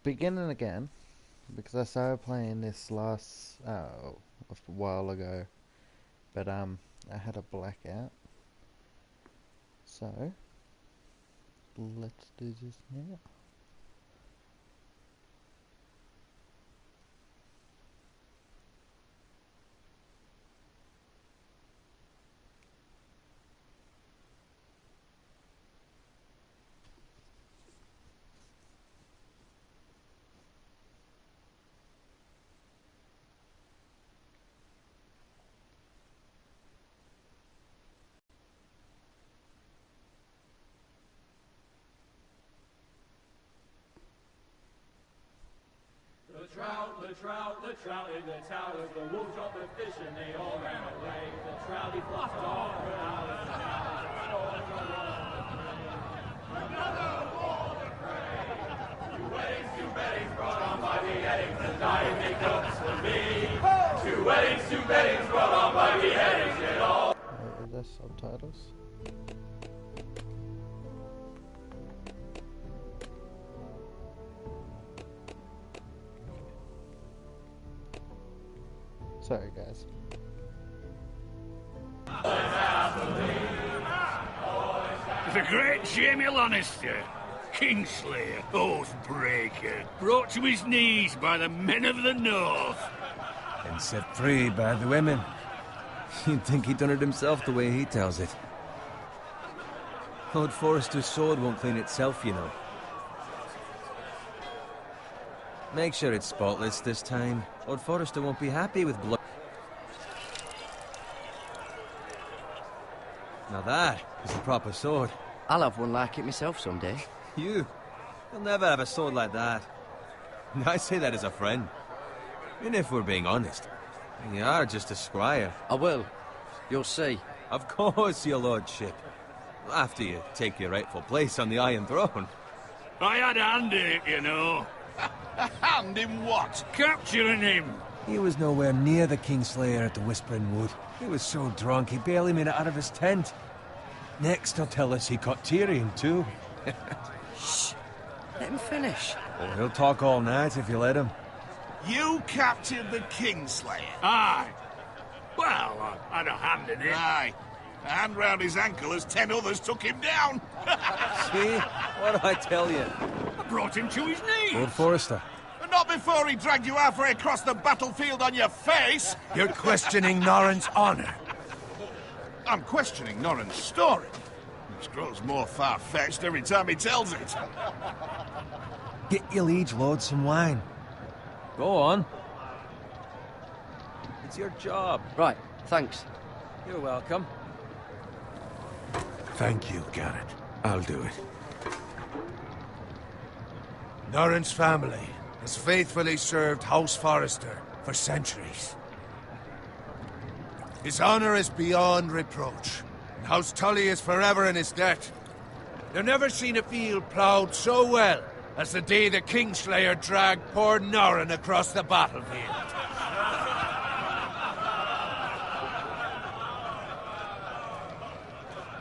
beginning again because I started playing this last a while ago, but I had a blackout. So let's do this now. The trout in the towers, the wolves dropped the fish and they all ran away. The trout he flopped off for hours and hours. Another wall of prey. Two weddings brought on by beheadings, and dying make cups for me. Two weddings brought on by beheadings, it all. Is there subtitles? Sorry, guys. The great Jamie Lannister, Kingslayer, Oathbreaker, brought to his knees by the men of the North. And set free by the women. You'd think he'd done it himself the way he tells it. Lord Forrester's sword won't clean itself, you know. Make sure it's spotless this time. Lord Forrester won't be happy with blood. Now that is a proper sword. I'll have one like it myself someday. You'll never have a sword like that. I say that as a friend. And if we're being honest, you are just a squire. I will. You'll see. Of course, your lordship. After you take your rightful place on the Iron Throne. I had a hand in it, you know. A hand in what? Capturing him. He was nowhere near the Kingslayer at the Whispering Wood. He was so drunk he barely made it out of his tent. Next he'll tell us he caught Tyrion too. Shh! Let him finish. Oh, he'll talk all night if you let him. You captured the Kingslayer? Aye. Well, I had a hand in it. Aye. A hand round his ankle as 10 others took him down. See? What do I tell you? I brought him to his knees. Lord Forrester. Not before he dragged you halfway across the battlefield on your face. You're questioning Norrin's honor. I'm questioning Norrin's story. Which grows more far-fetched every time he tells it. Get your liege lord some wine. Go on. It's your job. Right, thanks. You're welcome. Thank you, Garrett. I'll do it. Norrin's family has faithfully served House Forrester for centuries. His honor is beyond reproach, and House Tully is forever in his debt. They've never seen a field ploughed so well as the day the Kingslayer dragged poor Norrin across the battlefield.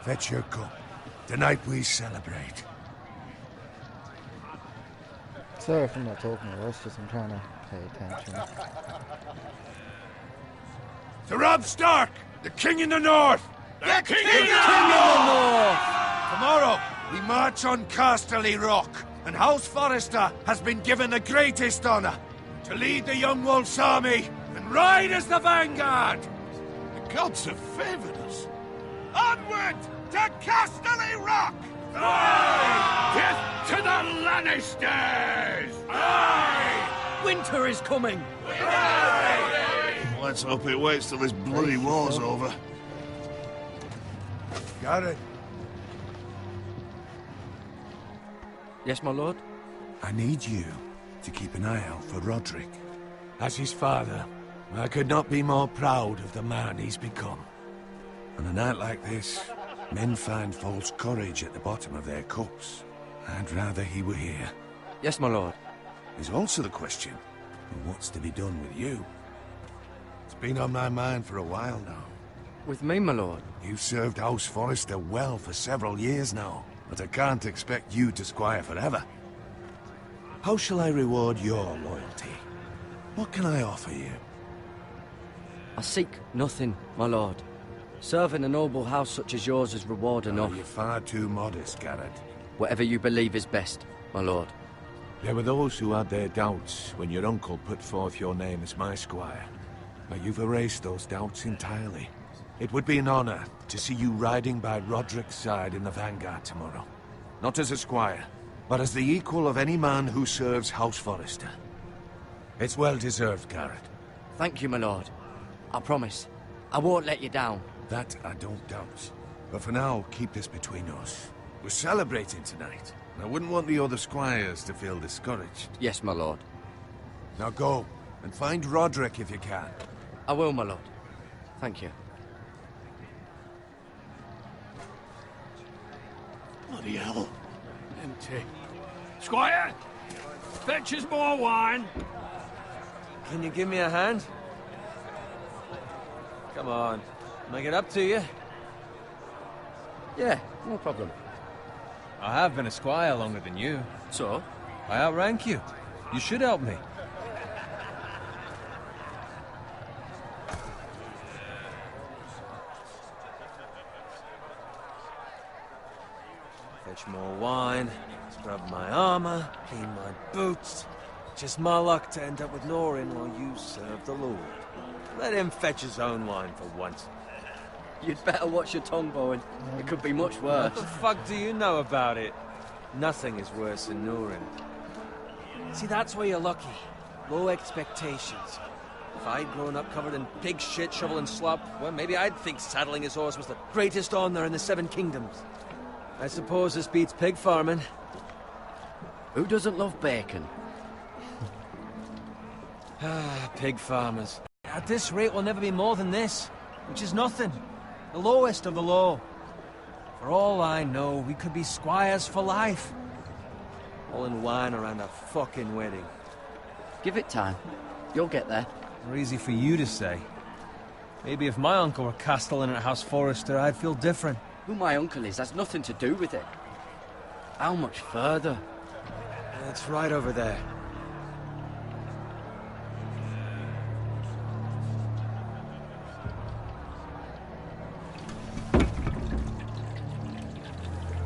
Fetch your cup. Tonight we celebrate. Sorry if I'm not talking at all, it's just I'm trying to pay attention. To Robb Stark, the King in the North! The King in the North! Tomorrow, we march on Casterly Rock, and House Forrester has been given the greatest honor to lead the Young Wolf's army and ride as the vanguard! The gods have favored us. Onward to Casterly Rock! Aye! Death to the Lannisters! Aye! Winter is coming! Let's hope it waits till this bloody war's over. Got it. Yes, my lord? I need you to keep an eye out for Roderick. As his father, I could not be more proud of the man he's become. On a night like this, men find false courage at the bottom of their cups. I'd rather he were here. Yes, my lord. There's also the question of what's to be done with you. It's been on my mind for a while now. With me, my lord? You've served House Forrester well for several years now, but I can't expect you to squire forever. How shall I reward your loyalty? What can I offer you? I seek nothing, my lord. Serving a noble house such as yours is reward enough. You're far too modest, Garrett. Whatever you believe is best, my lord. There were those who had their doubts when your uncle put forth your name as my squire. But you've erased those doubts entirely. It would be an honor to see you riding by Roderick's side in the vanguard tomorrow. Not as a squire, but as the equal of any man who serves House Forrester. It's well deserved, Garrett. Thank you, my lord. I promise. I won't let you down. That I don't doubt. But for now, keep this between us. We're celebrating tonight. I wouldn't want the other squires to feel discouraged. Yes, my lord. Now go, and find Roderick if you can. I will, my lord. Thank you. Bloody hell. Empty. Squire! Fetch us more wine. Can you give me a hand? Come on. Make it up to you. Yeah, no problem. I have been a squire longer than you. So? I outrank you. You should help me. Fetch more wine, scrub my armor, clean my boots. Just my luck to end up with Norin while you serve the Lord. Let him fetch his own wine for once. You'd better watch your tongue, Bowen. It could be much worse. What the fuck do you know about it? Nothing is worse than Norin. See, that's where you're lucky. Low expectations. If I'd grown up covered in pig shit, shovel and slop, well, maybe I'd think saddling his horse was the greatest honor in the Seven Kingdoms. I suppose this beats pig farming. Who doesn't love bacon? Ah, pig farmers. At this rate, we'll never be more than this, which is nothing. The lowest of the low. For all I know, we could be squires for life. All in wine around a fucking wedding. Give it time. You'll get there. Or easy for you to say. Maybe if my uncle were castellan at House Forrester, I'd feel different. Who my uncle is has nothing to do with it. How much further? It's right over there.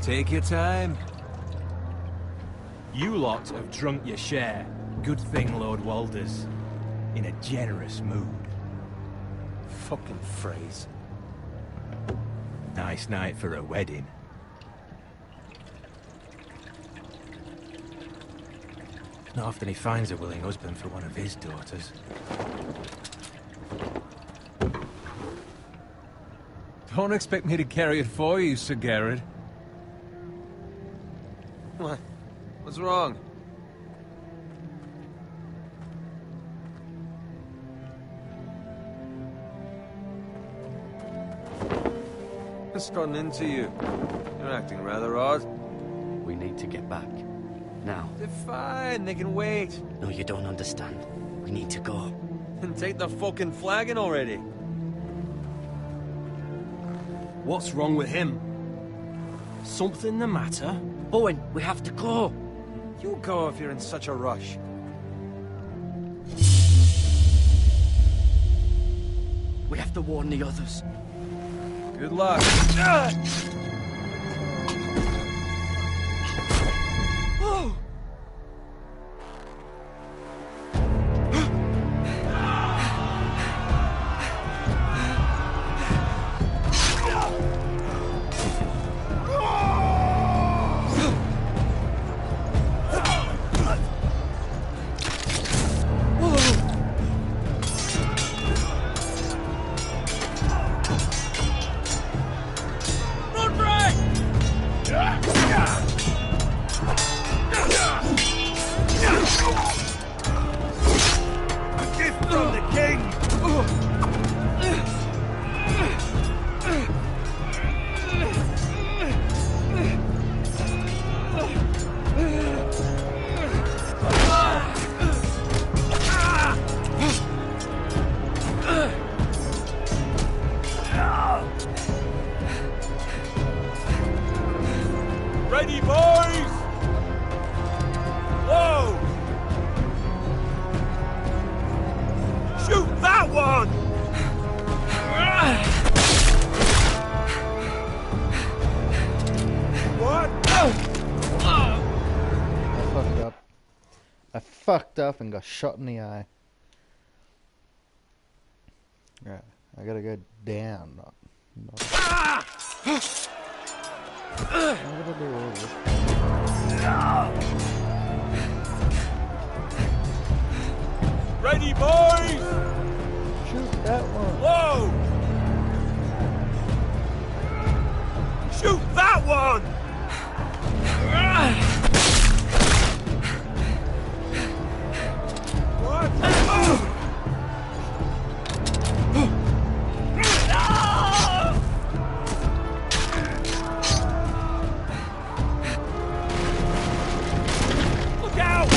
Take your time. You lot have drunk your share. Good thing Lord Walder's in a generous mood. Fucking phrase. Nice night for a wedding. Not often he finds a willing husband for one of his daughters. Don't expect me to carry it for you, Sir Garrett. What? What's wrong? What's gotten into you? You're acting rather odd. We need to get back. Now. They're fine, they can wait. No, you don't understand. We need to go. And take the fucking flagon already. What's wrong with him? Something the matter? Bowen, we have to go. You go if you're in such a rush. We have to warn the others. Good luck. fucked up and got shot in the eye. Right, I gotta go down. Not I'm gonna do all this. Ready, boys! Shoot that one. Whoa! Shoot that one! What? Look out!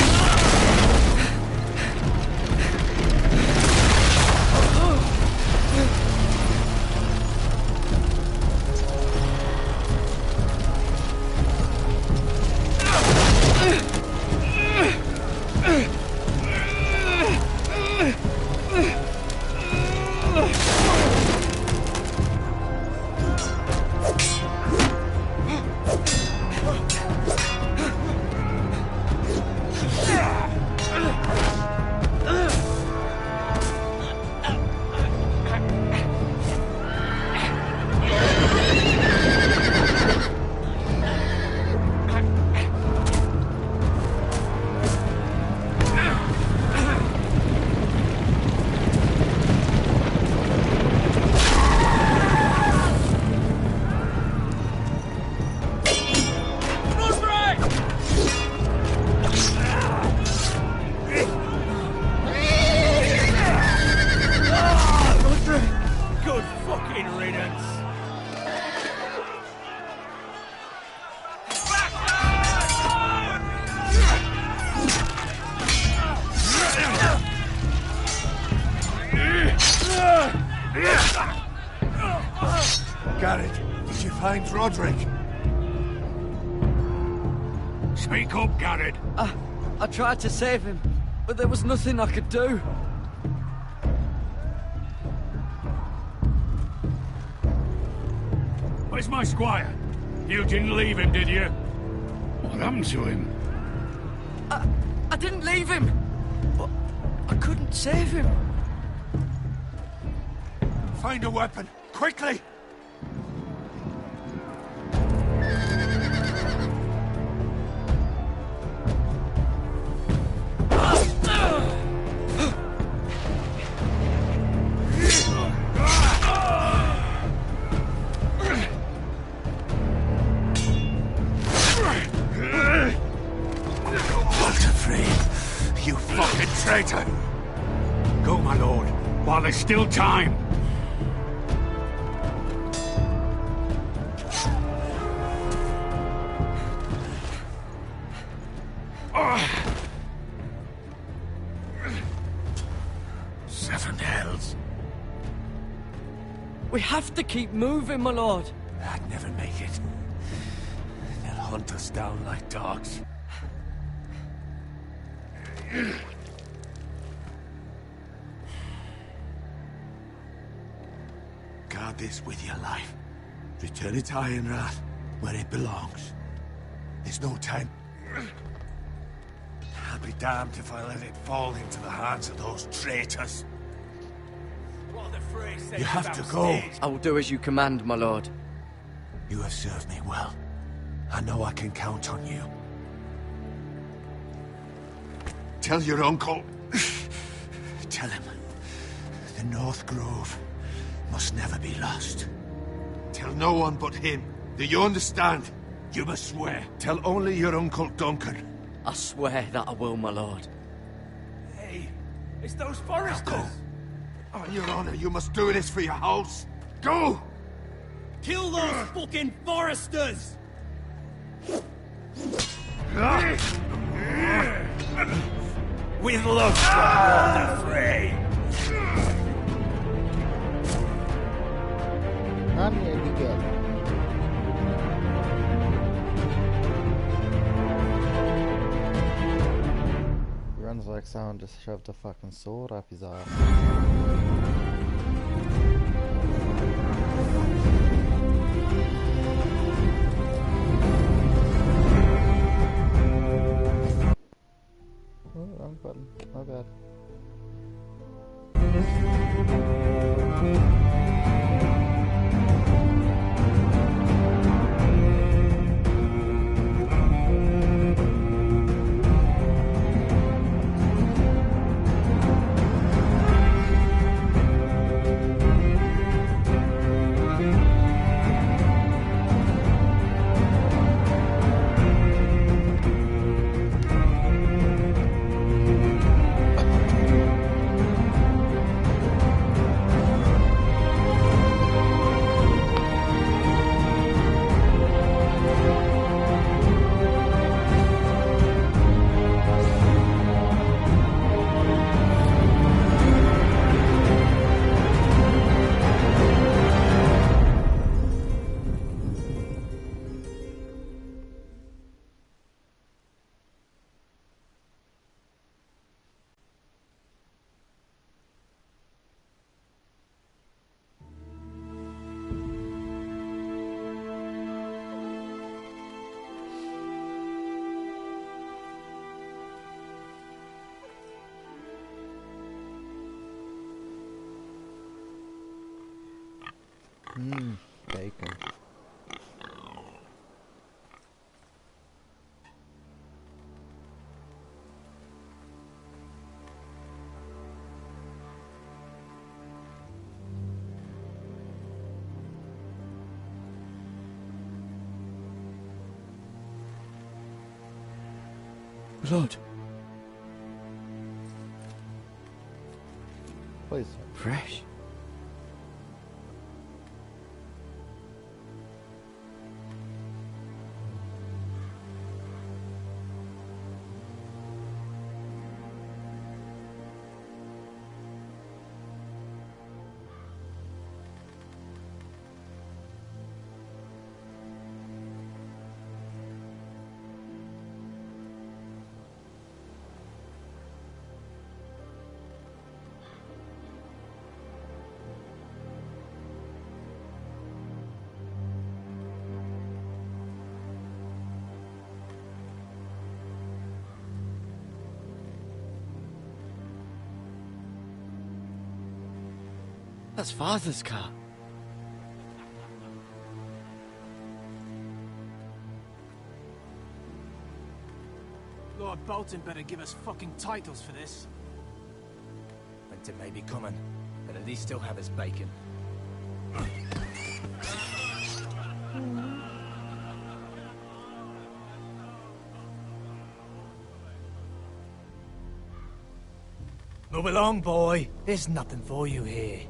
Good fucking riddance! Garrett, did you find Roderick? Speak up, Garrett. I tried to save him, but there was nothing I could do. Where's my squire? You didn't leave him, did you? What happened to him? I didn't leave him, but I couldn't save him. Find a weapon, quickly! You fucking traitor! Go, my lord, while there's still time. Seven hells. We have to keep moving, my lord. I'd never make it. They'll hunt us down like dogs. Guard this with your life. Return it to Ironrath, where it belongs. There's no time. I'll be damned if I let it fall into the hands of those traitors. You have to go. I will do as you command, my lord. You have served me well. I know I can count on you. Tell your uncle. Tell him. The North Grove must never be lost. Tell no one but him. Do you understand? You must swear. Tell only your Uncle Duncan. I swear that I will, my lord. Hey, it's those foresters! Now go. On your honor, you must do this for your house. Go! Kill those fucking foresters! With love from the fray! I'm here to get it. He runs like someone just shoved a fucking sword up his ass. Oh, I'm Bacon. Blood. Please. Fresh. That's Father's car. Lord Bolton better give us fucking titles for this. Winter may be coming, but at least still have his bacon. Move along, boy. There's nothing for you here.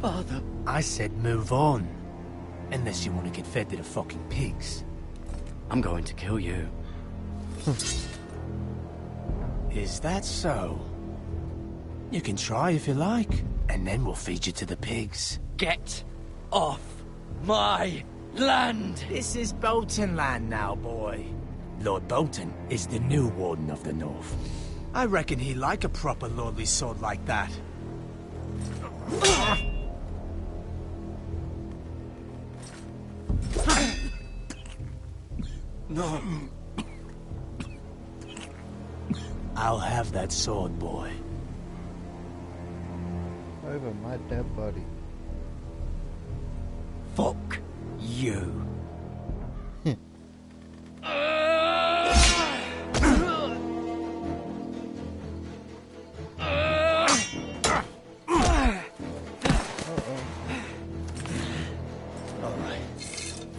Father. I said move on. Unless you want to get fed to the fucking pigs. I'm going to kill you. Is that so? You can try if you like, and then we'll feed you to the pigs. Get off my land! This is Bolton land now, boy. Lord Bolton is the new Warden of the North. I reckon he like a proper lordly sword like that. No. I'll have that sword, boy. Over my dead body. Fuck you. Alright.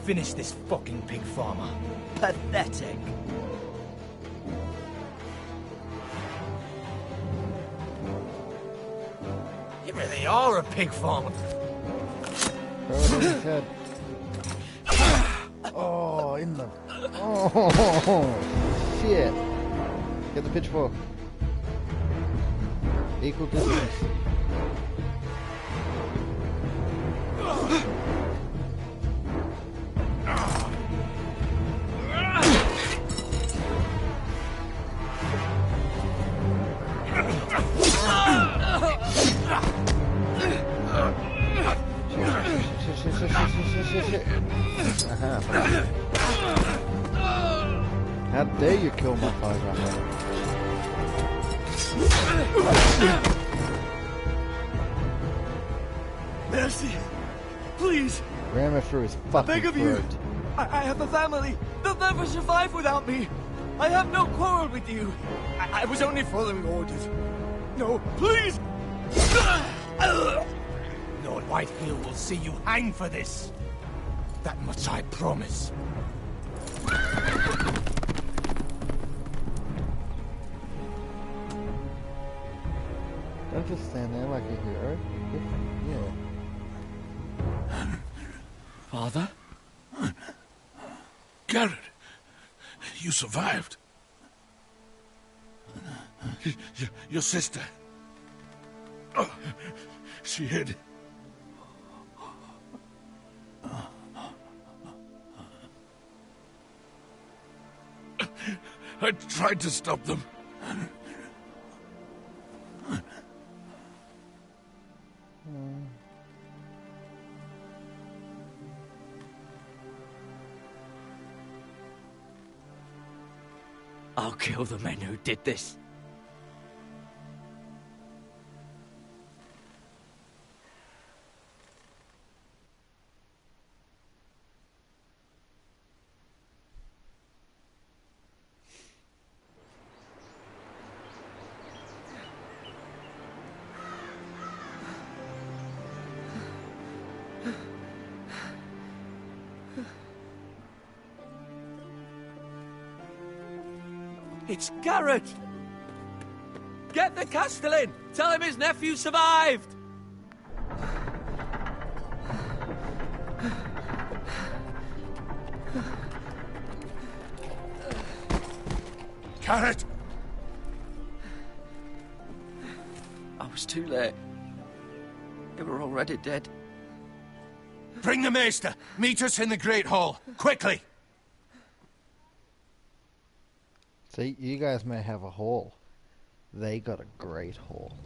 Finish this fucking pig farmer. Pathetic. You really are a pig farmer. Throw it on his head. Oh, in the... Oh, shit. Get the pitchfork. Equal distance. Shit. How dare you kill my father? Mercy. Please. Ram it through his fucking Beg of throat. you. I have a family. They'll never survive without me. I have no quarrel with you. I was only following orders. No, please. Lord Whitehill will see you hang for this. That much I promise. Don't just stand there like a hero. Yeah. Father? Garrett, you survived. Your sister. Oh, she hid. I tried to stop them. I'll kill the men who did this. It's Garrett! Get the Castellan! Tell him his nephew survived! Garrett! I was too late. They were already dead. Bring the Maester! Meet us in the Great Hall! Quickly! See, you guys may have a hall. They got a great hall.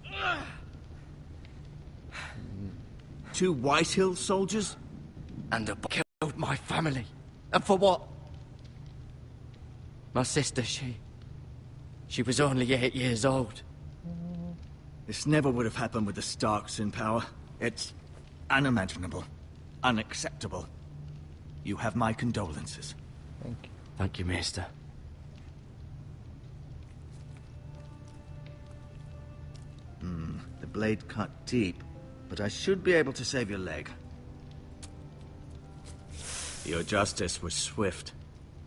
2 Whitehill soldiers? And a killed my family. And for what? My sister, she was only 8 years old. This never would have happened with the Starks in power. It's unimaginable. Unacceptable. You have my condolences. Thank you. Thank you, Maester. The blade cut deep, but I should be able to save your leg. Your justice was swift.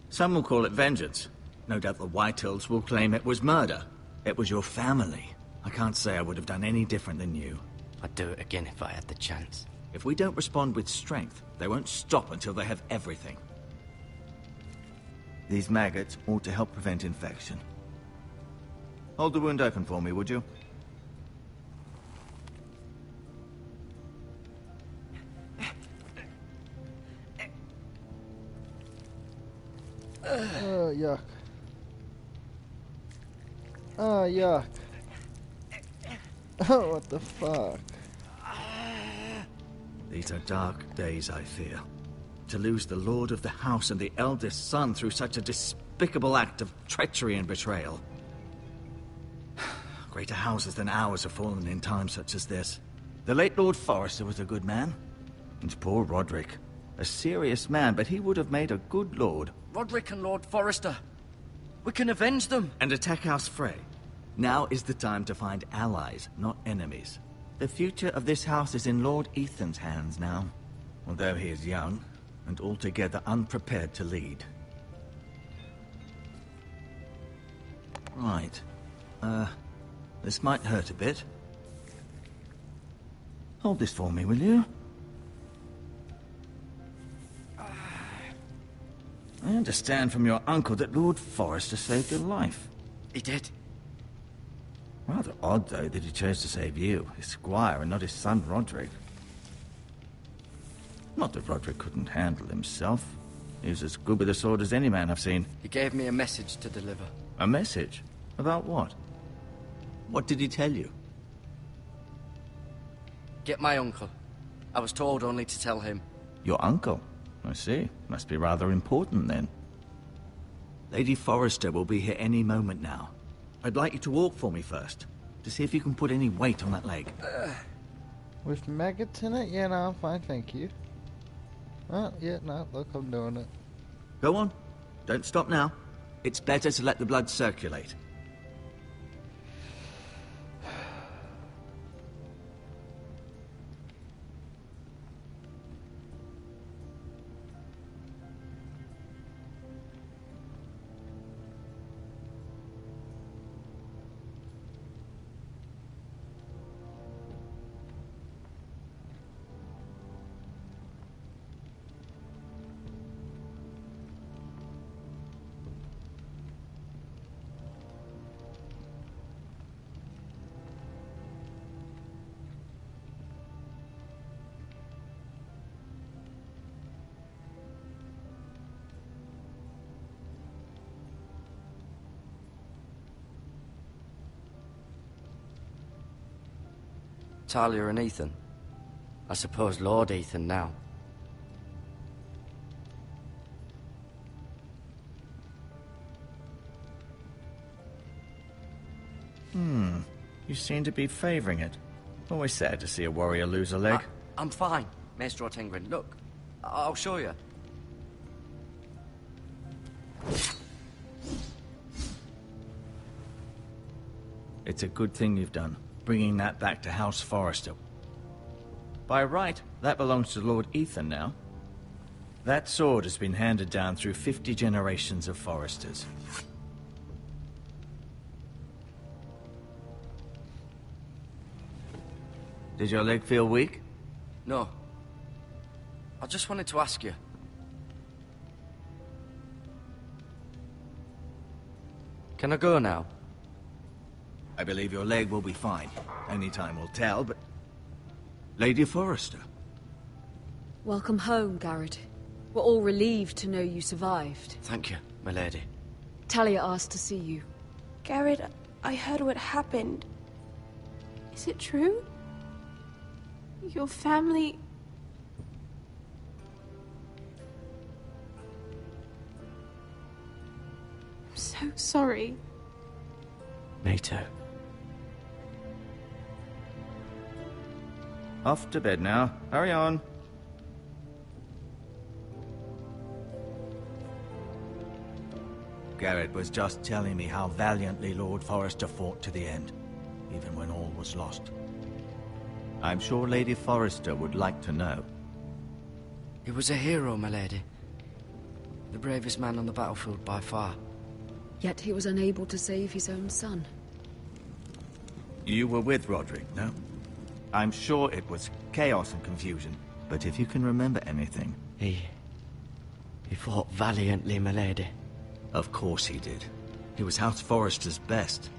Some will call it vengeance. No doubt the Whitehills will claim it was murder. It was your family. I can't say I would have done any different than you. I'd do it again if I had the chance. If we don't respond with strength, they won't stop until they have everything. These maggots ought to help prevent infection. Hold the wound open for me, would you? Oh, yuck. Oh, yuck. Oh, what the fuck? These are dark days, I fear. To lose the lord of the house and the eldest son through such a despicable act of treachery and betrayal. Greater houses than ours have fallen in times such as this. The late Lord Forrester was a good man. And poor Roderick. A serious man, but he would have made a good lord. Roderick and Lord Forrester. We can avenge them. And attack House Frey. Now is the time to find allies, not enemies. The future of this house is in Lord Ethan's hands now. Although he is young, and altogether unprepared to lead. Right. This might hurt a bit. Hold this for me, will you? I understand from your uncle that Lord Forrester saved your life. He did. Rather odd, though, that he chose to save you, his squire, and not his son Roderick. Not that Roderick couldn't handle himself. He was as good with a sword as any man I've seen. He gave me a message to deliver. A message? About what? What did he tell you? Get my uncle. I was told only to tell him. Your uncle? I see. Must be rather important, then. Lady Forrester will be here any moment now. I'd like you to walk for me first, to see if you can put any weight on that leg. With maggots in it? Yeah, no, I'm fine, thank you. Oh, yeah, no, look, I'm doing it. Go on. Don't stop now. It's better to let the blood circulate. Talia and Ethan. I suppose Lord Ethan now. You seem to be favoring it. Always sad to see a warrior lose a leg. I'm fine, Maester Ortengrin. Look, I'll show you. It's a good thing you've done, bringing that back to House Forrester. By right, that belongs to Lord Ethan now. That sword has been handed down through 50 generations of Forresters. Did your leg feel weak? No. I just wanted to ask you. Can I go now? I believe your leg will be fine. Only time will tell, but... Lady Forrester. Welcome home, Garrett. We're all relieved to know you survived. Thank you, my lady. Talia asked to see you. Garrett, I heard what happened. Is it true? Your family... I'm so sorry. Me too. Off to bed now. Hurry on. Garrett was just telling me how valiantly Lord Forrester fought to the end, even when all was lost. I'm sure Lady Forrester would like to know. He was a hero, my lady. The bravest man on the battlefield by far. Yet he was unable to save his own son. You were with Roderick, no? I'm sure it was chaos and confusion, but if you can remember anything... He fought valiantly, my lady. Of course he did. He was House Forrester's best.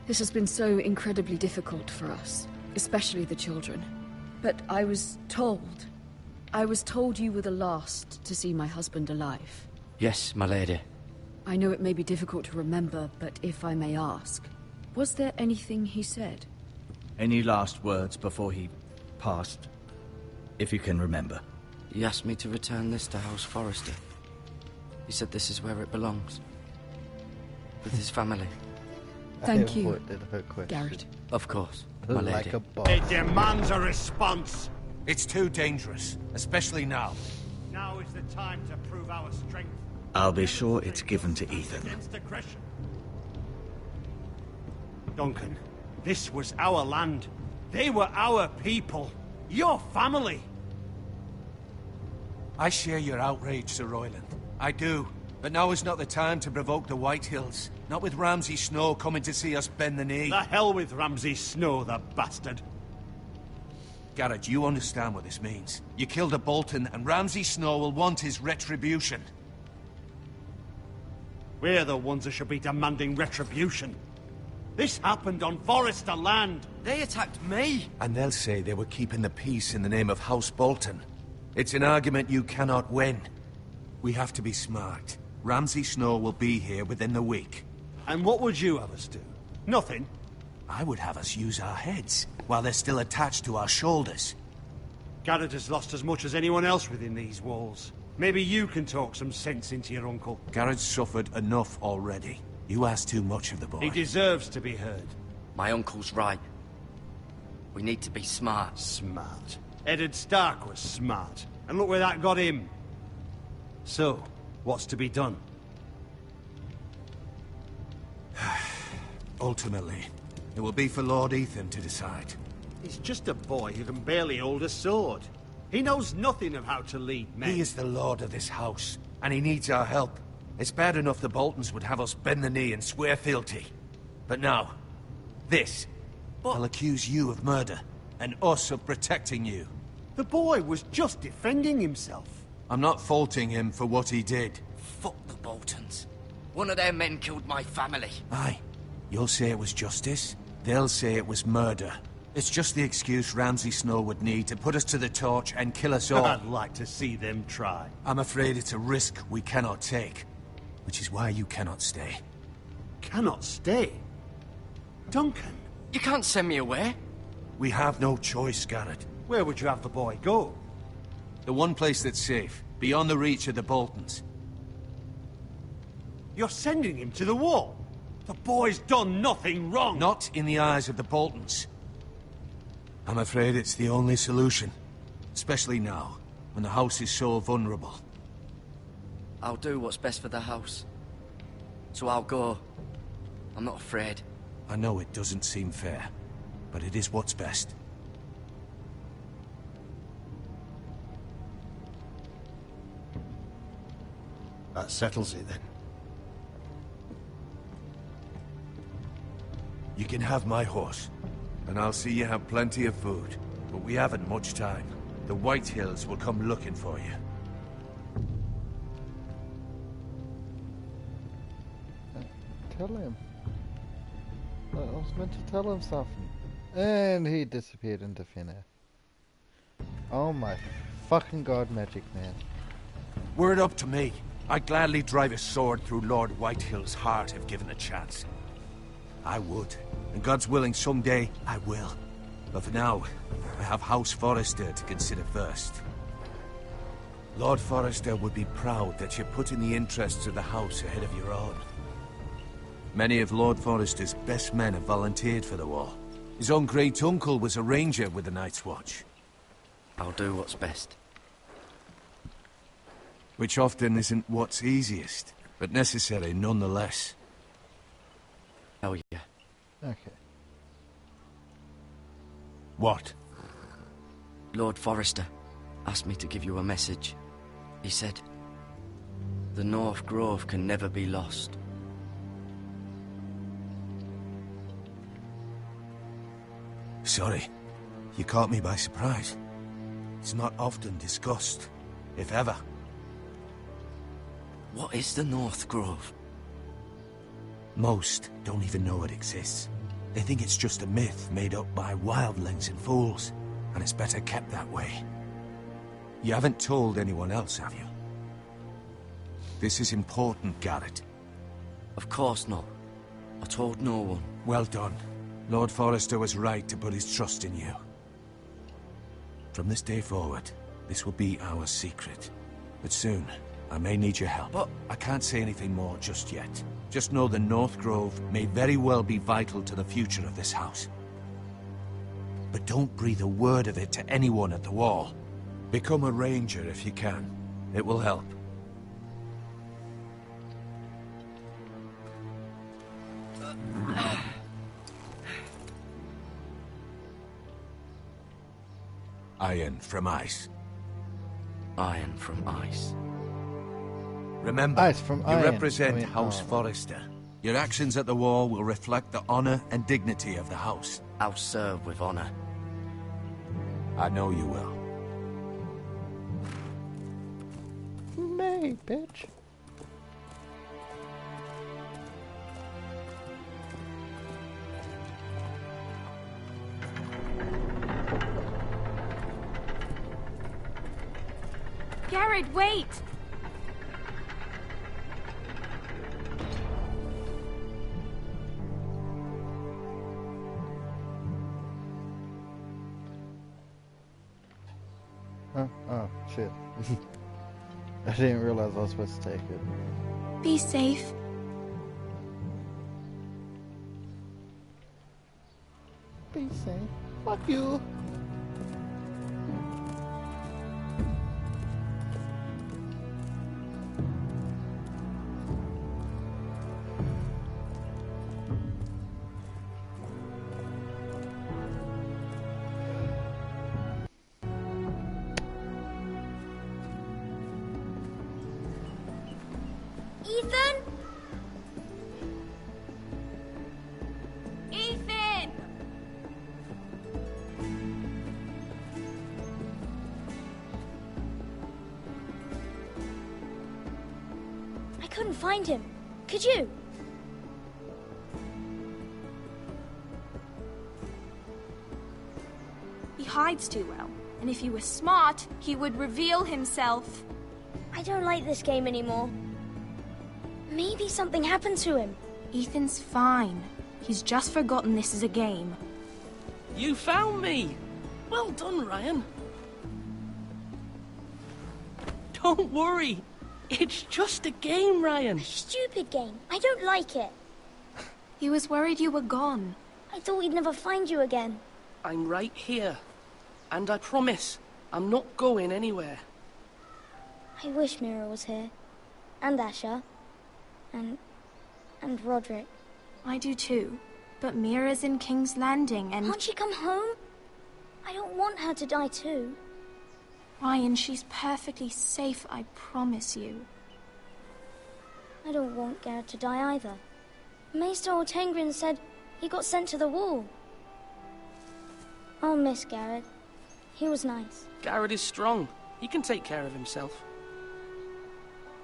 This has been so incredibly difficult for us, especially the children. But I was told you were the last to see my husband alive. Yes, my lady. I know it may be difficult to remember, but if I may ask, was there anything he said? Any last words before he passed? If you can remember. He asked me to return this to House Forrester. He said this is where it belongs. With his family. Thank you, Her question. Garrett. Of course, my Like lady. a boss. It demands a response. It's too dangerous, especially now. Now is the time to prove our strength. I'll be sure it's given to Ethan. Against aggression. Duncan, this was our land. They were our people. Your family. I share your outrage, Sir Royland. I do. But now is not the time to provoke the Whitehills. Not with Ramsay Snow coming to see us bend the knee. The hell with Ramsay Snow, the bastard. Garrett, you understand what this means. You killed a Bolton, and Ramsay Snow will want his retribution. We're the ones that should be demanding retribution. This happened on Forrester land. They attacked me! And they'll say they were keeping the peace in the name of House Bolton. It's an argument you cannot win. We have to be smart. Ramsay Snow will be here within the week. And what would you have us do? Nothing. I would have us use our heads, while they're still attached to our shoulders. Garrett has lost as much as anyone else within these walls. Maybe you can talk some sense into your uncle. Garrett's suffered enough already. You ask too much of the boy. He deserves to be heard. My uncle's right. We need to be smart. Smart. Eddard Stark was smart. And look where that got him. So, what's to be done? Ultimately, it will be for Lord Ethan to decide. He's just a boy who can barely hold a sword. He knows nothing of how to lead men. He is the lord of this house, and he needs our help. It's bad enough the Boltons would have us bend the knee and swear fealty. But now, this. I'll accuse you of murder, and us of protecting you. The boy was just defending himself. I'm not faulting him for what he did. Fuck the Boltons. One of their men killed my family. Aye. You'll say it was justice. They'll say it was murder. It's just the excuse Ramsay Snow would need to put us to the torch and kill us all. I'd like to see them try. I'm afraid it's a risk we cannot take. Which is why you cannot stay. Cannot stay? Duncan? You can't send me away. We have no choice, Garrett. Where would you have the boy go? The one place that's safe, beyond the reach of the Boltons. You're sending him to the wall? The boy's done nothing wrong! Not in the eyes of the Boltons. I'm afraid it's the only solution. Especially now, when the house is so vulnerable. I'll do what's best for the house. So I'll go. I'm not afraid. I know it doesn't seem fair, but it is what's best. That settles it then. You can have my horse, and I'll see you have plenty of food. But we haven't much time. The White Hills will come looking for you. Tell him. I was meant to tell him something. And he disappeared into thin air. Oh my fucking god, Magic Man. Were it up to me, I'd gladly drive a sword through Lord Whitehill's heart if given a chance. I would. And God's willing, someday I will. But for now, I have House Forrester to consider first. Lord Forrester would be proud that you're putting the interests of the house ahead of your own. Many of Lord Forrester's best men have volunteered for the war. His own great-uncle was a ranger with the Night's Watch. I'll do what's best. Which often isn't what's easiest, but necessary nonetheless. Oh yeah. Okay. What? Lord Forrester asked me to give you a message. He said, the North Grove can never be lost. Sorry, you caught me by surprise. It's not often discussed, if ever. What is the North Grove? Most don't even know it exists. They think it's just a myth made up by wildlings and fools, and it's better kept that way. You haven't told anyone else, have you? This is important, Garrett. Of course not. I told no one. Well done. Lord Forrester was right to put his trust in you. From this day forward, this will be our secret. But soon, I may need your help. But I can't say anything more just yet. Just know the North Grove may very well be vital to the future of this house. But don't breathe a word of it to anyone at the wall. Become a ranger if you can. It will help. Iron from ice. Iron from ice. Remember, Ice from you iron. represent I mean, House Forrester. Your actions at the war will reflect the honor and dignity of the house. I'll serve with honor. I know you will. Nay, bitch. Garrett, wait! Oh, shit. I didn't realize I was supposed to take it. Be safe. Be safe. Fuck you. Ethan? Ethan! I couldn't find him. Could you? He hides too well. And if he were smart, he would reveal himself. I don't like this game anymore. Maybe something happened to him. Ethan's fine. He's just forgotten this is a game. You found me! Well done, Ryan. Don't worry. It's just a game, Ryan. A stupid game. I don't like it. He was worried you were gone. I thought we'd never find you again. I'm right here. And I promise, I'm not going anywhere. I wish Mira was here. And Asher. And Roderick. I do too. But Mira's in King's Landing and... Can't she come home? I don't want her to die too. Ryan, she's perfectly safe, I promise you. I don't want Garrett to die either. Maester Ortengrin said He got sent to the wall. I'll miss Garrett. He was nice. Garrett is strong. He can take care of himself.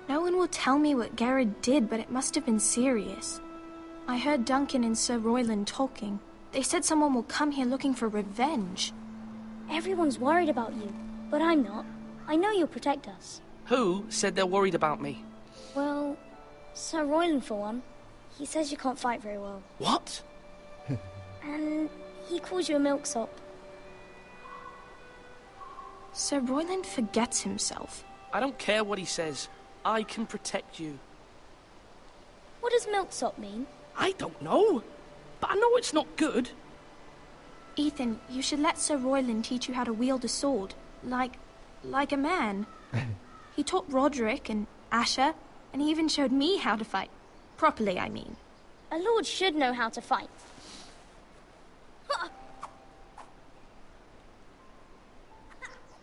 No one will tell me what Garrett did, but it must have been serious. I heard Duncan and Sir Royland talking. They said someone will come here looking for revenge. Everyone's worried about you, but I'm not. I know you'll protect us. Who said they're worried about me? Well, Sir Royland for one. He says you can't fight very well. What? And he calls you a milksop. Sir Royland forgets himself. I don't care what he says. I can protect you. What does milksop mean? I don't know, but I know it's not good. Ethan, you should let Sir Royland teach you how to wield a sword. Like a man. He taught Roderick and Asher, and he even showed me how to fight. Properly, I mean. A lord should know how to fight.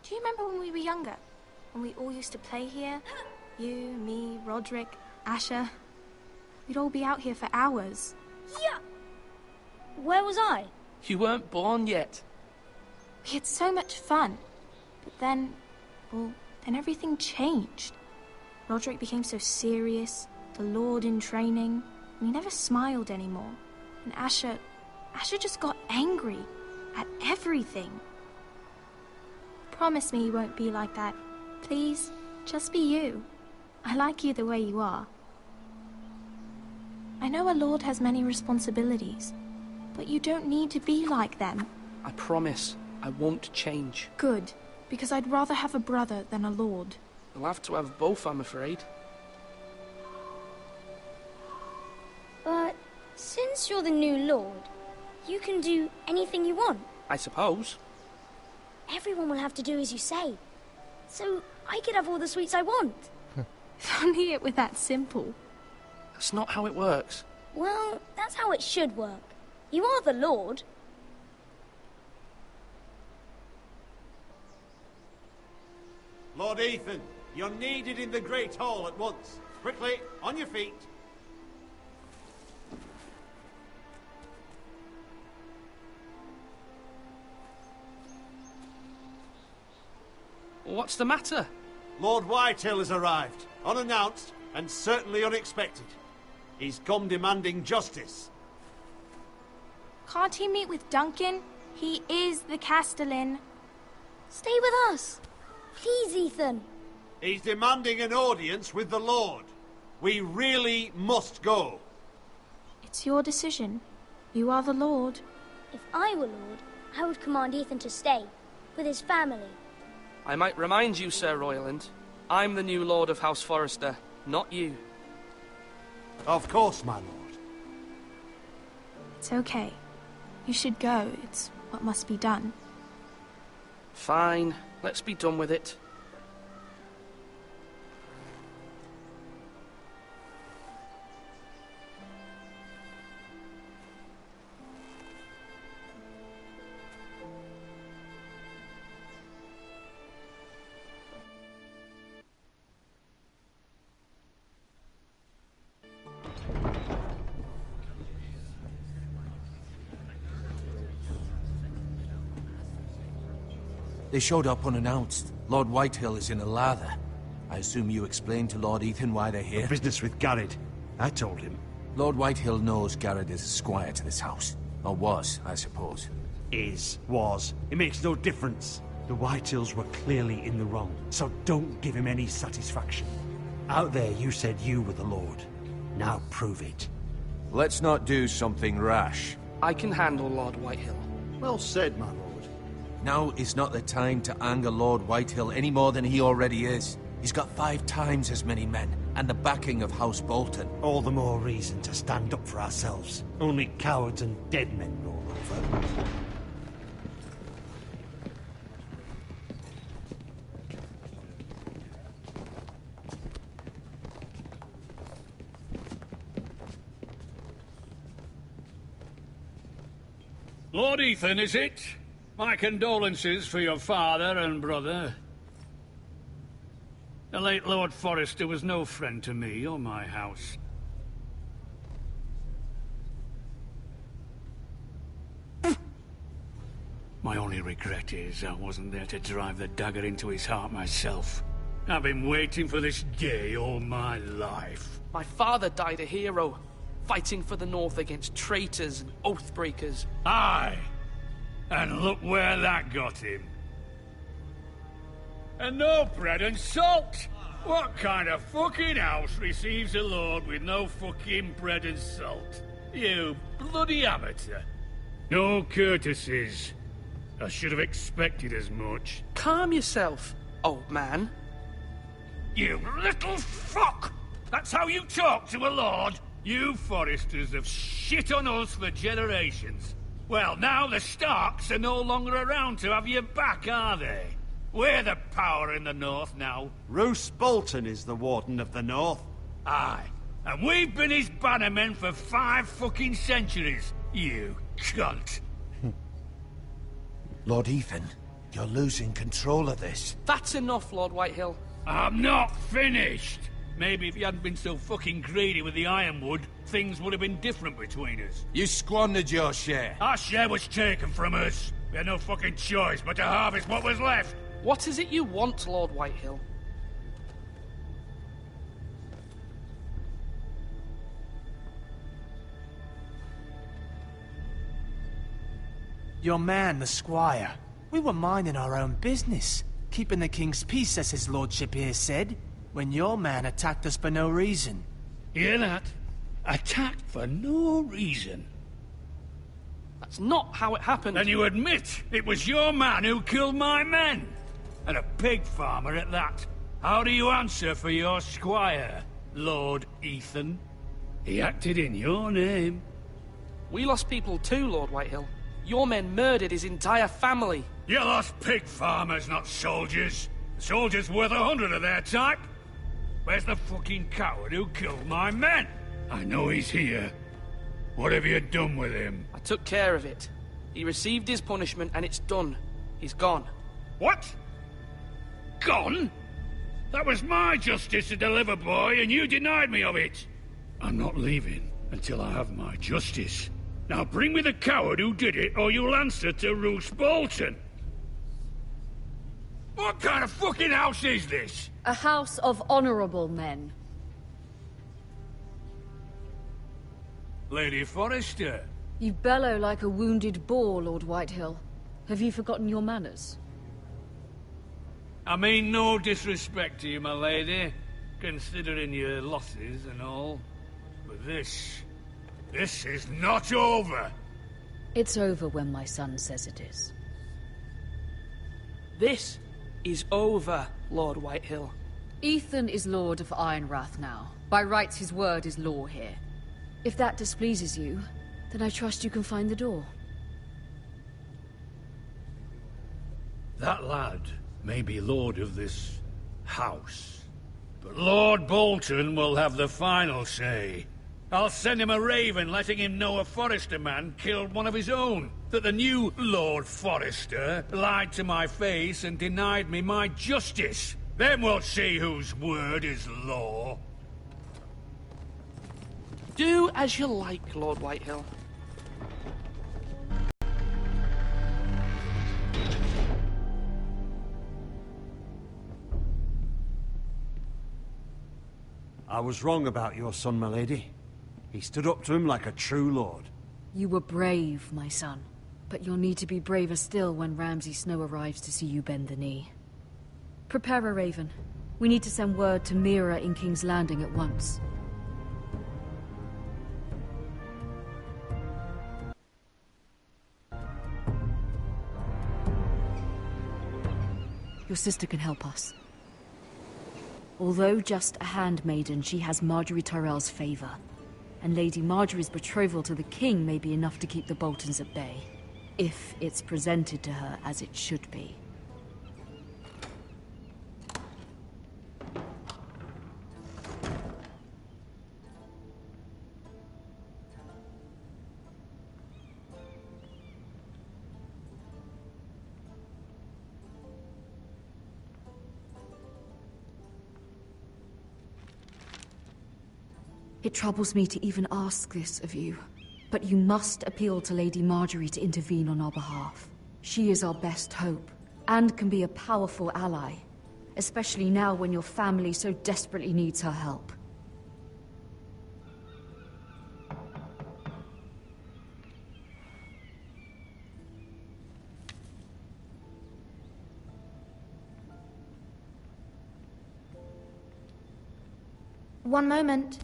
Do you remember when we were younger? When we all used to play here? You, me, Roderick, Asher. We'd all be out here for hours. Yeah! Where was I? You weren't born yet. We had so much fun. But then, well, then everything changed. Roderick became so serious, the Lord in training, and he never smiled anymore. And Asher just got angry at everything. Promise me you won't be like that. Please, just be you. I like you the way you are. I know a lord has many responsibilities, but you don't need to be like them. I promise I won't change. Good, because I'd rather have a brother than a lord. I'll have to have both, I'm afraid. But since you're the new lord, you can do anything you want. I suppose. Everyone will have to do as you say. So I could have all the sweets I want. If only it were that simple. That's not how it works. Well, that's how it should work. You are the lord. Lord Ethan, you're needed in the Great Hall at once. Quickly, on your feet. What's the matter? Lord Whitehill has arrived, unannounced and certainly unexpected. He's come demanding justice. Can't he meet with Duncan? He is the Castellan. Stay with us. Please, Ethan. He's demanding an audience with the Lord. We really must go. It's your decision. You are the Lord. If I were Lord, I would command Ethan to stay, with his family. I might remind you, Sir Royland, I'm the new Lord of House Forrester, not you. Of course, my lord. It's okay. You should go. It's what must be done. Fine. Let's be done with it. They showed up unannounced. Lord Whitehill is in a lather. I assume you explained to Lord Ethan why they're here? Business with Garrett. I told him. Lord Whitehill knows Garrett is a squire to this house. Or was, I suppose. Was. It makes no difference. The Whitehills were clearly in the wrong, so don't give him any satisfaction. Out there you said you were the Lord. Now prove it. Let's not do something rash. I can handle Lord Whitehill. Well said, my lord. Now is not the time to anger Lord Whitehill any more than he already is. He's got 5 times as many men, and the backing of House Bolton. All the more reason to stand up for ourselves. Only cowards and dead men roll over. Lord Ethan, is it? My condolences for your father and brother. The late Lord Forrester was no friend to me or my house. My only regret is I wasn't there to drive the dagger into his heart myself. I've been waiting for this day all my life. My father died a hero, fighting for the North against traitors and oathbreakers. Aye! And look where that got him. And no bread and salt! What kind of fucking house receives a lord with no fucking bread and salt? You bloody amateur. No courtesies. I should have expected as much. Calm yourself, old man. You little fuck! That's how you talk to a lord? You Foresters have shit on us for generations. Well, now the Starks are no longer around to have your back, are they? We're the power in the North now. Roose Bolton is the Warden of the North. Aye. And we've been his bannermen for 5 fucking centuries, you cunt. Lord Ethan, you're losing control of this. That's enough, Lord Whitehill. I'm not finished! Maybe if you hadn't been so fucking greedy with the ironwood, things would have been different between us. You squandered your share. Our share was taken from us. We had no fucking choice but to harvest what was left. What is it you want, Lord Whitehill? Your man, the squire. We were minding our own business, keeping the king's peace, as his lordship here said, when your man attacked us for no reason. Hear that? Attacked for no reason. That's not how it happened. Then you admit it was your man who killed my men. And a pig farmer at that. How do you answer for your squire, Lord Ethan? He acted in your name. We lost people too, Lord Whitehill. Your men murdered his entire family. You lost pig farmers, not soldiers. The soldiers worth 100 of their type. Where's the fucking coward who killed my men? I know he's here. What have you done with him? I took care of it. He received his punishment and it's done. He's gone. What? Gone? That was my justice to deliver, boy, and you denied me of it. I'm not leaving until I have my justice. Now bring me the coward who did it, or you'll answer to Roose Bolton. What kind of fucking house is this? A house of honorable men. Lady Forrester. You bellow like a wounded boar, Lord Whitehill. Have you forgotten your manners? I mean no disrespect to you, my lady, considering your losses and all. But this is not over. It's over when my son says it is. This is over, Lord Whitehill. Ethan is Lord of Ironrath now. By rights, his word is law here. If that displeases you, then I trust you can find the door. That lad may be lord of this house, but Lord Bolton will have the final say. I'll send him a raven letting him know a Forrester man killed one of his own. That the new Lord Forrester lied to my face and denied me my justice. Then we'll see whose word is law. Do as you like, Lord Whitehill. I was wrong about your son, my lady. He stood up to him like a true lord. You were brave, my son. But you'll need to be braver still when Ramsay Snow arrives to see you bend the knee. Prepare a raven. We need to send word to Mira in King's Landing at once. Your sister can help us. Although just a handmaiden, she has Marjorie Tyrell's favor. And Lady Marjorie's betrothal to the king may be enough to keep the Boltons at bay. If it's presented to her as it should be. It troubles me to even ask this of you, but you must appeal to Lady Marjorie to intervene on our behalf. She is our best hope, and can be a powerful ally. Especially now when your family so desperately needs her help. One moment.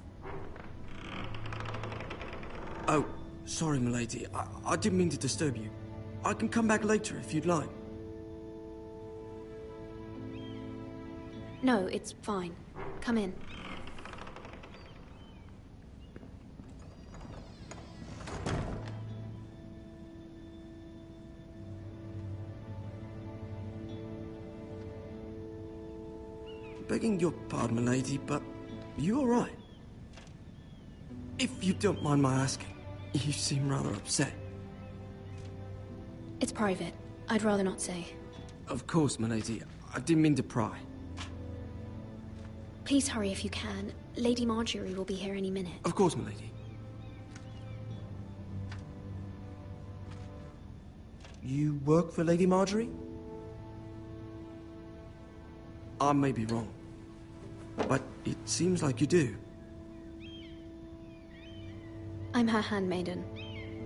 Oh, sorry, milady. I didn't mean to disturb you. I can come back later if you'd like. No, it's fine. Come in. Begging your pardon, milady, but you all right? If you don't mind my asking, you seem rather upset. It's private. I'd rather not say. Of course, milady. I didn't mean to pry. Please hurry if you can. Lady Marjorie will be here any minute. Of course, milady. You work for Lady Marjorie? I may be wrong, but it seems like you do. I'm her handmaiden.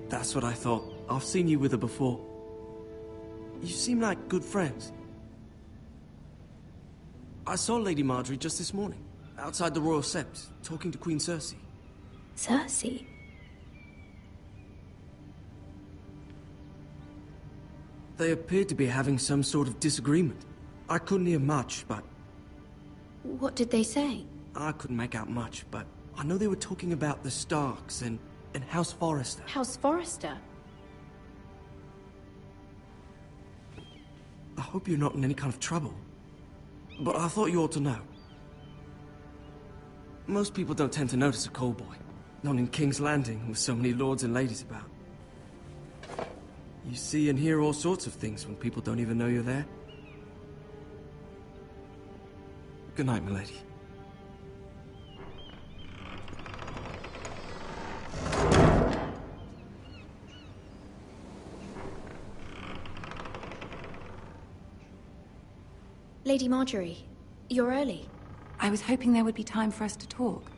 That's what I thought. I've seen you with her before. You seem like good friends. I saw Lady Marjorie just this morning, outside the Royal Sept, talking to Queen Cersei. Cersei? They appeared to be having some sort of disagreement. I couldn't hear much, but... What did they say? I couldn't make out much, but I know they were talking about the Starks and House Forrester. House Forrester? I hope you're not in any kind of trouble. But I thought you ought to know. Most people don't tend to notice a call boy. Not in King's Landing, with so many lords and ladies about. You see and hear all sorts of things when people don't even know you're there. Good night, milady. Lady Marjorie, you're early. I was hoping there would be time for us to talk.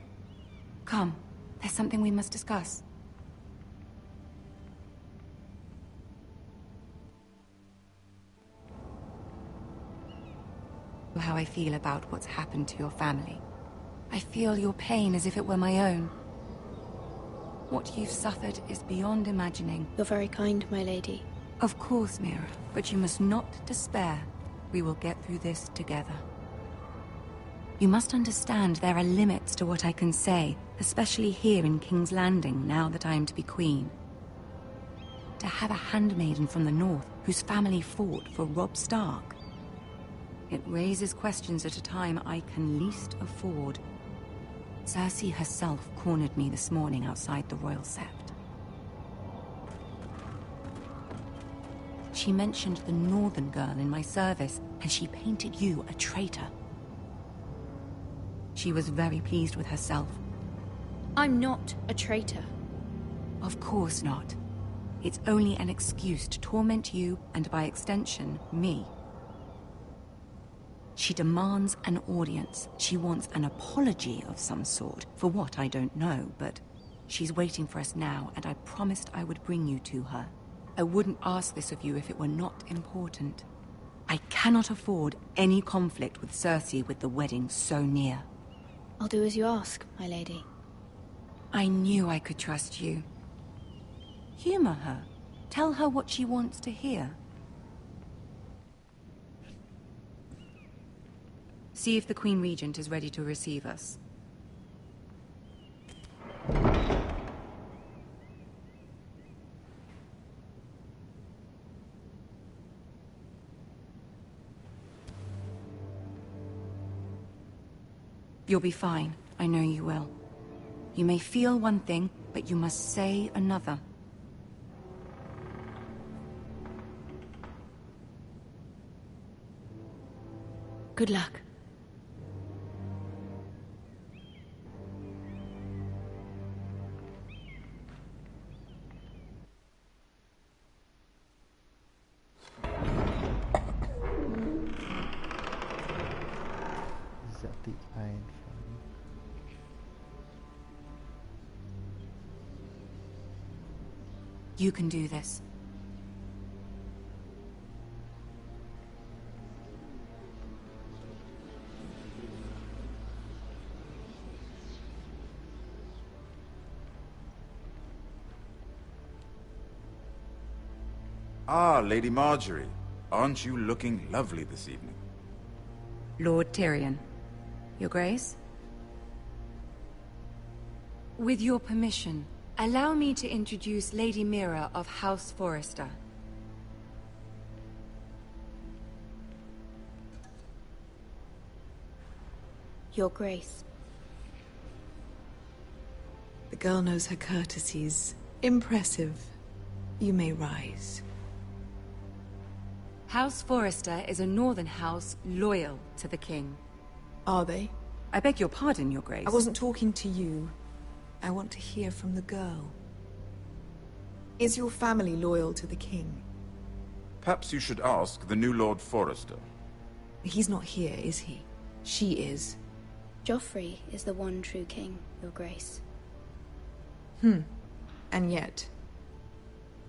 Come, there's something we must discuss. How I feel about what's happened to your family. I feel your pain as if it were my own. What you've suffered is beyond imagining. You're very kind, my lady. Of course, Mira, but you must not despair. We will get through this together. You must understand there are limits to what I can say, especially here in King's Landing, now that I am to be queen. To have a handmaiden from the north whose family fought for Robb Stark. It raises questions at a time I can least afford. Cersei herself cornered me this morning outside the Royal Sept. She mentioned the northern girl in my service, and she painted you a traitor. She was very pleased with herself. I'm not a traitor. Of course not. It's only an excuse to torment you, and by extension, me. She demands an audience. She wants an apology of some sort, for what I don't know, but she's waiting for us now, and I promised I would bring you to her. I wouldn't ask this of you if it were not important. I cannot afford any conflict with Cersei with the wedding so near. I'll do as you ask, my lady. I knew I could trust you. Humor her. Tell her what she wants to hear. See if the Queen Regent is ready to receive us. You'll be fine. I know you will. You may feel one thing, but you must say another. Good luck. You can do this. Ah, Lady Marjorie. Aren't you looking lovely this evening? Lord Tyrion. Your Grace? With your permission, allow me to introduce Lady Mira of House Forrester. Your Grace. The girl knows her courtesies. Impressive. You may rise. House Forrester is a northern house loyal to the king. Are they? I beg your pardon, Your Grace. I wasn't talking to you. I want to hear from the girl. Is your family loyal to the king? Perhaps you should ask the new Lord Forrester. He's not here, is he? She is. Joffrey is the one true king, Your Grace. And yet...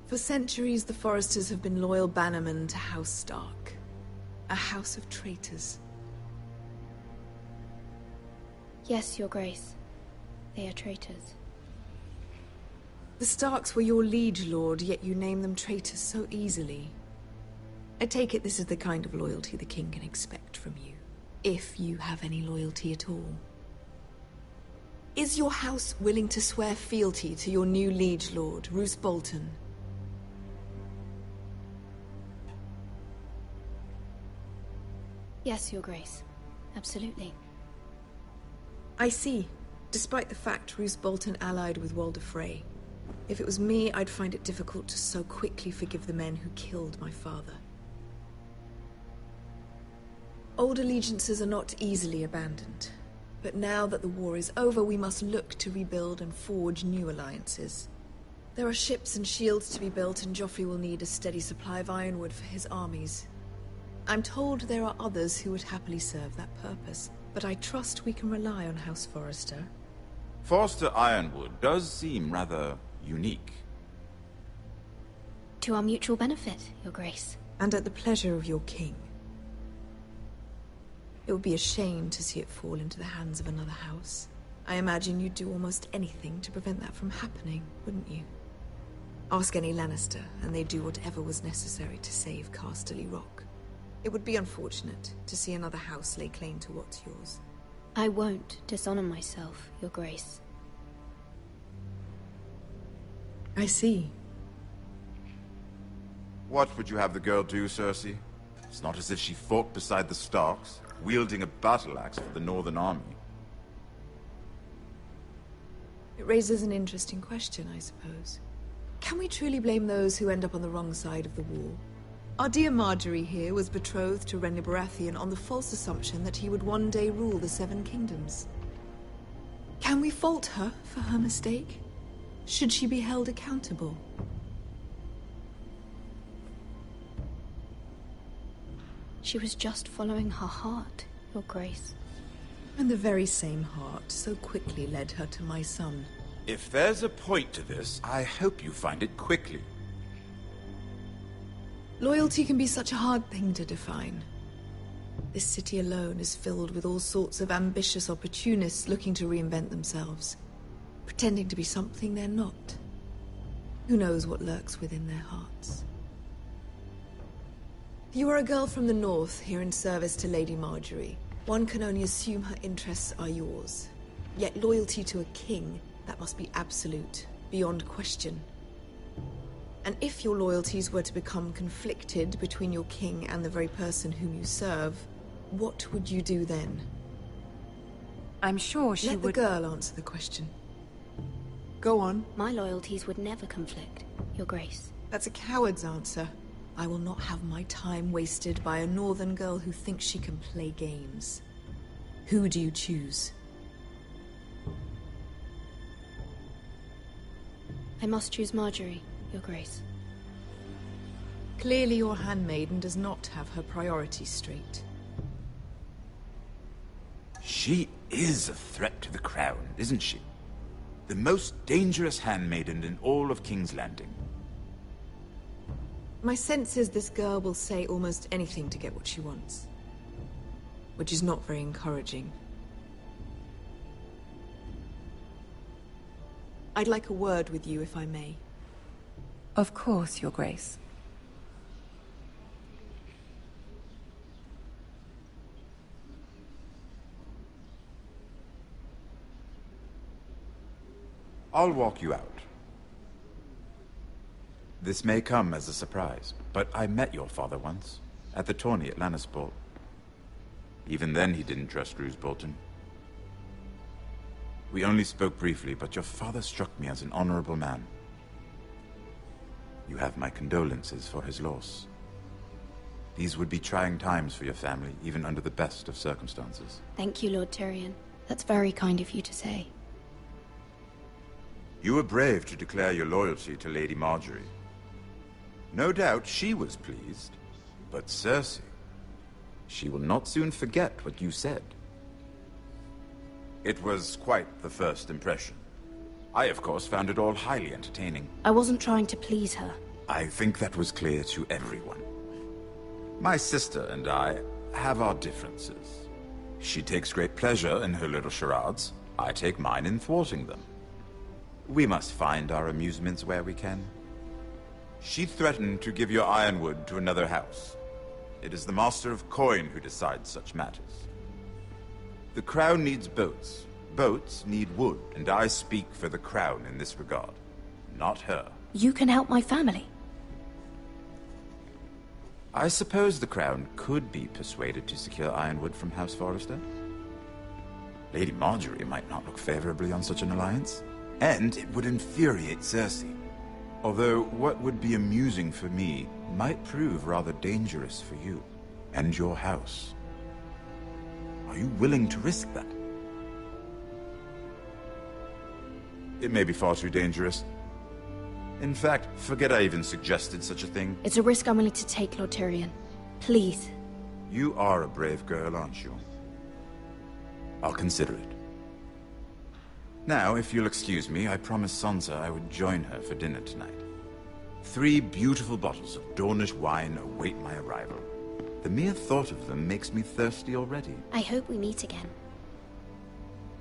For centuries, the Forresters have been loyal bannermen to House Stark. A house of traitors. Yes, Your Grace. They are traitors. The Starks were your liege lord, yet you name them traitors so easily. I take it this is the kind of loyalty the king can expect from you. If you have any loyalty at all. Is your house willing to swear fealty to your new liege lord, Roose Bolton? Yes, Your Grace. Absolutely. I see. Despite the fact Roose Bolton allied with Walder Frey. If it was me, I'd find it difficult to so quickly forgive the men who killed my father. Old allegiances are not easily abandoned. But now that the war is over, we must look to rebuild and forge new alliances. There are ships and shields to be built, and Joffrey will need a steady supply of ironwood for his armies. I'm told there are others who would happily serve that purpose, but I trust we can rely on House Forrester. Forrester Ironwood does seem rather unique. To our mutual benefit, Your Grace. And at the pleasure of your king. It would be a shame to see it fall into the hands of another house. I imagine you'd do almost anything to prevent that from happening, wouldn't you? Ask any Lannister, and they'd do whatever was necessary to save Casterly Rock. It would be unfortunate to see another house lay claim to what's yours. I won't dishonor myself, Your Grace. I see. What would you have the girl do, Cersei? It's not as if she fought beside the Starks, wielding a battle axe for the Northern Army. It raises an interesting question, I suppose. Can we truly blame those who end up on the wrong side of the war? Our dear Marjorie here was betrothed to Renly Baratheon on the false assumption that he would one day rule the Seven Kingdoms. Can we fault her for her mistake? Should she be held accountable? She was just following her heart, Your Grace. And the very same heart so quickly led her to my son. If there's a point to this, I hope you find it quickly. Loyalty can be such a hard thing to define. This city alone is filled with all sorts of ambitious opportunists looking to reinvent themselves, pretending to be something they're not. Who knows what lurks within their hearts? You are a girl from the north, here in service to Lady Marjorie. One can only assume her interests are yours. Yet loyalty to a king, that must be absolute, beyond question. And if your loyalties were to become conflicted between your king and the very person whom you serve, what would you do then? I'm sure she would... Let the girl answer the question. Go on. My loyalties would never conflict, Your Grace. That's a coward's answer. I will not have my time wasted by a northern girl who thinks she can play games. Who do you choose? I must choose Marjorie, Your Grace. Clearly your handmaiden does not have her priorities straight. She is a threat to the crown, isn't she? The most dangerous handmaiden in all of King's Landing. My sense is this girl will say almost anything to get what she wants. Which is not very encouraging. I'd like a word with you, if I may. Of course, Your Grace. I'll walk you out. This may come as a surprise, but I met your father once, at the tourney at Lannisport. Even then he didn't trust Roose Bolton. We only spoke briefly, but your father struck me as an honorable man. You have my condolences for his loss. These would be trying times for your family, even under the best of circumstances. Thank you, Lord Tyrion. That's very kind of you to say. You were brave to declare your loyalty to Lady Margaery. No doubt she was pleased, but Cersei, she will not soon forget what you said. It was quite the first impression. I, of course, found it all highly entertaining. I wasn't trying to please her. I think that was clear to everyone. My sister and I have our differences. She takes great pleasure in her little charades. I take mine in thwarting them. We must find our amusements where we can. She threatened to give your ironwood to another house. It is the Master of Coin who decides such matters. The Crown needs boats. Boats need wood, and I speak for the Crown in this regard, not her. You can help my family. I suppose the Crown could be persuaded to secure ironwood from House Forrester. Lady Margaery might not look favorably on such an alliance, and it would infuriate Cersei. Although what would be amusing for me might prove rather dangerous for you and your house. Are you willing to risk that? It may be far too dangerous. In fact, forget I even suggested such a thing. It's a risk I'm willing to take, Lord Tyrion. Please. You are a brave girl, aren't you? I'll consider it. Now, if you'll excuse me, I promised Sansa I would join her for dinner tonight. 3 beautiful bottles of Dornish wine await my arrival. The mere thought of them makes me thirsty already. I hope we meet again.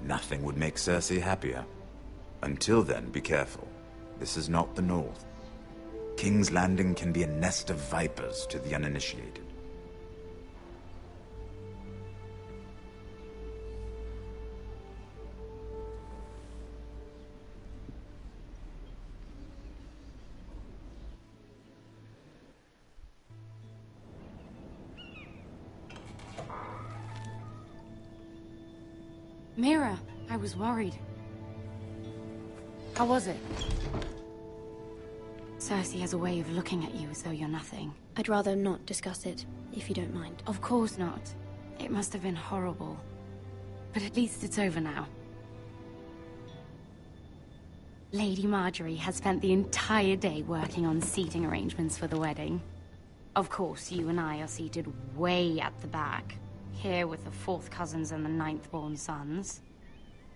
Nothing would make Cersei happier. Until then, be careful. This is not the North. King's Landing can be a nest of vipers to the uninitiated. Mira, I was worried. How was it? Cersei has a way of looking at you as though you're nothing. I'd rather not discuss it, if you don't mind. Of course not. It must have been horrible. But at least it's over now. Lady Margaery has spent the entire day working on seating arrangements for the wedding. Of course, you and I are seated way at the back. Here with the 4th cousins and the 9th-born sons.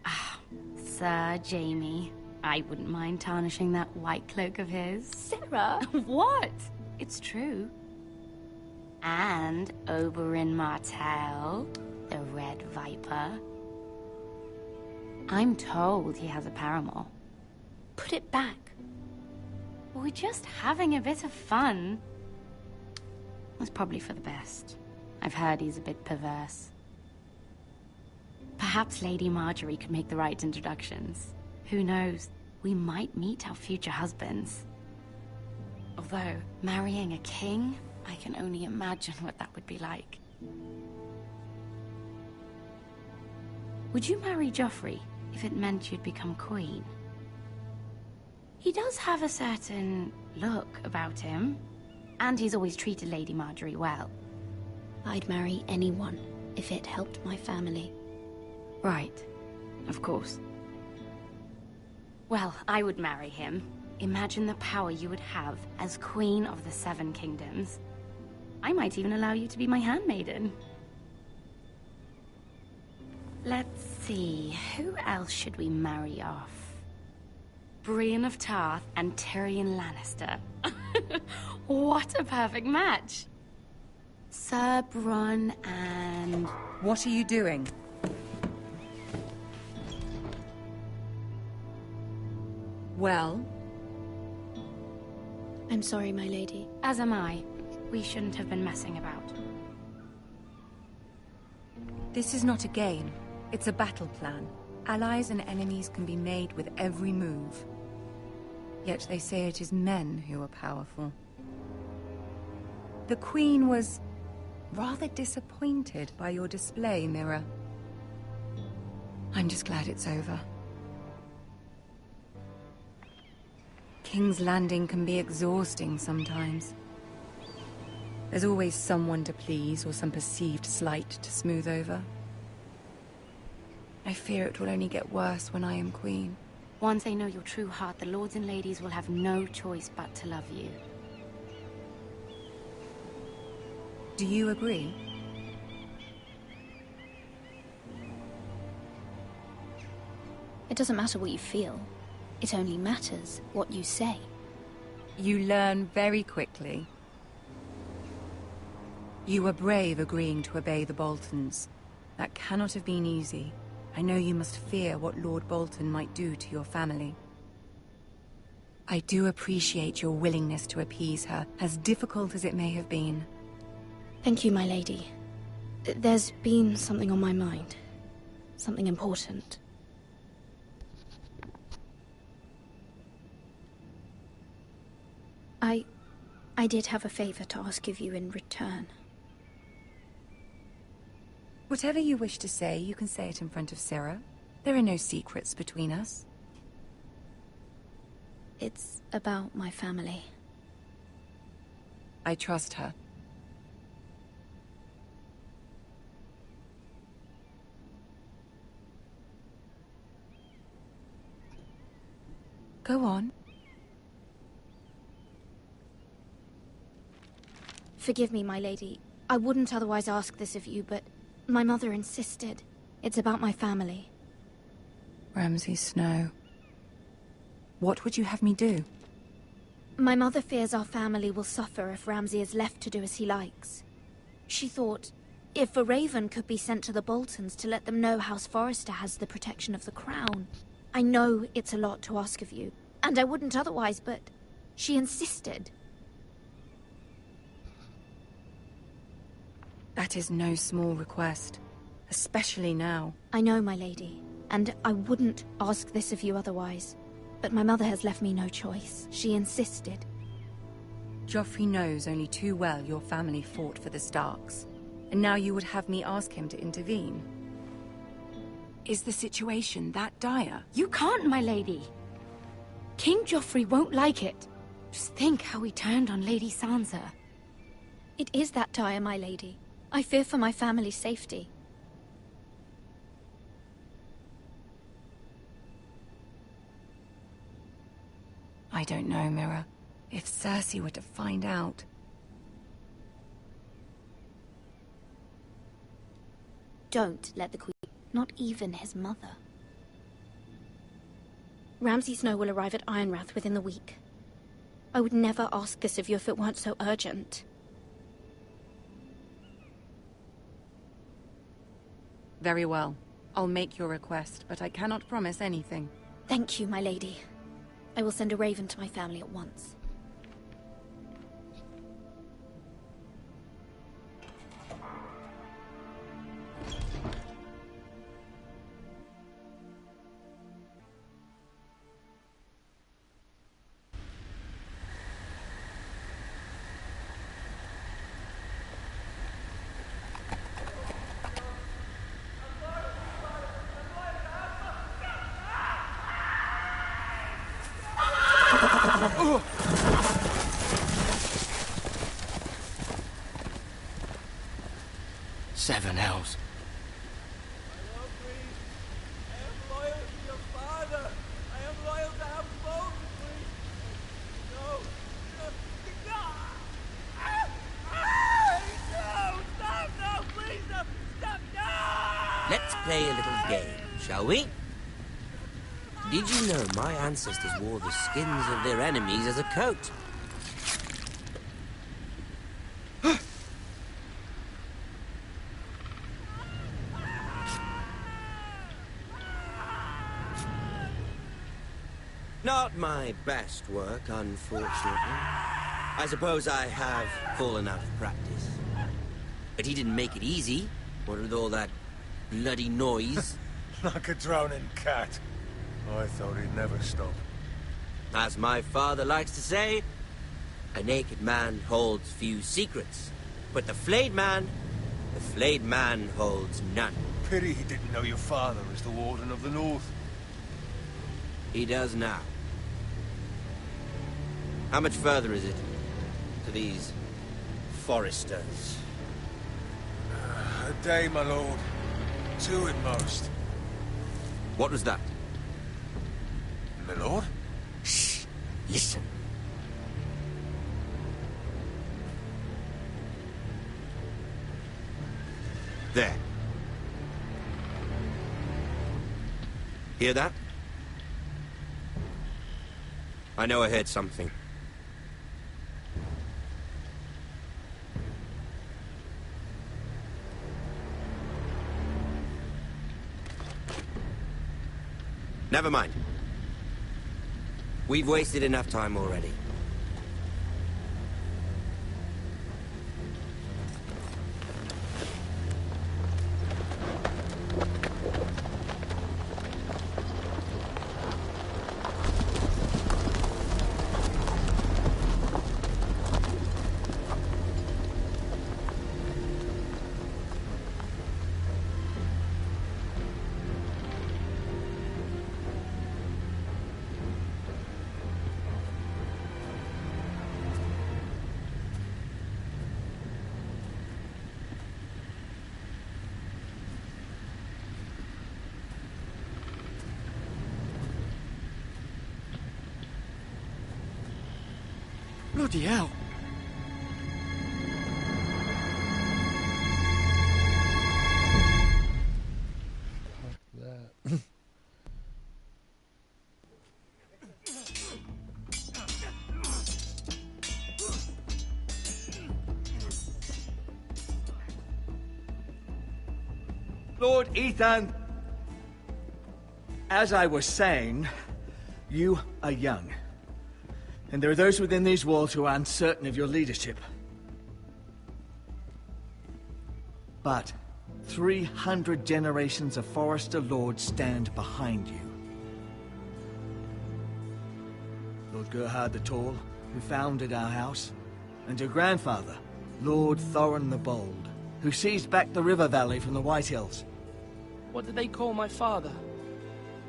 Ah, Sir Jaime. I wouldn't mind tarnishing that white cloak of his. Sarah! What? It's true. And Oberyn Martell, the Red Viper. I'm told he has a paramour. Put it back. We're just having a bit of fun. It's probably for the best. I've heard he's a bit perverse. Perhaps Lady Margaery could make the right introductions. Who knows? We might meet our future husbands. Although, marrying a king, I can only imagine what that would be like. Would you marry Joffrey if it meant you'd become queen? He does have a certain look about him, and he's always treated Lady Margaery well. I'd marry anyone if it helped my family. Right. Of course. Well, I would marry him. Imagine the power you would have as Queen of the 7 Kingdoms. I might even allow you to be my handmaiden. Let's see, who else should we marry off? Brienne of Tarth and Tyrion Lannister. What a perfect match. Sir Bronn and... What are you doing? Well? I'm sorry, my lady. As am I. We shouldn't have been messing about. This is not a game. It's a battle plan. Allies and enemies can be made with every move. Yet they say it is men who are powerful. The Queen was rather disappointed by your display, Mira. I'm just glad it's over. King's Landing can be exhausting sometimes. There's always someone to please or some perceived slight to smooth over. I fear it will only get worse when I am Queen. Once they know your true heart, the lords and ladies will have no choice but to love you. Do you agree? It doesn't matter what you feel. It only matters what you say. You learn very quickly. You were brave agreeing to obey the Boltons. That cannot have been easy. I know you must fear what Lord Bolton might do to your family. I do appreciate your willingness to appease her, as difficult as it may have been. Thank you, my lady. There's been something on my mind. Something important. I did have a favor to ask of you in return. Whatever you wish to say, you can say it in front of Sarah. There are no secrets between us. It's about my family. I trust her. Go on. Forgive me, my lady. I wouldn't otherwise ask this of you, but my mother insisted. It's about my family. Ramsay Snow. What would you have me do? My mother fears our family will suffer if Ramsay is left to do as he likes. She thought, if a raven could be sent to the Boltons to let them know House Forrester has the protection of the crown. I know it's a lot to ask of you, and I wouldn't otherwise, but she insisted. That is no small request, especially now. I know, my lady, and I wouldn't ask this of you otherwise. But my mother has left me no choice. She insisted. Joffrey knows only too well your family fought for the Starks, and now you would have me ask him to intervene. Is the situation that dire? You can't, my lady. King Joffrey won't like it. Just think how he turned on Lady Sansa. It is that dire, my lady. I fear for my family's safety. I don't know, Mira. If Cersei were to find out... Don't let the Queen, not even his mother. Ramsay Snow will arrive at Ironrath within the week. I would never ask this of you if it weren't so urgent. Very well. I'll make your request, but I cannot promise anything. Thank you, my lady. I will send a raven to my family at once. Seven hells. Let's play a little game, shall we? Did you know my ancestors wore the skins of their enemies as a coat? Not my best work, unfortunately. I suppose I have fallen out of practice. But he didn't make it easy. What with all that bloody noise? Like a drowning cat. I thought he'd never stop. As my father likes to say, a naked man holds few secrets. But the flayed man holds none. Pity he didn't know your father was the Warden of the North. He does now. How much further is it to these foresters? A day, my lord. 2 at most. What was that? My lord? Shh! Listen. There. Hear that? I know I heard something. Never mind. We've wasted enough time already. Bloody hell. That. Lord Ethan, as I was saying, you are young. And there are those within these walls who are uncertain of your leadership. But 300 generations of Forester Lords stand behind you. Lord Gerhard the Tall, who founded our house, and your grandfather, Lord Thorin the Bold, who seized back the river valley from the White Hills. What did they call my father?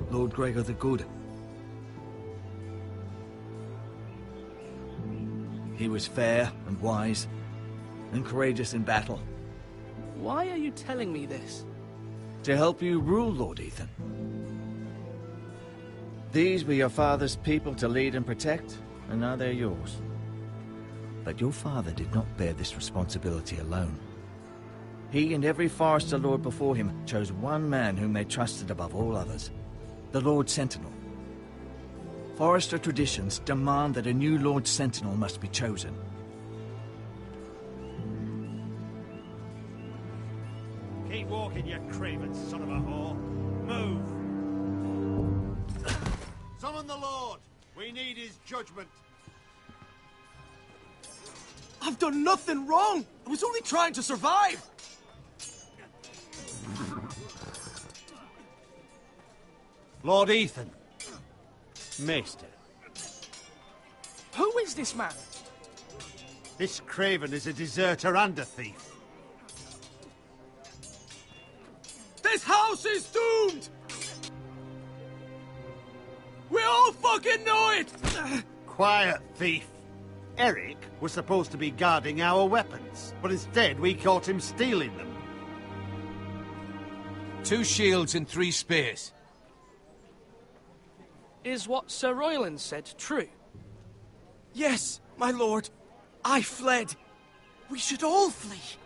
Lord Gregor the Good. He was fair and wise, and courageous in battle. Why are you telling me this? To help you rule, Lord Ethan. These were your father's people to lead and protect, and now they're yours. But your father did not bear this responsibility alone. He and every Forester Lord before him chose one man whom they trusted above all others, the Lord Sentinel. Forester traditions demand that a new Lord Sentinel must be chosen. Keep walking, you craven son of a whore. Move! Summon the Lord! We need his judgment. I've done nothing wrong! I was only trying to survive! Lord Ethan. Maester. Who is this man? This craven is a deserter and a thief. This house is doomed! We all fucking know it! Quiet, thief. Eric was supposed to be guarding our weapons, but instead we caught him stealing them. 2 shields and 3 spears. Is what Sir Royland said true? Yes, my lord. I fled. We should all flee.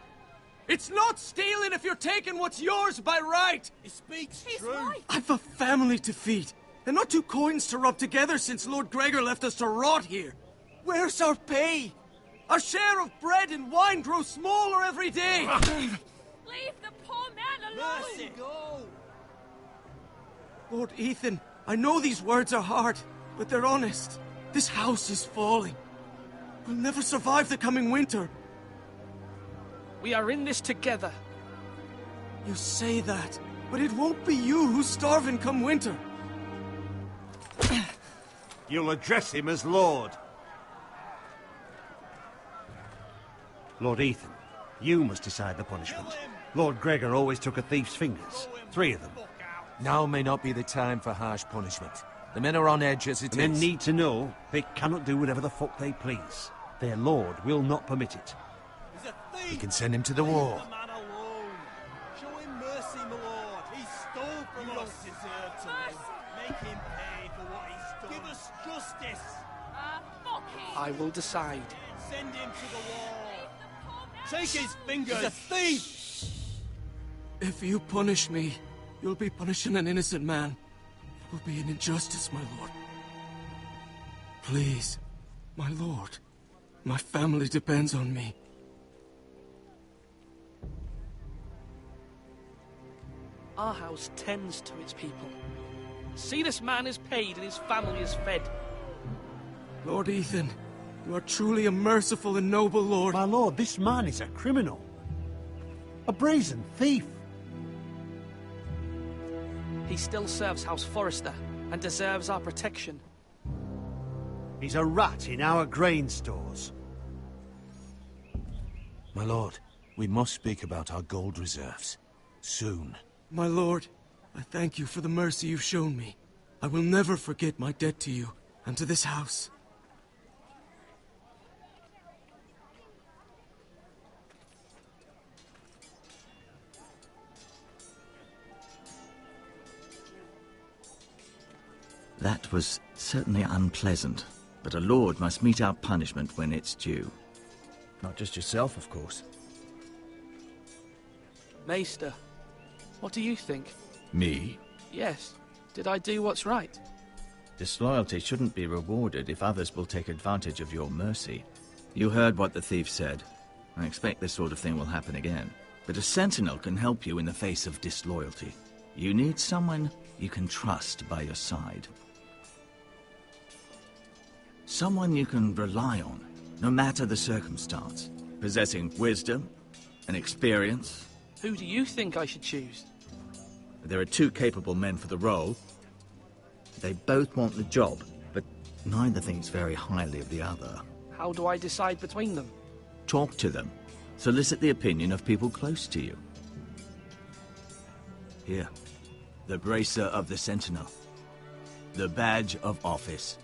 It's not stealing if you're taking what's yours by right. He speaks true. Right. I've a family to feed, and not 2 coins to rub together since Lord Gregor left us to rot here. Where's our pay? Our share of bread and wine grows smaller every day. Leave the poor man alone! Mercy, go! Lord Ethan, I know these words are hard, but they're honest. This house is falling. We'll never survive the coming winter. We are in this together. You say that, but it won't be you who's starving come winter. You'll address him as Lord. Lord Ethan, you must decide the punishment. Lord Gregor always took a thief's fingers. 3 of them. Now may not be the time for harsh punishment. The men are on edge as it is. Men need to know they cannot do whatever the fuck they please. Their lord will not permit it. We can send him to the war. Show him mercy, my lord. He stole from us. You don't deserve to live. Make him pay for what he's done. Give us justice. I will decide. Send him to the wall. Take his fingers. He's a thief. If you punish me, you'll be punishing an innocent man. It will be an injustice, my lord. Please, my lord. My family depends on me. Our house tends to its people. See, this man is paid and his family is fed. Lord Ethan, you are truly a merciful and noble lord. My lord, this man is a criminal. A brazen thief. He still serves House Forrester and deserves our protection. He's a rat in our grain stores. My lord, we must speak about our gold reserves. Soon. My lord, I thank you for the mercy you've shown me. I will never forget my debt to you and to this house. That was certainly unpleasant, but a lord must mete out punishment when it's due. Not just yourself, of course. Maester, what do you think? Me? Yes. Did I do what's right? Disloyalty shouldn't be rewarded if others will take advantage of your mercy. You heard what the thief said. I expect this sort of thing will happen again. But a sentinel can help you in the face of disloyalty. You need someone you can trust by your side. Someone you can rely on, no matter the circumstance. Possessing wisdom and experience. Who do you think I should choose? There are 2 capable men for the role. They both want the job, but neither thinks very highly of the other. How do I decide between them? Talk to them. Solicit the opinion of people close to you. Here. The bracer of the Sentinel. The badge of office.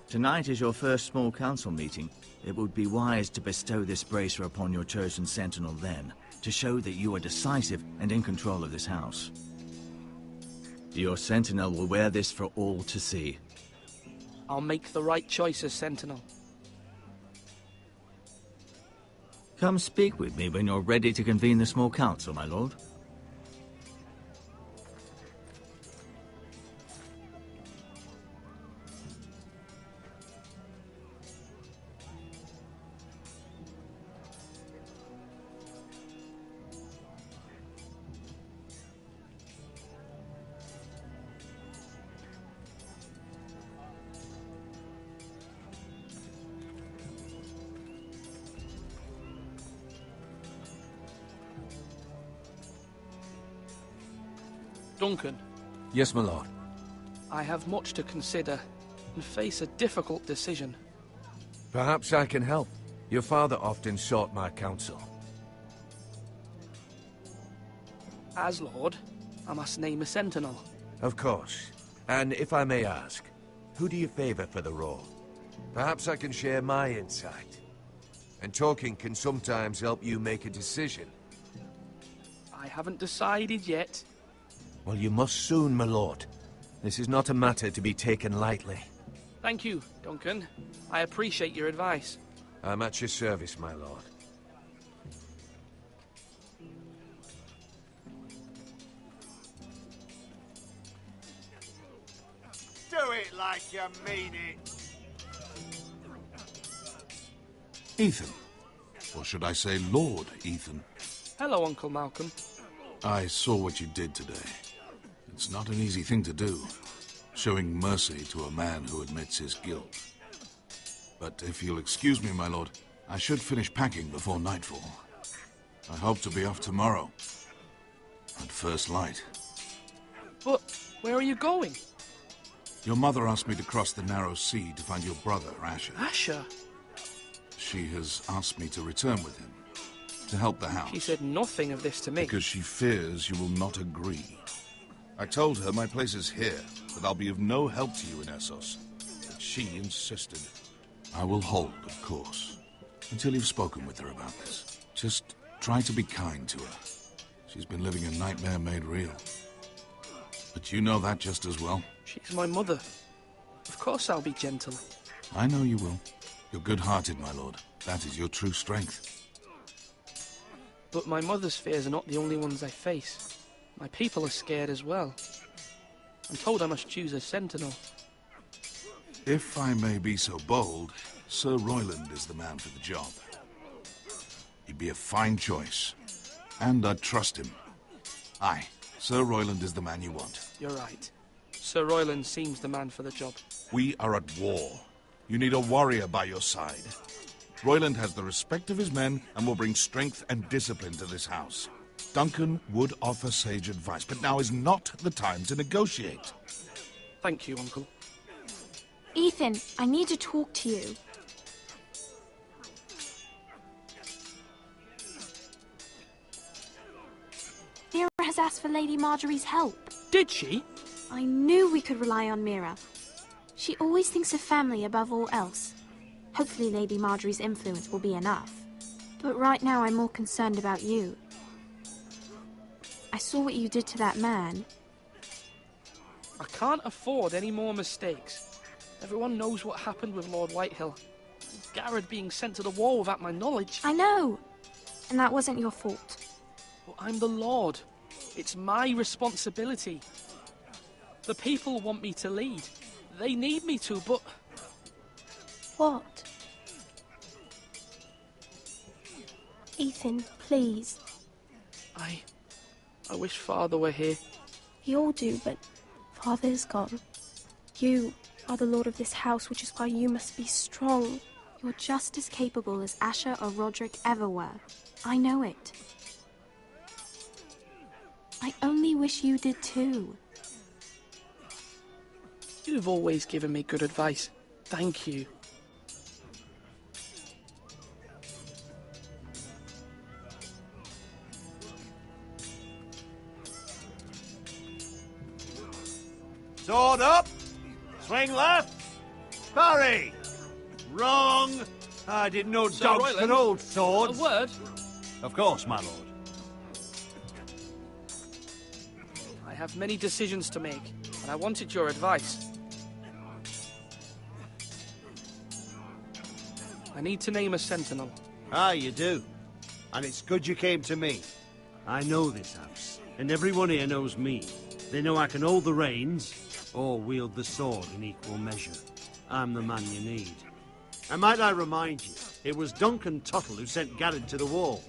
Tonight is your first small council meeting. It would be wise to bestow this bracer upon your chosen Sentinel then, to show that you are decisive and in control of this house. Your Sentinel will wear this for all to see. I'll make the right choice as Sentinel. Come speak with me when you're ready to convene the small council, my lord. Duncan. Yes, my lord. I have much to consider and face a difficult decision. Perhaps I can help. Your father often sought my counsel. As Lord, I must name a Sentinel. Of course. And if I may ask, who do you favor for the role? Perhaps I can share my insight. And talking can sometimes help you make a decision. I haven't decided yet. Well, you must soon, my lord. This is not a matter to be taken lightly. Thank you, Duncan. I appreciate your advice. I'm at your service, my lord. Do it like you mean it. Ethan. Or should I say Lord Ethan? Hello, Uncle Malcolm. I saw what you did today. It's not an easy thing to do. showing mercy to a man who admits his guilt. But if you'll excuse me, my lord, I should finish packing before nightfall. I hope to be off tomorrow. At first light. But where are you going? Your mother asked me to cross the narrow sea to find your brother, Asher. Asher? She has asked me to return with him, to help the house. She said nothing of this to me. Because she fears you will not agree. I told her my place is here, that I'll be of no help to you in Essos. But she insisted. I will hold, of course, until you've spoken with her about this. Just try to be kind to her. She's been living a nightmare made real. But you know that just as well. She's my mother. Of course I'll be gentle. I know you will. You're good-hearted, my lord. That is your true strength. But my mother's fears are not the only ones I face. My people are scared as well. I'm told I must choose a sentinel. If I may be so bold, Sir Royland is the man for the job. He'd be a fine choice. And I'd trust him. Aye, Sir Royland is the man you want. You're right. Sir Royland seems the man for the job. We are at war. You need a warrior by your side. Royland has the respect of his men and will bring strength and discipline to this house. Duncan would offer sage advice, but now is not the time to negotiate. Thank you, Uncle. Ethan, I need to talk to you. Mira has asked for Lady Marjorie's help. Did she? I knew we could rely on Mira. She always thinks of family above all else. Hopefully Lady Marjorie's influence will be enough. But right now I'm more concerned about you. I saw what you did to that man. I can't afford any more mistakes. Everyone knows what happened with Lord Whitehill. Garrett being sent to the war without my knowledge. I know. And that wasn't your fault. But I'm the Lord. It's my responsibility. The people want me to lead. They need me to, but... What? Ethan, please. I wish Father were here. We all do, but Father is gone. You are the lord of this house, which is why you must be strong. You're just as capable as Asher or Roderick ever were. I know it. I only wish you did too. You've always given me good advice. Thank you. Sword up! Swing left! Parry! Wrong! I didn't know Sir dogs Royland, could hold swords. A word? Of course, my lord. I have many decisions to make, and I wanted your advice. I need to name a sentinel. Ah, you do. And it's good you came to me. I know this house, and everyone here knows me. They know I can hold the reins, or wield the sword in equal measure. I'm the man you need. And might I remind you, it was Duncan Tuttle who sent Garrett to the wall.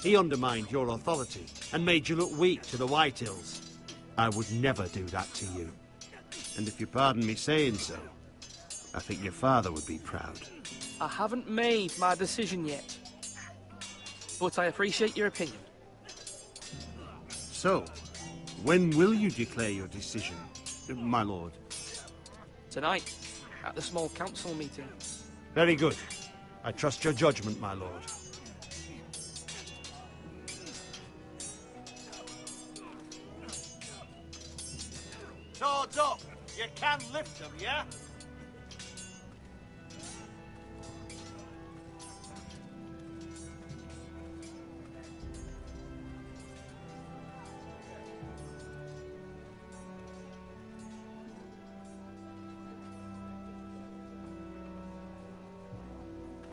He undermined your authority, and made you look weak to the Whitehills. I would never do that to you. And if you pardon me saying so, I think your father would be proud. I haven't made my decision yet, but I appreciate your opinion. So, when will you declare your decision, my lord? Tonight, at the small council meeting. Very good. I trust your judgment, my lord. Swords up! You can lift them, yeah?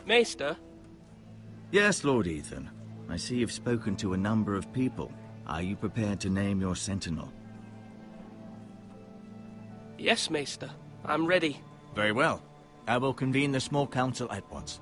Maester? Yes, Lord Ethan. I see you've spoken to a number of people. Are you prepared to name your sentinel? Yes, Maester. I'm ready. Very well. I will convene the small council at once.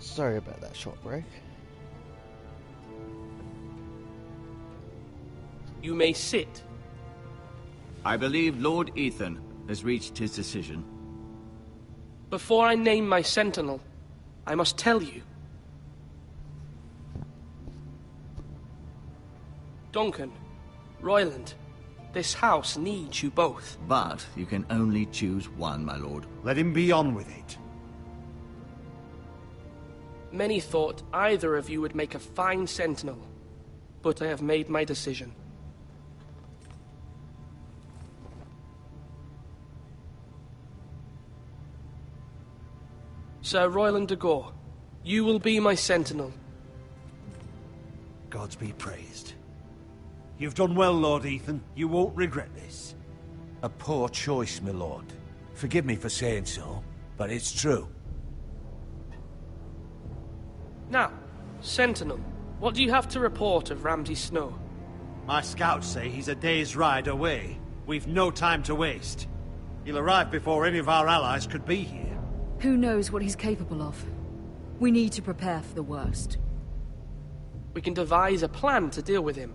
Sorry about that short break. You may sit. I believe Lord Ethan has reached his decision. Before I name my sentinel, I must tell you. Duncan, Royland, this house needs you both. But you can only choose one, my lord. Let him be on with it. Many thought either of you would make a fine sentinel, but I have made my decision. Sir Royland de Gore, you will be my sentinel. Gods be praised. You've done well, Lord Ethan. You won't regret this. A poor choice, my lord. Forgive me for saying so, but it's true. Now, Sentinel, what do you have to report of Ramsay Snow? My scouts say he's a day's ride away. We've no time to waste. He'll arrive before any of our allies could be here. Who knows what he's capable of? We need to prepare for the worst. We can devise a plan to deal with him.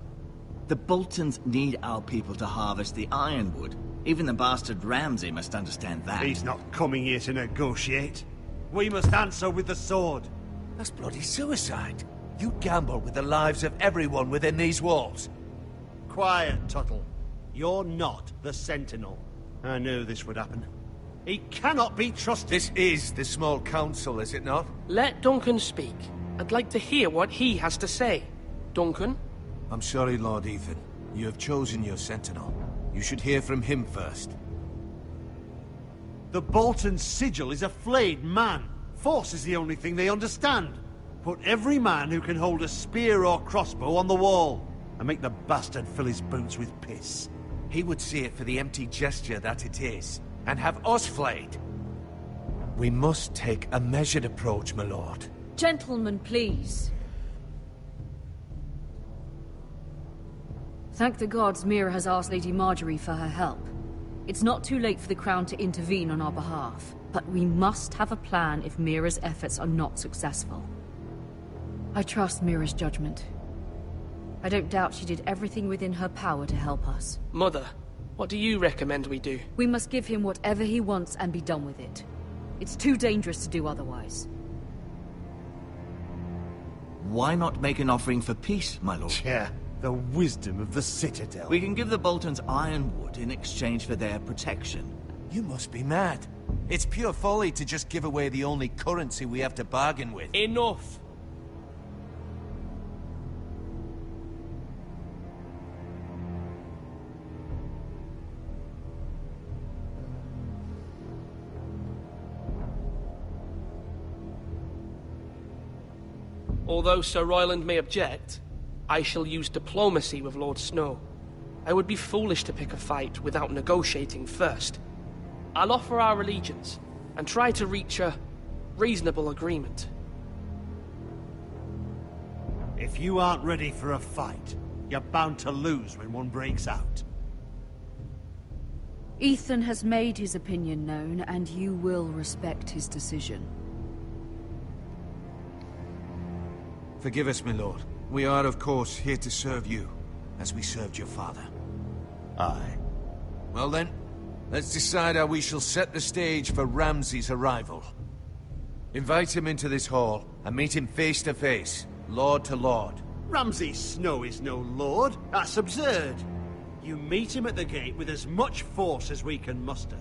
The Boltons need our people to harvest the ironwood. Even the bastard Ramsay must understand that. He's not coming here to negotiate. We must answer with the sword. That's bloody suicide. You gamble with the lives of everyone within these walls. Quiet, Tuttle. You're not the Sentinel. I knew this would happen. He cannot be trusted. This is the small council, is it not? Let Duncan speak. I'd like to hear what he has to say. Duncan? I'm sorry, Lord Ethan. You have chosen your sentinel. You should hear from him first. The Bolton sigil is a flayed man. Force is the only thing they understand. Put every man who can hold a spear or crossbow on the wall, and make the bastard fill his boots with piss. He would see it for the empty gesture that it is, and have us flayed. We must take a measured approach, my lord. Gentlemen, please. Thank the gods Mira has asked Lady Marjorie for her help. It's not too late for the Crown to intervene on our behalf, but we must have a plan if Mira's efforts are not successful. I trust Mira's judgment. I don't doubt she did everything within her power to help us. Mother, what do you recommend we do? We must give him whatever he wants and be done with it. It's too dangerous to do otherwise. Why not make an offering for peace, my lord? Yeah, the wisdom of the Citadel. We can give the Boltons ironwood in exchange for their protection. You must be mad. It's pure folly to just give away the only currency we have to bargain with. Enough! Although Sir Royland may object, I shall use diplomacy with Lord Snow. I would be foolish to pick a fight without negotiating first. I'll offer our allegiance, and try to reach a reasonable agreement. If you aren't ready for a fight, you're bound to lose when one breaks out. Ethan has made his opinion known, and you will respect his decision. Forgive us, my lord. We are, of course, here to serve you, as we served your father. Aye. Well then, let's decide how we shall set the stage for Ramsay's arrival. Invite him into this hall, and meet him face to face, lord to lord. Ramsay Snow is no lord. That's absurd. You meet him at the gate with as much force as we can muster.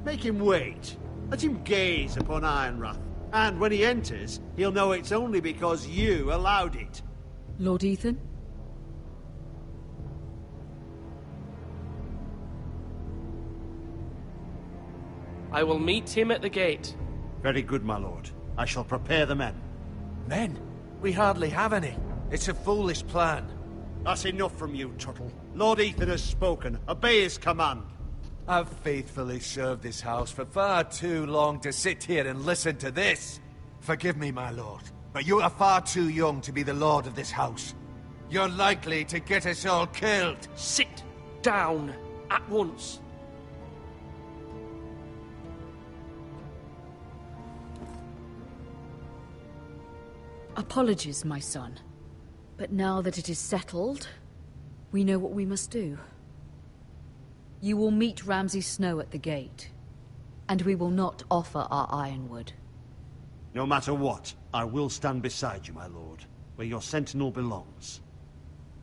Make him wait. Let him gaze upon Ironrath. And when he enters, he'll know it's only because you allowed it. Lord Ethan? I will meet him at the gate. Very good, my lord. I shall prepare the men. Men? We hardly have any. It's a foolish plan. That's enough from you, Tuttle. Lord Ethan has spoken. Obey his command. I've faithfully served this house for far too long to sit here and listen to this. Forgive me, my lord, but you are far too young to be the lord of this house. You're likely to get us all killed. Sit down at once. Apologies, my son. But now that it is settled, we know what we must do. You will meet Ramsay Snow at the gate, and we will not offer our ironwood. No matter what, I will stand beside you, my lord, where your sentinel belongs.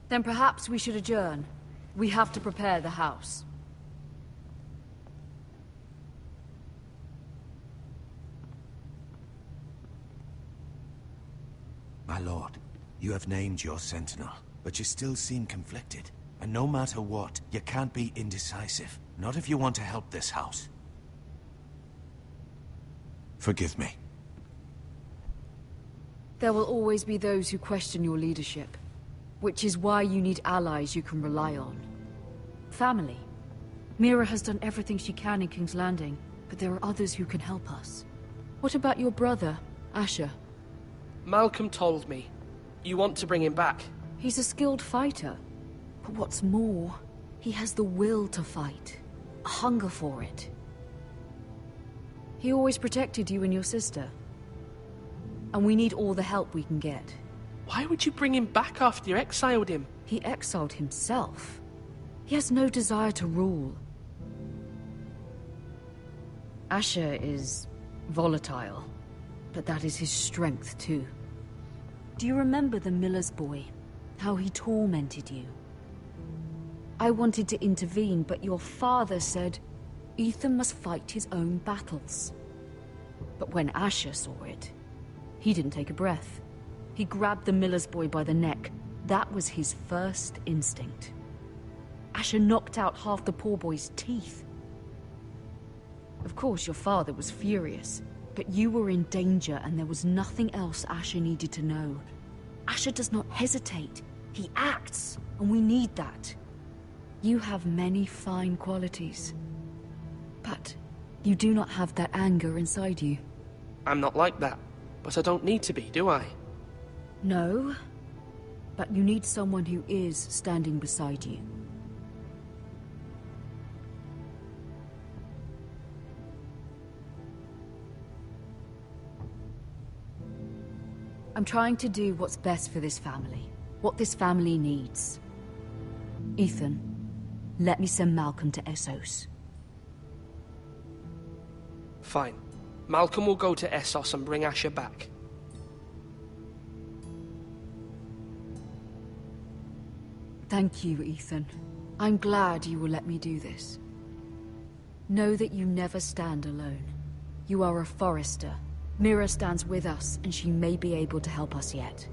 Then perhaps we should adjourn. We have to prepare the house. My lord, you have named your sentinel, but you still seem conflicted. And no matter what, you can't be indecisive. Not if you want to help this house. Forgive me. There will always be those who question your leadership, which is why you need allies you can rely on. Family. Mira has done everything she can in King's Landing, but there are others who can help us. What about your brother, Asher? Malcolm told me. You want to bring him back? He's a skilled fighter. But what's more, he has the will to fight. A hunger for it. He always protected you and your sister. And we need all the help we can get. Why would you bring him back after you exiled him? He exiled himself. He has no desire to rule. Asher is volatile, but that is his strength too. Do you remember the miller's boy? How he tormented you? I wanted to intervene, but your father said Ethan must fight his own battles. But when Asher saw it, he didn't take a breath. He grabbed the miller's boy by the neck. That was his first instinct. Asher knocked out half the poor boy's teeth. Of course, your father was furious, but you were in danger and there was nothing else Asher needed to know. Asher does not hesitate. He acts, and we need that. You have many fine qualities, but you do not have that anger inside you. I'm not like that, but I don't need to be, do I? No, but you need someone who is standing beside you. I'm trying to do what's best for this family, what this family needs. Ethan, let me send Malcolm to Essos. Fine. Malcolm will go to Essos and bring Asher back. Thank you, Ethan. I'm glad you will let me do this. Know that you never stand alone. You are a Forester. Mira stands with us, and she may be able to help us yet.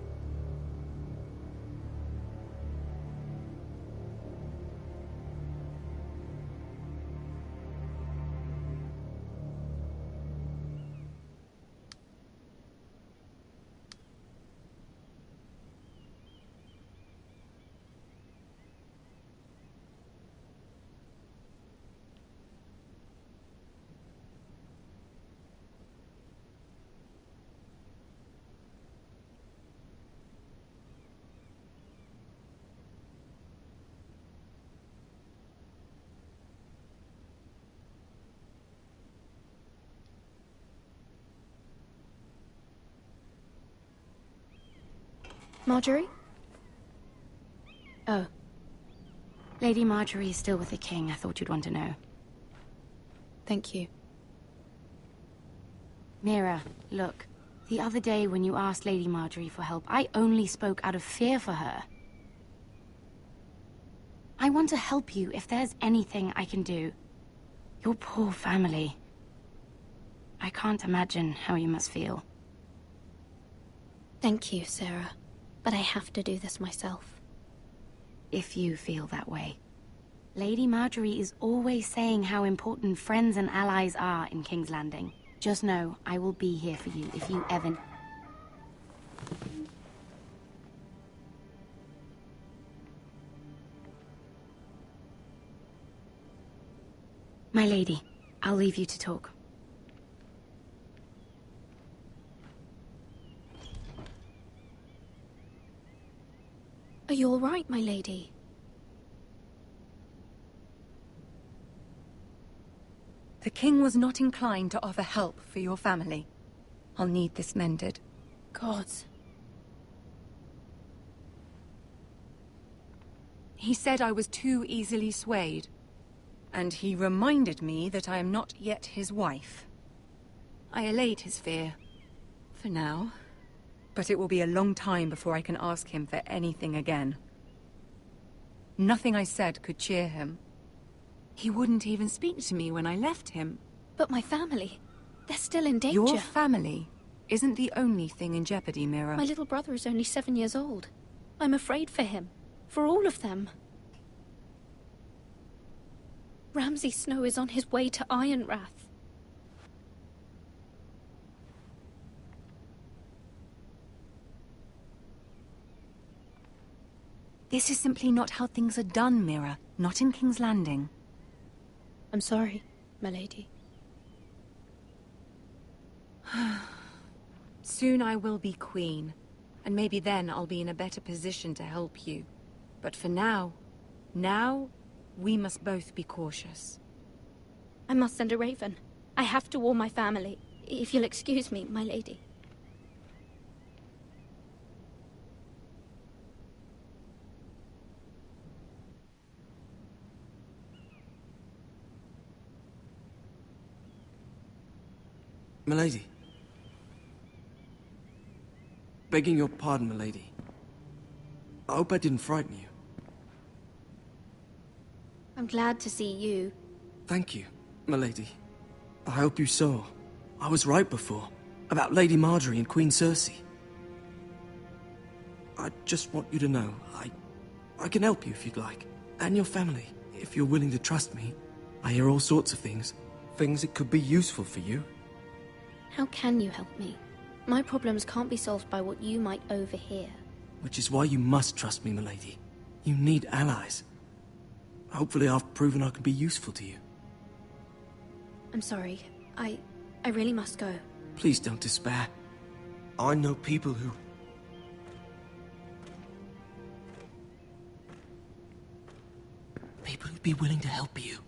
Marjorie? Oh. Lady Marjorie is still with the king. I thought you'd want to know. Thank you. Mira, look. The other day when you asked Lady Marjorie for help, I only spoke out of fear for her. I want to help you if there's anything I can do. Your poor family. I can't imagine how you must feel. Thank you, Sarah. But I have to do this myself. If you feel that way. Lady Marjorie is always saying how important friends and allies are in King's Landing. Just know, I will be here for you if you ever... My lady, I'll leave you to talk. Are you all right, my lady? The king was not inclined to offer help for your family. I'll need this mended. Gods, He said I was too easily swayed. And he reminded me that I am not yet his wife. I allayed his fear. For now. But it will be a long time before I can ask him for anything again. Nothing I said could cheer him. He wouldn't even speak to me when I left him. But my family, they're still in danger. Your family isn't the only thing in jeopardy, Mira. My little brother is only 7 years old. I'm afraid for him. For all of them. Ramsay Snow is on his way to Ironrath. This is simply not how things are done, Mira. Not in King's Landing. I'm sorry, my lady. Soon I will be queen, and maybe then I'll be in a better position to help you. But for now, we must both be cautious. I must send a raven. I have to warn my family. If you'll excuse me, my lady. Milady. Begging your pardon, milady. I hope I didn't frighten you. I'm glad to see you. Thank you, milady. I hope you saw. I was right before. About Lady Marjorie and Queen Cersei. I just want you to know, I can help you if you'd like. And your family, if you're willing to trust me. I hear all sorts of things. Things that could be useful for you. How can you help me? My problems can't be solved by what you might overhear. Which is why you must trust me, milady. You need allies. Hopefully I've proven I can be useful to you. I'm sorry. I really must go. Please don't despair. I know people who... People who'd be willing to help you.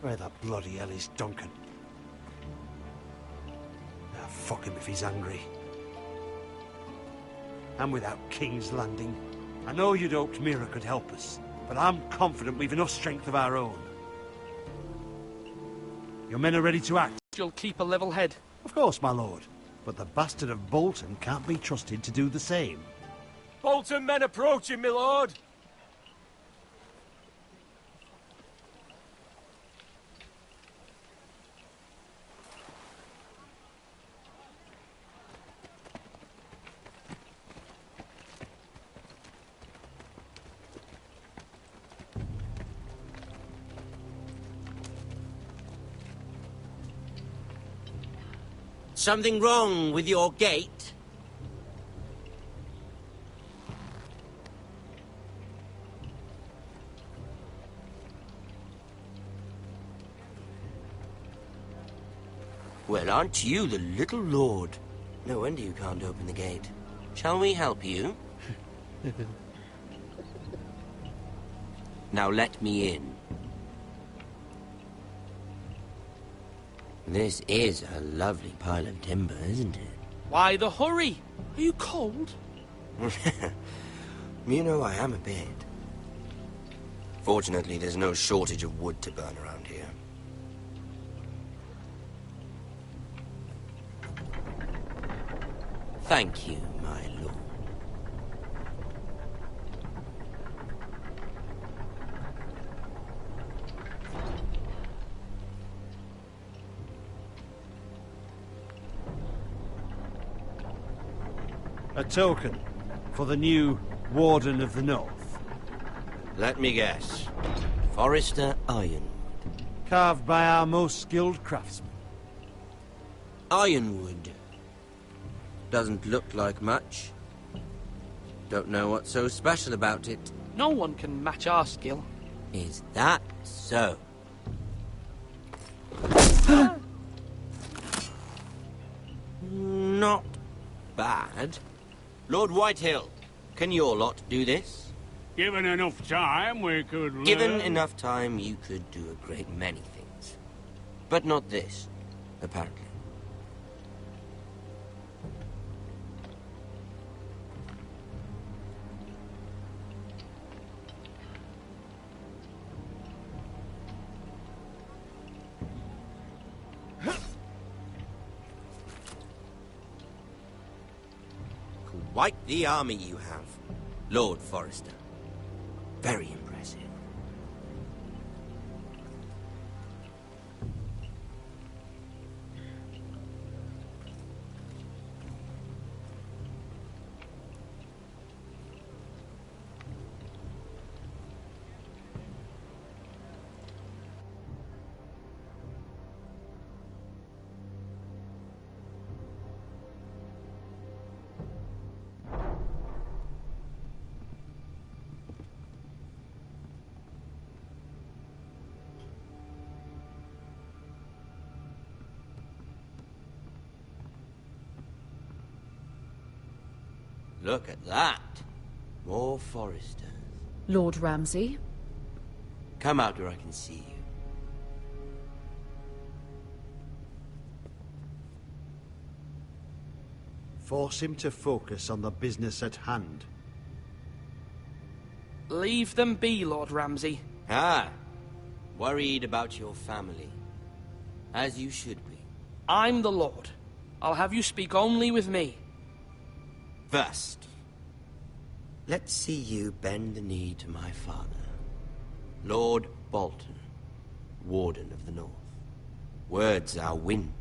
Where the bloody hell is Duncan? Ah, fuck him if he's angry. And without King's Landing, I know you'd hoped Mira could help us, but I'm confident we've enough strength of our own. Your men are ready to act. You'll keep a level head. Of course, my lord. But the bastard of Bolton can't be trusted to do the same. Bolton men approaching, my lord! Something wrong with your gate? Well, aren't you the little lord? No wonder you can't open the gate. Shall we help you? Now let me in. This is a lovely pile of timber, isn't it? Why the hurry? Are you cold? You know I am a bit. Fortunately, there's no shortage of wood to burn around here. Thank you, my lord. A token for the new Warden of the North. Let me guess. Forrester Iron. Carved by our most skilled craftsmen. Ironwood. Doesn't look like much. Don't know what's so special about it. No one can match our skill. Is that so? Not bad. Lord Whitehill, can your lot do this? Given enough time, we could learn. Given enough time, you could do a great many things. But not this, apparently. Quite the army you have, Lord Forrester. Very impressive. Look at that. More Forresters. Lord Ramsay? Come out where I can see you. Force him to focus on the business at hand. Leave them be, Lord Ramsay. Ah, worried about your family. As you should be. I'm the Lord. I'll have you speak only with me. First, let's see you bend the knee to my father, Lord Bolton, Warden of the North. Words are wind.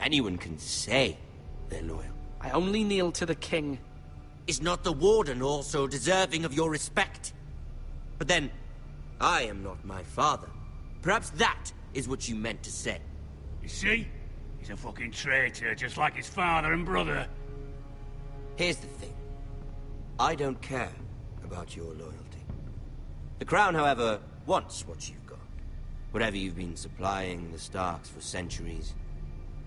Anyone can say they're loyal. I only kneel to the king. Is not the Warden also deserving of your respect? But then, I am not my father. Perhaps that is what you meant to say. You see? He's a fucking traitor, just like his father and brother. Here's the thing. I don't care about your loyalty. The Crown, however, wants what you've got. Whatever you've been supplying the Starks for centuries.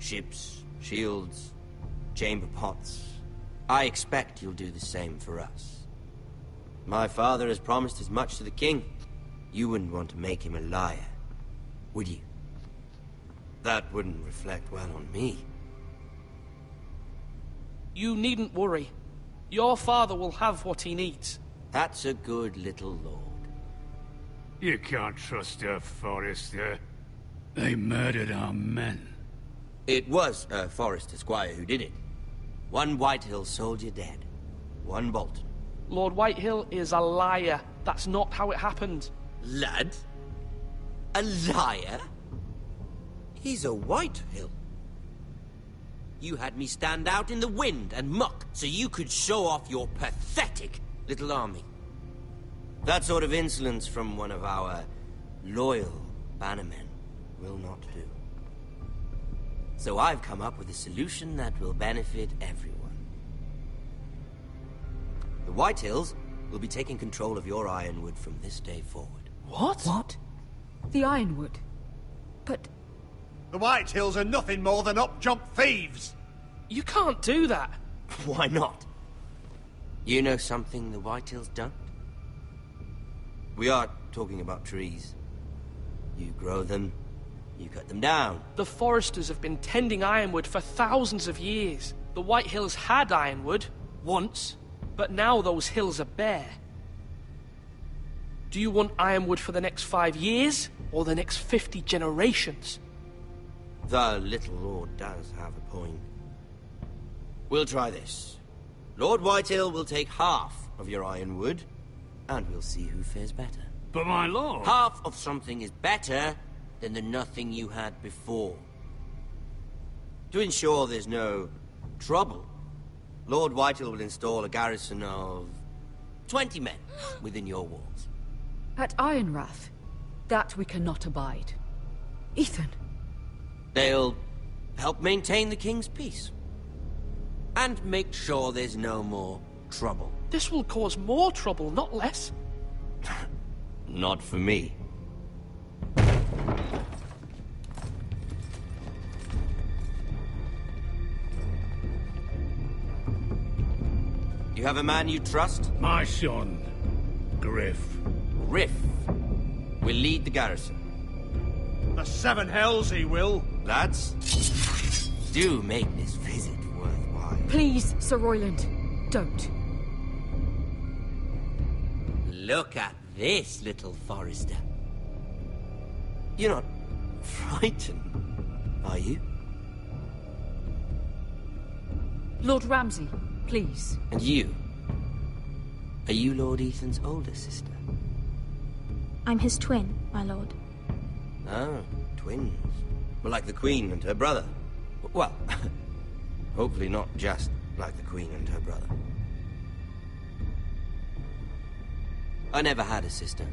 Ships, shields, chamber pots. I expect you'll do the same for us. My father has promised as much to the king. You wouldn't want to make him a liar, would you? That wouldn't reflect well on me. You needn't worry. Your father will have what he needs. That's a good little lord. You can't trust her, Forrester. They murdered our men. It was a Forrester squire who did it. One Whitehill soldier dead. One Bolton. Lord Whitehill is a liar. That's not how it happened. Lad? A liar? He's a Whitehill. You had me stand out in the wind and muck so you could show off your pathetic little army. That sort of insolence from one of our loyal bannermen will not do. So I've come up with a solution that will benefit everyone. The Whitehills will be taking control of your Ironwood from this day forward. What? What? The Ironwood? But... The Whitehills are nothing more than up-jump thieves! You can't do that. Why not? You know something the Whitehills don't? We are talking about trees. You grow them, you cut them down. The Foresters have been tending Ironwood for thousands of years. The Whitehills had Ironwood, once, but now those hills are bare. Do you want Ironwood for the next 5 years, or the next 50 generations? The little lord does have a point. We'll try this. Lord Whitehill will take half of your Ironwood, and we'll see who fares better. But my lord... Half of something is better than the nothing you had before. To ensure there's no trouble, Lord Whitehill will install a garrison of 20 men within your walls. At Ironrath? That we cannot abide. Ethan! They'll help maintain the king's peace. And make sure there's no more trouble. This will cause more trouble, not less. Not for me. You have a man you trust? My son, Griff. Griff will lead the garrison. The seven hells he will. Lads, do make this visit worthwhile. Please, Sir Royland, don't. Look at this, little Forester. You're not frightened, are you? Lord Ramsay, please. And you? Are you Lord Ethan's older sister? I'm his twin, my lord. Oh, twins. Well, like the Queen and her brother. Well, hopefully not just like the Queen and her brother. I never had a sister.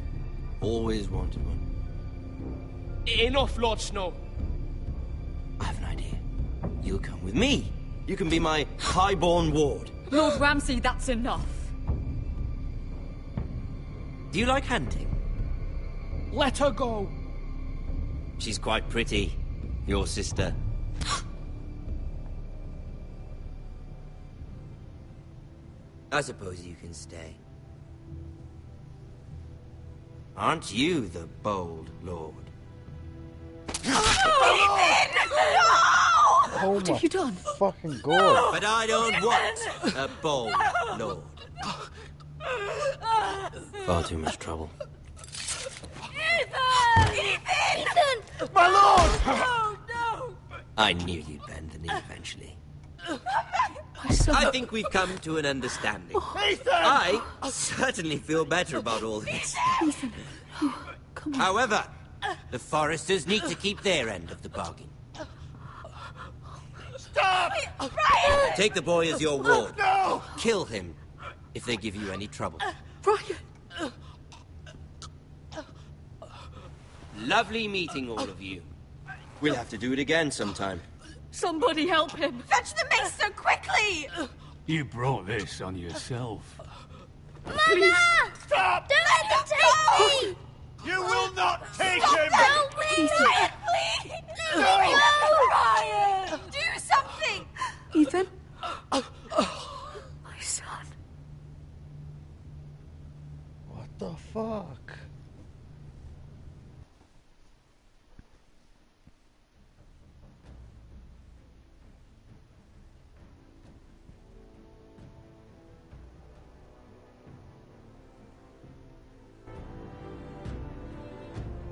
Always wanted one. Enough, Lord Snow. I have an idea. You'll come with me. You can be my highborn ward. Lord Ramsay, that's enough. Do you like hunting? Let her go. She's quite pretty, your sister. I suppose you can stay. Aren't you the bold lord? Oh What have you done? Fucking god. But I don't want a bold lord. Far too much trouble. Ethan! My lord! Oh, no! I knew you'd bend the knee eventually. My son. I think we've come to an understanding. I certainly feel better about all this. Ethan, come on. However, the Foresters need to keep their end of the bargain. Stop! Ryan! Take the boy as your ward. No! Kill him if they give you any trouble. Ryan! Lovely meeting all of you. We'll have to do it again sometime. Somebody help him! Fetch the maester quickly! You brought this on yourself. Mama! Stop! Don't let them take me! You will not take Stop, him! help me! Ryan, please! No! Ryan! Do something! Ethan? My son. What the fuck?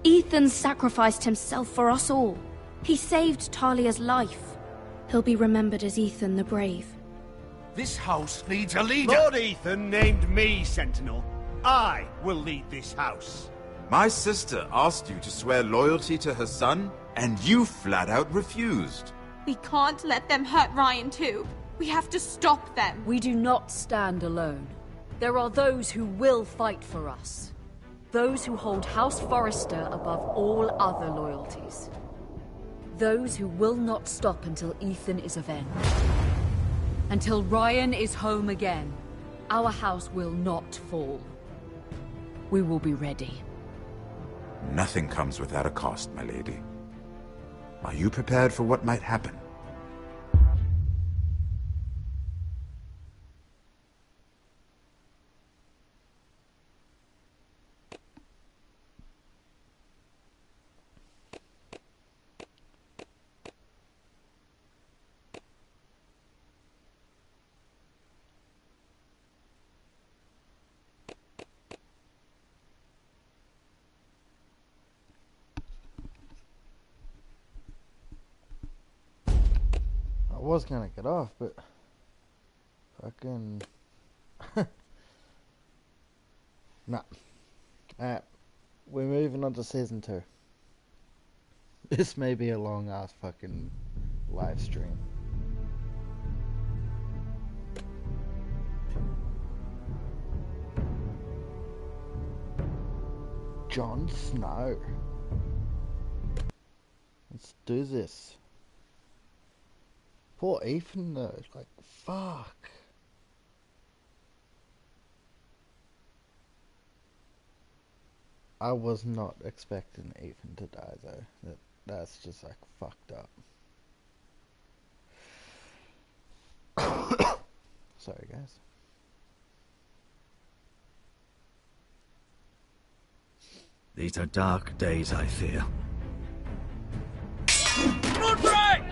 Ethan sacrificed himself for us all. He saved Talia's life. He'll be remembered as Ethan the Brave. This house needs a leader. Lord Ethan named me Sentinel. I will lead this house. My sister asked you to swear loyalty to her son, and you flat out refused. We can't let them hurt Ryan too. We have to stop them. We do not stand alone. There are those who will fight for us. Those who hold House Forrester above all other loyalties. Those who will not stop until Ethan is avenged. Until Ryan is home again, our house will not fall. We will be ready. Nothing comes without a cost, my lady. Are you prepared for what might happen? I was gonna get off, but fucking nah. Alright, we're moving on to season 2. This may be a long ass fucking live stream. Jon Snow. Let's do this. Poor Ethan though, like, fuck. I was not expecting Ethan to die though. That's just like fucked up. Sorry guys. These are dark days, I fear. Roderick!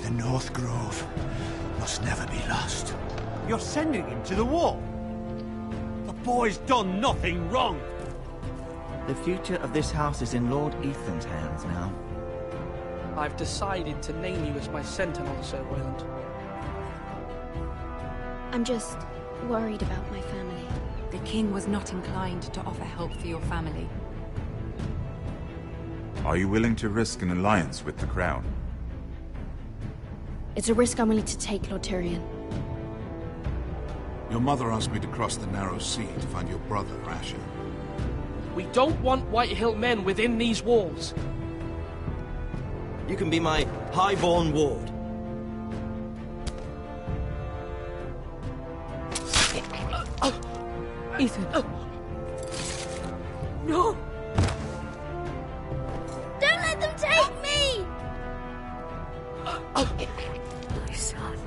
The North Grove must never be lost. You're sending him to the wall? The boy's done nothing wrong. The future of this house is in Lord Ethan's hands now. I've decided to name you as my sentinel, Sir Royland. I'm just worried about my family. The king was not inclined to offer help for your family. Are you willing to risk an alliance with the crown? It's a risk I'm willing to take, Lord Tyrion. Your mother asked me to cross the narrow sea to find your brother, Asher. We don't want Whitehill men within these walls. You can be my highborn ward. Ethan. No! Don't let them take me! My son.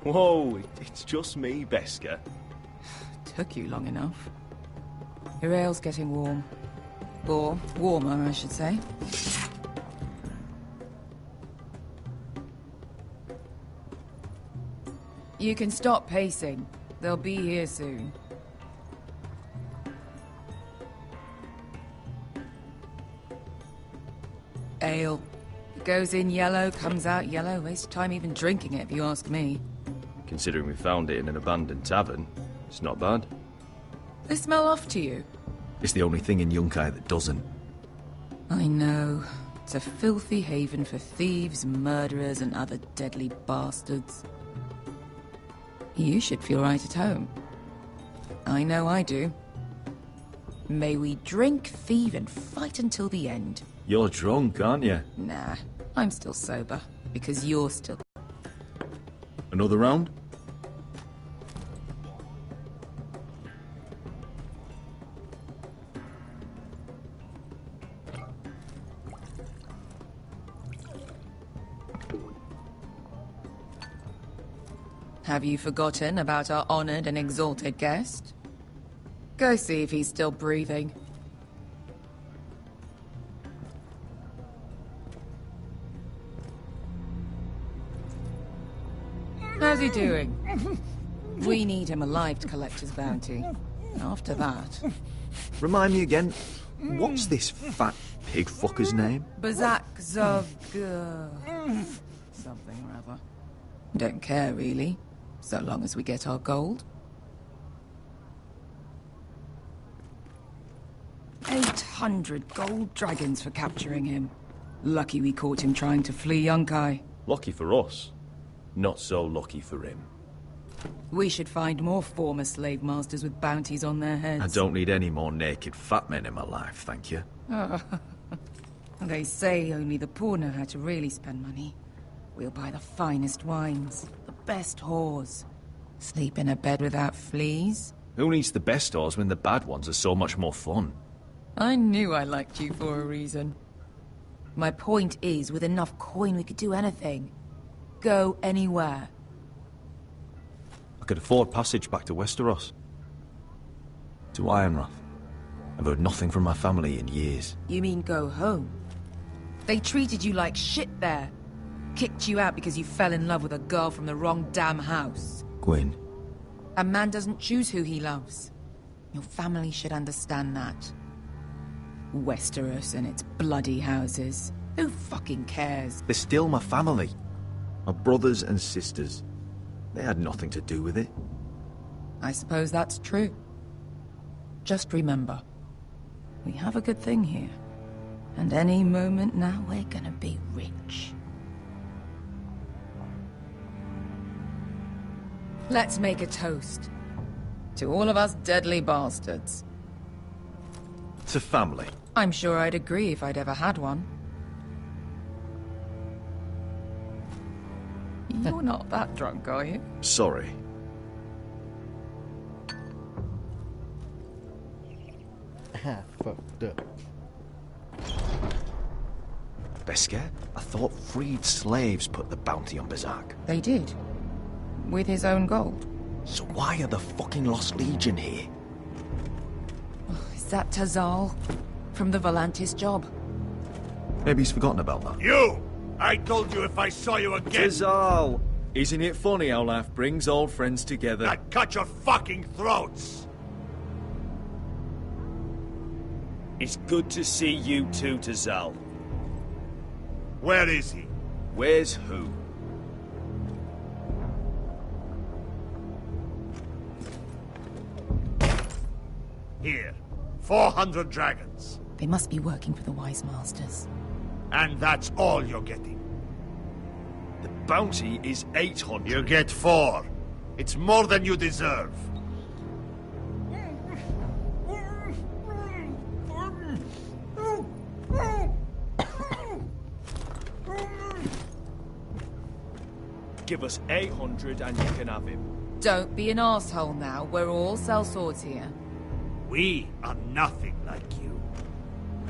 Whoa, it's just me, Beska. Took you long enough. Your ale's getting warm. Or warmer, I should say. You can stop pacing. They'll be here soon. Ale. Goes in yellow, comes out yellow. Waste time even drinking it, if you ask me. Considering we found it in an abandoned tavern, it's not bad. They smell off to you. It's the only thing in Yunkai that doesn't. I know. It's a filthy haven for thieves, murderers, and other deadly bastards. You should feel right at home. I know I do. May we drink, thieve, and fight until the end. You're drunk, aren't you? Nah, I'm still sober, because you're still... Another round? Have you forgotten about our honored and exalted guest? Go see if he's still breathing. How's he doing? We need him alive to collect his bounty. After that... Remind me again, what's this fat pig fucker's name? Bazak Zog... something or other. Don't care, really. So long as we get our gold. 800 gold dragons for capturing him. Lucky we caught him trying to flee Yunkai. Lucky for us. Not so lucky for him. We should find more former slave masters with bounties on their heads. I don't need any more naked fat men in my life, thank you. They say only the poor know how to really spend money. We'll buy the finest wines, the best whores. Sleep in a bed without fleas. Who needs the best stores when the bad ones are so much more fun? I knew I liked you for a reason. My point is, with enough coin we could do anything. Go anywhere. I could afford passage back to Westeros. To Ironrath. I've heard nothing from my family in years. You mean go home? They treated you like shit there. Kicked you out because you fell in love with a girl from the wrong damn house. Gwyn. A man doesn't choose who he loves. Your family should understand that. Westeros and its bloody houses. Who fucking cares? They're still my family. My brothers and sisters. They had nothing to do with it. I suppose that's true. Just remember, we have a good thing here. And any moment now, we're gonna be rich. Let's make a toast. To all of us deadly bastards. To family. I'm sure I'd agree if I'd ever had one. You're not that drunk, are you? Sorry. Fucked up. Beskar? I thought freed slaves put the bounty on Berserk. They did. With his own gold. So why are the fucking Lost Legion here? Is that Tazal? From the Volantis job? Maybe he's forgotten about that. You! I told you if I saw you again... Tazal! Isn't it funny how life brings old friends together? I'd cut your fucking throats! It's good to see you too, Tazal. Where is he? Where's who? Here. 400 dragons. They must be working for the Wise Masters. And that's all you're getting. The bounty is 800. You get 4. It's more than you deserve. Give us 800 and you can have him. Don't be an asshole now. We're all sellswords here. We are nothing like you.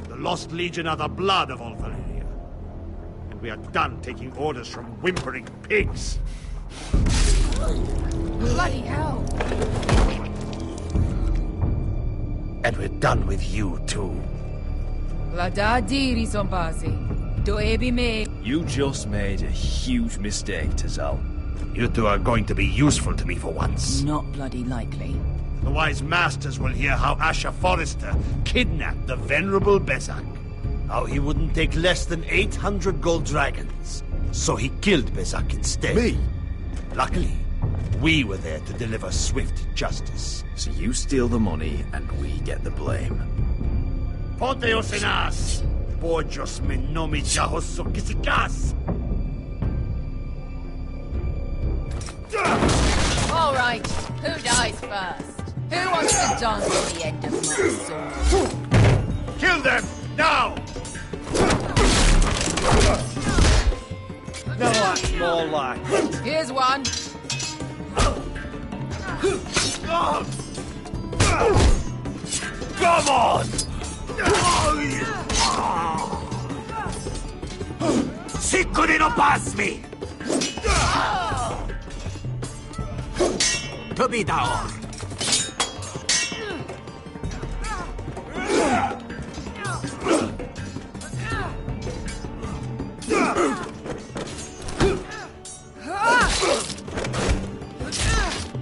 The Lost Legion are the blood of all Valyria. And we are done taking orders from whimpering pigs. Bloody hell! And we're done with you, too. Ladadiri Sombasi. Doebi me. You just made a huge mistake, Tazal. You two are going to be useful to me for once. Not bloody likely. The Wise Masters will hear how Asher Forrester kidnapped the venerable Bezak. How he wouldn't take less than 800 gold dragons. So he killed Bezak instead. Me? Luckily, we were there to deliver swift justice. So you steal the money and we get the blame. Ponteos en as! Pojos me nomi jahoso kisikas! All right, who dies first? Who wants to dance at the end of my sword? Kill them! Now! No, that's more like. Here's one. Come on! Si couldn't pass me! To be down.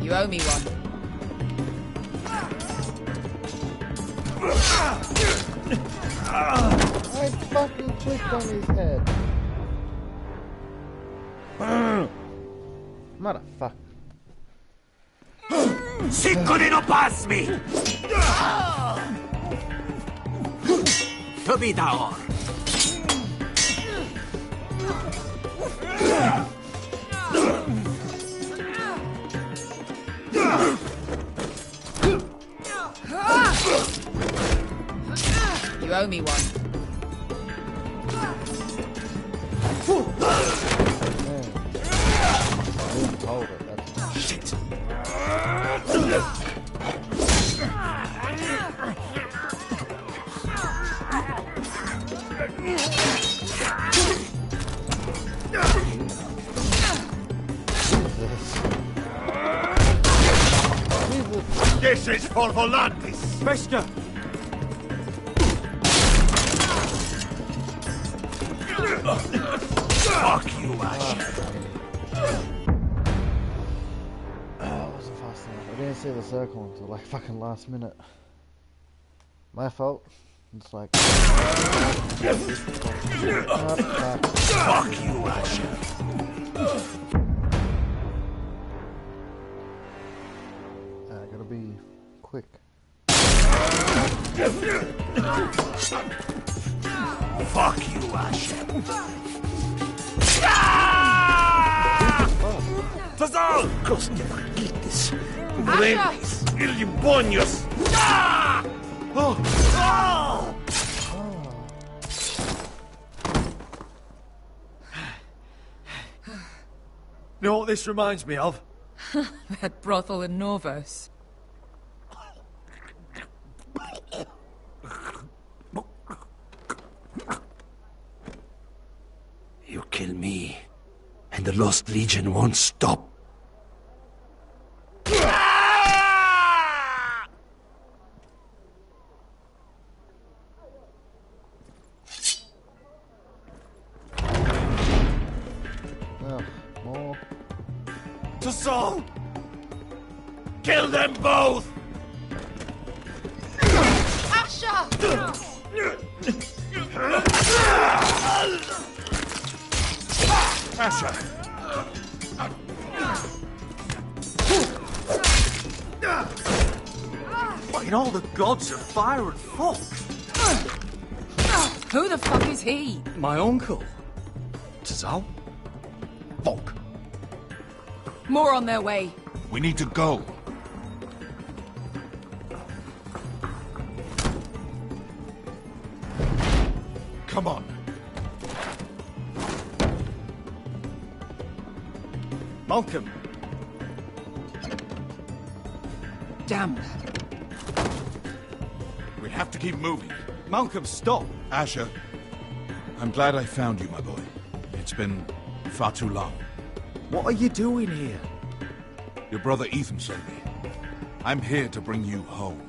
You owe me one. I fucking clicked on his head. Motherfucker. Si couldn't pass me! To be down. You owe me one. Hold it, that's shit. This is for Volantis. Vesca! Fuck you, Ash! I wasn't fast enough. I didn't see the circle until like fucking last minute. My fault. It's like... Fuck you, Ash! I gotta be quick. Fuck you, Ash! Tazal! Coste frigitis! Brandis! Illimbonius! Oh! Oh! You know what this reminds me of? That brothel in Norvos. You kill me, and the Lost Legion won't stop. More. To Saul! Kill them both! Asha! Asha! What in all the gods of fire and fuck? Who the fuck is he? My uncle. Tazal? Fuck. More on their way. We need to go. Come on. Malcolm. Damn. We have to keep moving. Malcolm, stop. Asher, I'm glad I found you, my boy. It's been far too long. What are you doing here? Your brother Ethan sent me. I'm here to bring you home.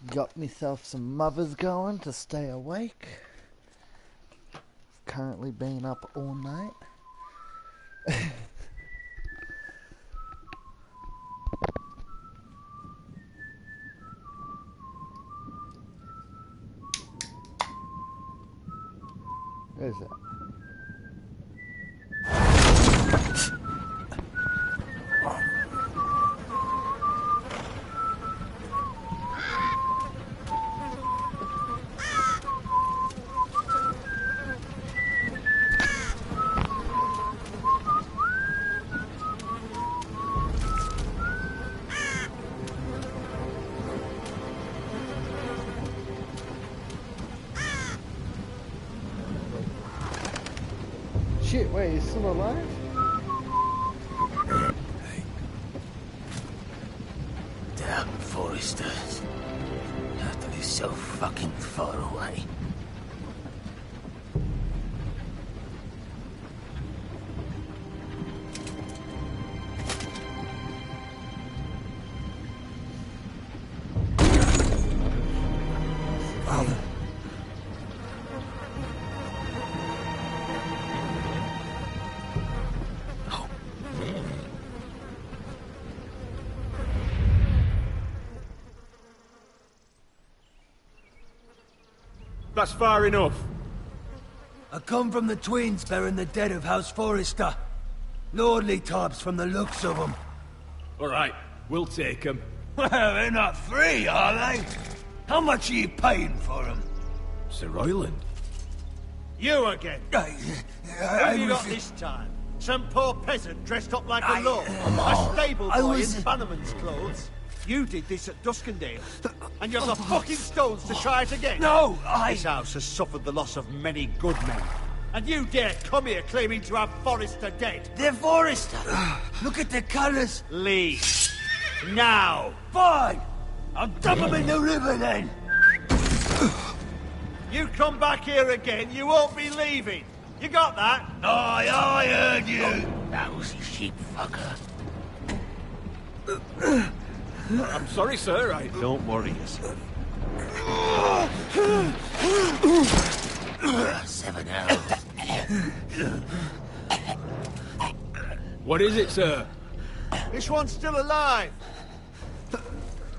Got myself some mothers going to stay awake. Currently been up all night. Where is that? Shit, wait, he's still alive? Damn foresters. Have to be so fucking far away. That's far enough. I come from the twins bearing the dead of House Forrester. Lordly types from the looks of them. All right, we'll take them. Well, they're not free, are they? How much are you paying for them? Sir Royland. You again. Who have you got this time? Some poor peasant dressed up like a lord? A stable boy in Bannerman's clothes? You did this at Duskendale, and you have the fucking stones to try it again? No, This house has suffered the loss of many good men. And you dare come here claiming to have Forrester dead? They're Forrester! Look at the colours! Leave. Now! Fine! I'll dump them in the river then! You come back here again, you won't be leaving. You got that? Aye, I heard you! Lousy sheep fucker. I'm sorry, sir. Don't worry yourself. 7 hours. What is it, sir? This one's still alive.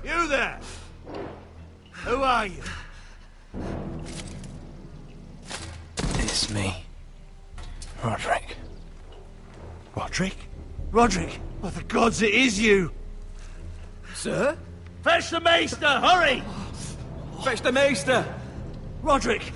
You there? Who are you? It's me. Roderick. Roderick? Roderick! Oh, the gods, it is you! Sir? Fetch the maester, hurry! Fetch the maester! Roderick!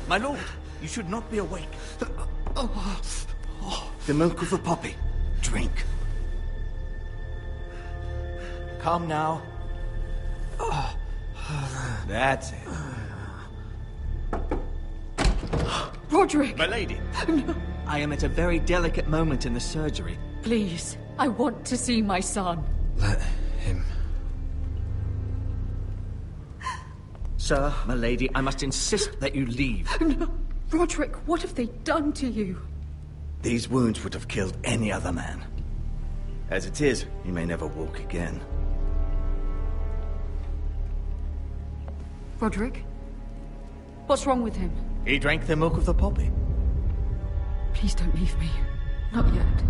My lord, you should not be awake. The milk of the poppy. Drink. Calm now. That's it. Roderick! My lady. I am at a very delicate moment in the surgery. Please, I want to see my son. Let him. Sir, my lady, I must insist that you leave. No. Roderick, what have they done to you? These wounds would have killed any other man. As it is, he may never walk again. Roderick? What's wrong with him? He drank the milk of the poppy. Please don't leave me. Not yet.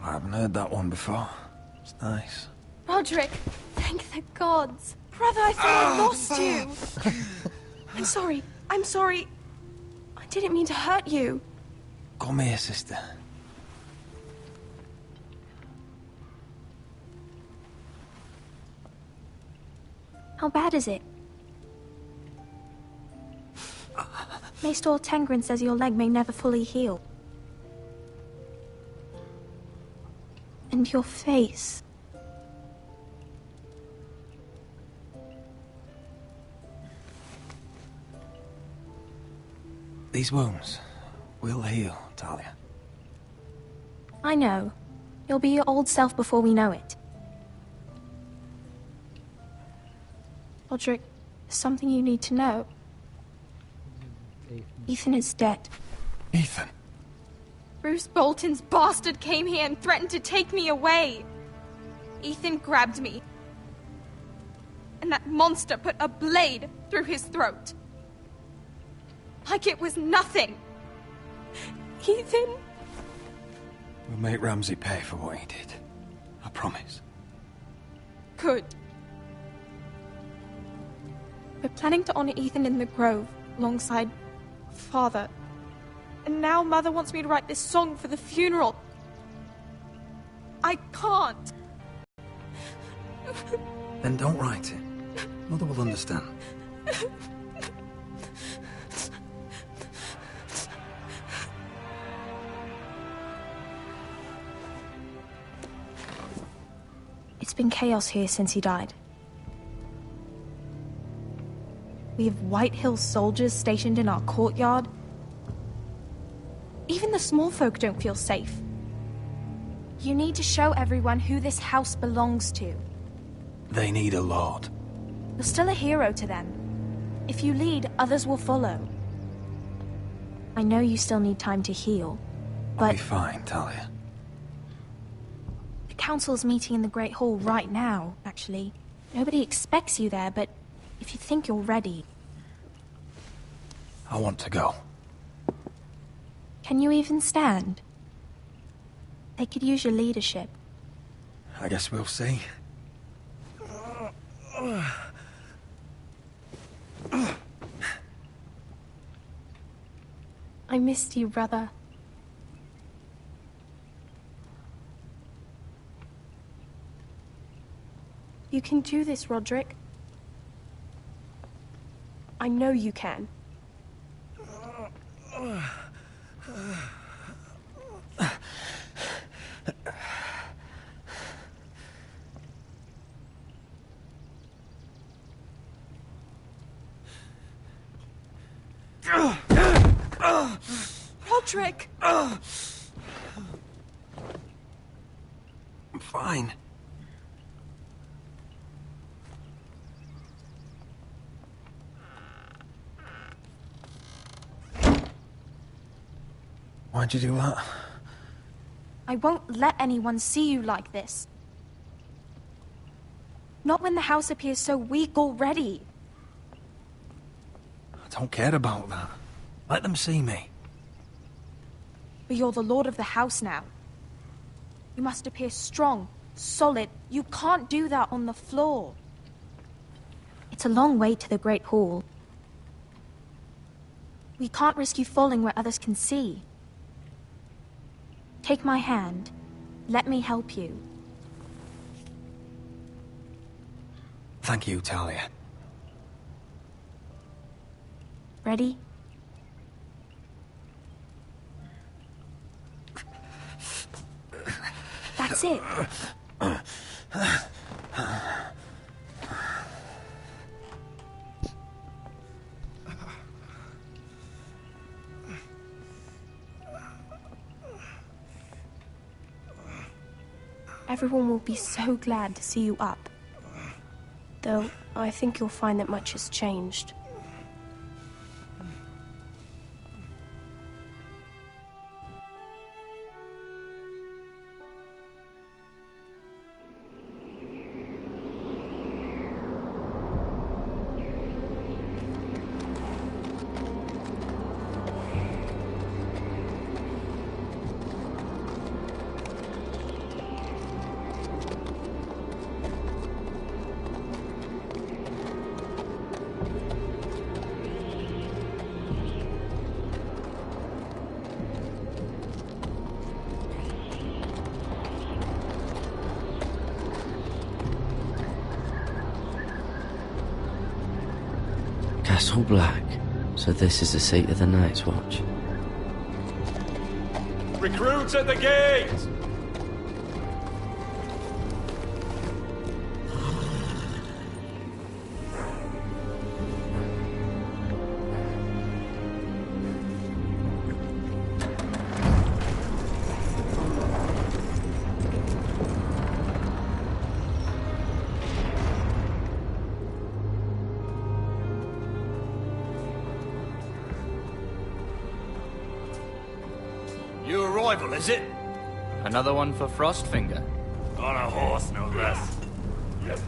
I haven't heard that one before. It's nice. Roderick, thank the gods. Brother, I thought I lost you. I'm sorry. I'm sorry. I didn't mean to hurt you. Come here, sister. How bad is it? Maester Tengrin says your leg may never fully heal. And your face. These wounds will heal, Talia. I know. You'll be your old self before we know it. Roderick, there's something you need to know. Ethan is dead. Ethan? Bruce Bolton's bastard came here and threatened to take me away. Ethan grabbed me. And that monster put a blade through his throat. Like it was nothing. Ethan? We'll make Ramsay pay for what he did. I promise. Good. We're planning to honor Ethan in the Grove, alongside Father. And now Mother wants me to write this song for the funeral. I can't. Then don't write it. Mother will understand. It's been chaos here since he died. We have White Hill soldiers stationed in our courtyard. Even the small folk don't feel safe. You need to show everyone who this house belongs to. They need a lord. You're still a hero to them. If you lead, others will follow. I know you still need time to heal, I'll but be fine, Talia. the council's meeting in the Great Hall right now, actually. Nobody expects you there, but if you think you're ready... I want to go. Can you even stand? They could use your leadership. I guess we'll see. I missed you, brother. You can do this, Roderick. I know you can. Roderick! I'm fine. Why'd you do that? I won't let anyone see you like this. Not when the house appears so weak already. I don't care about that. Let them see me. But you're the lord of the house now. You must appear strong, solid. You can't do that on the floor. It's a long way to the Great Hall. We can't risk you falling where others can see. Take my hand. Let me help you. Thank you, Talia. Ready? That's it. Everyone will be so glad to see you up. Though, I think you'll find that much has changed. Castle Black. So this is the seat of the Night's Watch. Recruits at the gate! New arrival, is it? Another one for Frostfinger. On a horse, no less. Yep.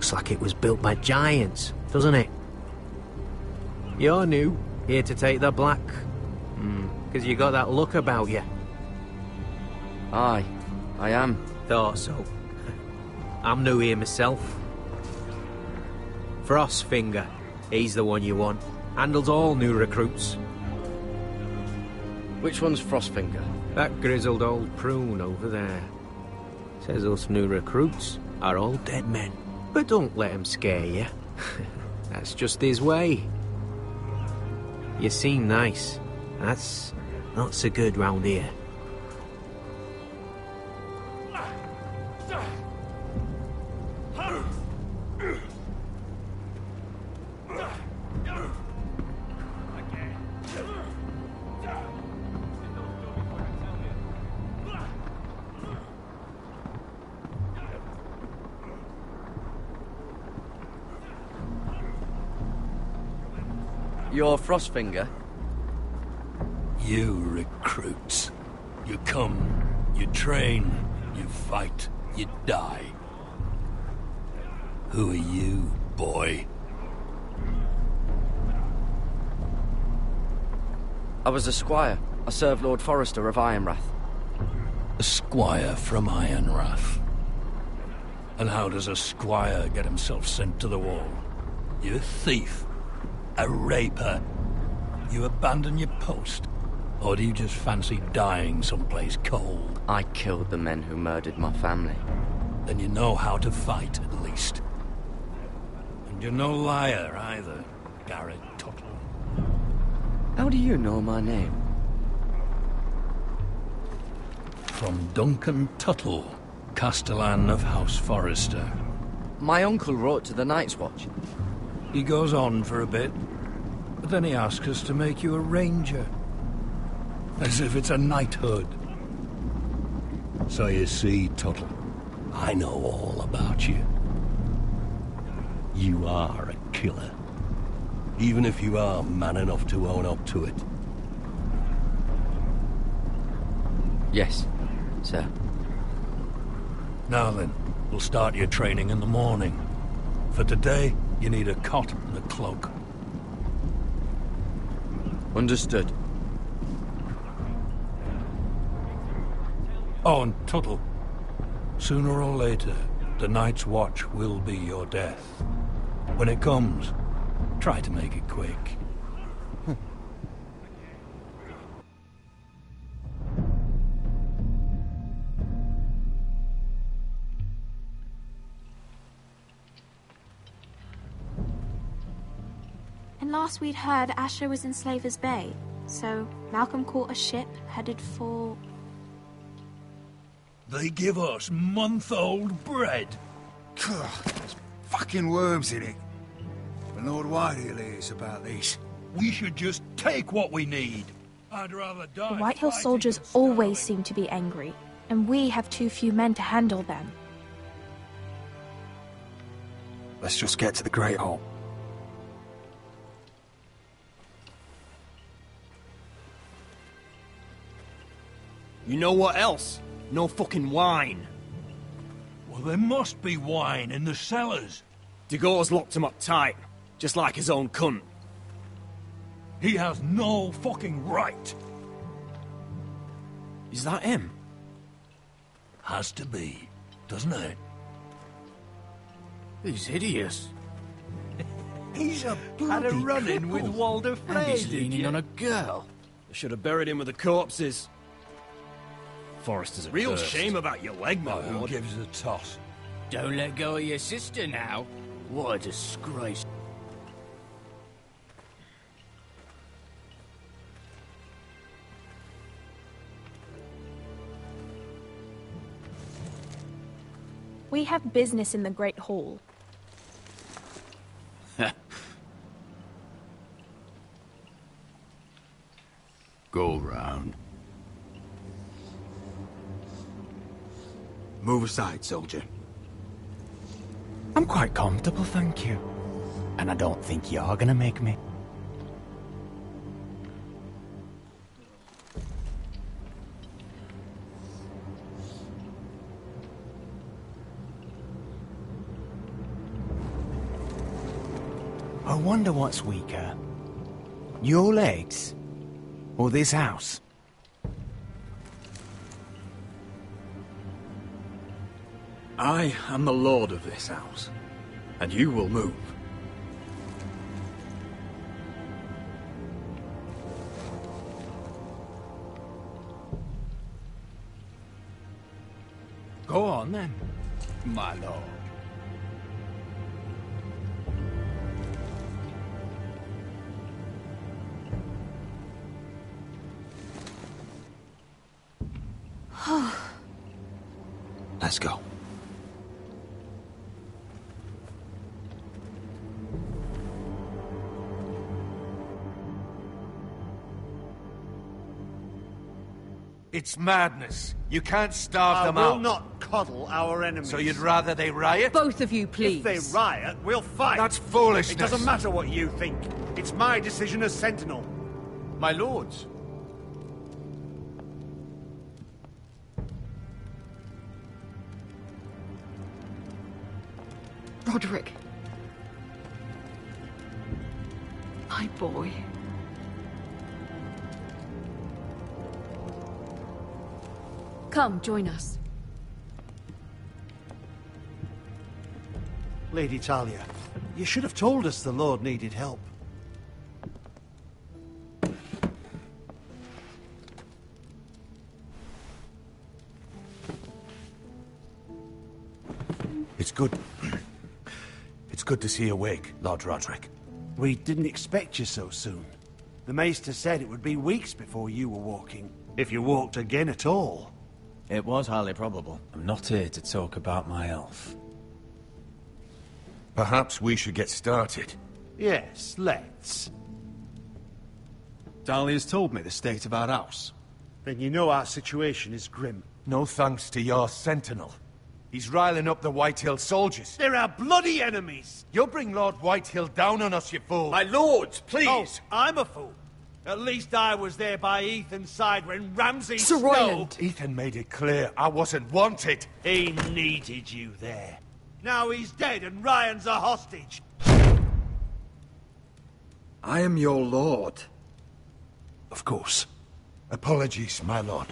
Looks like it was built by giants, doesn't it? You're new, here to take the black. Because you got that look about you. Aye, I am. Thought so. I'm new here myself. Frostfinger, he's the one you want. Handles all new recruits. Which one's Frostfinger? That grizzled old prune over there. Says us new recruits are all dead men. But don't let him scare you. That's just his way. You seem nice. That's not so good round here. You're Frostfinger? You recruits. You come, you train, you fight, you die. Who are you, boy? I was a squire. I served Lord Forrester of Ironrath. A squire from Ironrath. And how does a squire get himself sent to the wall? You thief. A raper. You abandon your post? Or do you just fancy dying someplace cold? I killed the men who murdered my family. Then you know how to fight, at least. And you're no liar, either, Garrett Tuttle. How do you know my name? From Duncan Tuttle, Castellan of House Forrester. My uncle wrote to the Night's Watch. He goes on for a bit, but then he asks us to make you a ranger. As if it's a knighthood. So you see, Tuttle, I know all about you. You are a killer. Even if you are man enough to own up to it. Yes, sir. Now then, we'll start your training in the morning. For today, you need a cot and a cloak. Understood. Oh, and Tuttle, sooner or later, the Night's Watch will be your death. When it comes, try to make it quick. And last we'd heard, Asher was in Slaver's Bay, so Malcolm caught a ship headed for... They give us month-old bread. There's fucking worms in it. But Lord Whitehill hears about these. We should just take what we need. I'd rather die. The Whitehill soldiers always seem to be angry, and we have too few men to handle them. Let's just get to the Great Hall. You know what else? No fucking wine. Well, there must be wine in the cellars. DeGaule's locked him up tight, just like his own cunt. He has no fucking right. Is that him? Has to be, doesn't it? He's hideous. He's a Had bloody a run-in with cripple. Walder Frey, And he's did leaning you? on a girl. They should have buried him with the corpses. Forrester's a Real Real shame about your leg, my Who lord. gives a toss? Don't let go of your sister now. What a disgrace. We have business in the Great Hall. Go round. Move aside, soldier. I'm quite comfortable, thank you. And I don't think you're gonna make me. wonder what's weaker. Your legs? Or this house? I am the lord of this house, and you will move. Go on then, my lord. Let's go. It's madness. You can't starve them out. I will not coddle our enemies. So you'd rather they riot? Both of you, please. If they riot, we'll fight. That's foolishness. It doesn't matter what you think. It's my decision as Sentinel. My lords. Roderick. My boy. Come, join us. Lady Talia, you should have told us the Lord needed help. It's good. It's good to see you awake, Lord Roderick. We didn't expect you so soon. The Maester said it would be weeks before you were walking, if you walked again at all. It was highly probable. I'm not here to talk about my elf. Perhaps we should get started. Yes, let's. Dahlia's told me the state of our house. Then you know our situation is grim. No thanks to your sentinel. He's riling up the Whitehill soldiers. They're our bloody enemies! You'll bring Lord Whitehill down on us, you fool! My lords, please! Oh, I'm a fool. At least I was there by Ethan's side when Ramsay Sir Royland! Ethan made it clear I wasn't wanted. He needed you there. Now he's dead and Ryan's a hostage. I am your lord. Of course. Apologies, my lord.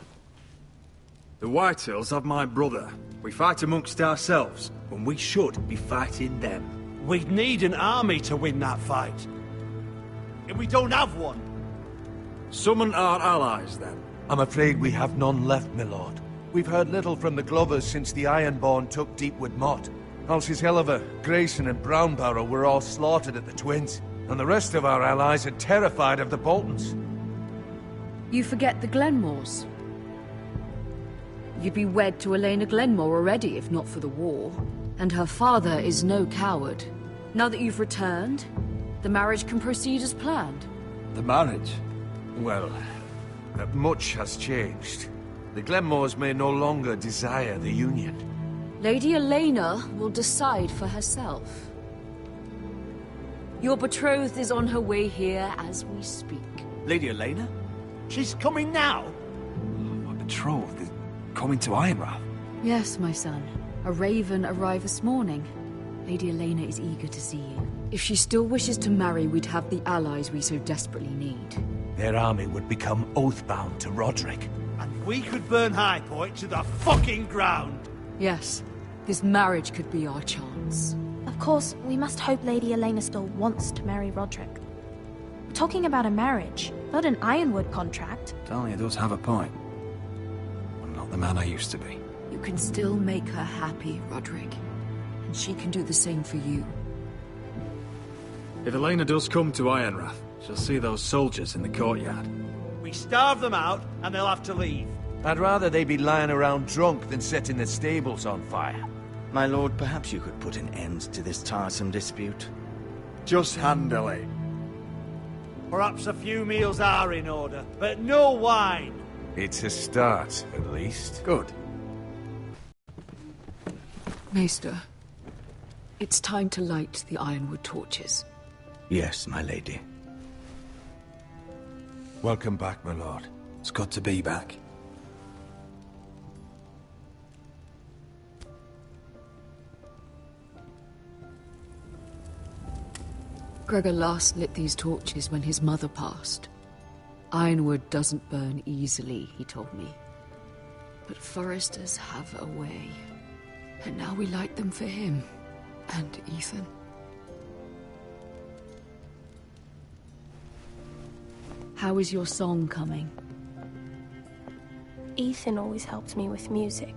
The Whitehills have my brother. We fight amongst ourselves, when we should be fighting them. We'd need an army to win that fight. And we don't have one. Summon our allies, then. I'm afraid we have none left, my lord. We've heard little from the Glovers since the Ironborn took Deepwood Motte. Houses Helliver, Grayson and Brownbarrow were all slaughtered at the Twins, and the rest of our allies are terrified of the Boltons. You forget the Glenmores. You'd be wed to Elena Glenmore already, if not for the war. And her father is no coward. Now that you've returned, the marriage can proceed as planned. The marriage? Well, much has changed. The Glenmores may no longer desire the union. Lady Elena will decide for herself. Your betrothed is on her way here as we speak. Lady Elena? She's coming now? My betrothed is coming to Ironrath. Yes, my son. A raven arrived this morning. Lady Elena is eager to see you. If she still wishes to marry, we'd have the allies we so desperately need. Their army would become oath-bound to Roderick. And we could burn High Point to the fucking ground! Yes, this marriage could be our chance. Of course, we must hope Lady Elena still wants to marry Roderick. We're talking about a marriage, not an Ironwood contract. Dahlia does have a point. I'm not the man I used to be. You can still make her happy, Roderick. And she can do the same for you. If Elena does come to Ironrath, she'll see those soldiers in the courtyard. We starve them out, and they'll have to leave. I'd rather they be lying around drunk than setting the stables on fire. My lord, perhaps you could put an end to this tiresome dispute. Just handily. Perhaps a few meals are in order, but no wine. It's a start, at least. Good. Maester, it's time to light the Ironwood torches. Yes, my lady. Welcome back, my lord. It's good to be back. Gregor last lit these torches when his mother passed. Ironwood doesn't burn easily, he told me. But foresters have a way. And now we light them for him. And Ethan. How is your song coming? Ethan always helped me with music.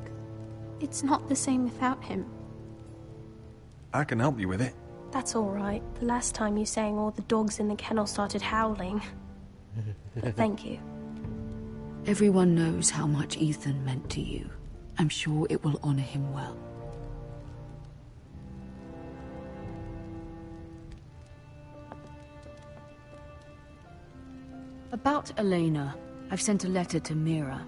It's not the same without him. I can help you with it. That's all right. The last time you sang, all the dogs in the kennel started howling. But thank you. Everyone knows how much Ethan meant to you. I'm sure it will honor him well. About Elena, I've sent a letter to Mira.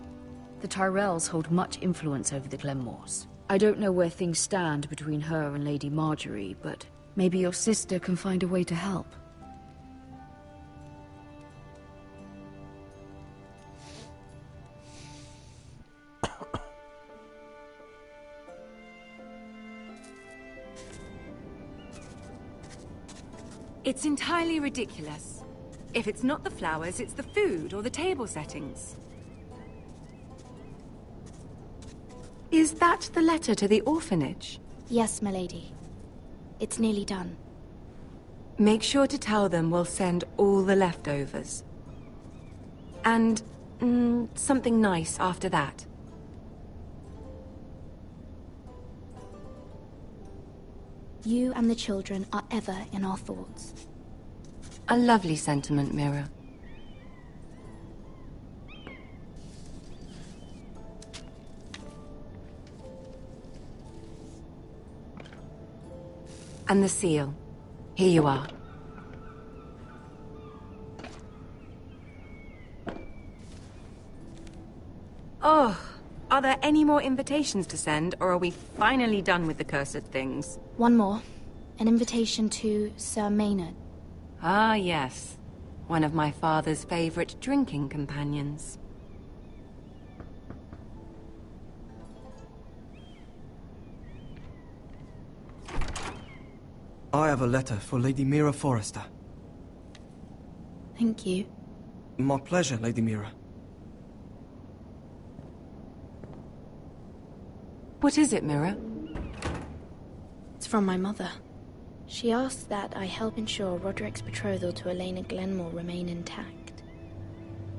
The Tyrells hold much influence over the Glenmores. I don't know where things stand between her and Lady Marjorie, but maybe your sister can find a way to help. It's entirely ridiculous. If it's not the flowers, it's the food or the table settings. Is that the letter to the orphanage? Yes, milady. It's nearly done. Make sure to tell them we'll send all the leftovers. And, something nice after that. You and the children are ever in our thoughts. A lovely sentiment, Mira. And the seal. Here you are. Oh, are there any more invitations to send, or are we finally done with the cursed things? One more. An invitation to Sir Maynard. Ah, yes. One of my father's favorite drinking companions. I have a letter for Lady Mira Forrester. Thank you. My pleasure, Lady Mira. What is it, Mira? It's from my mother. She asks that I help ensure Roderick's betrothal to Elena Glenmore remain intact.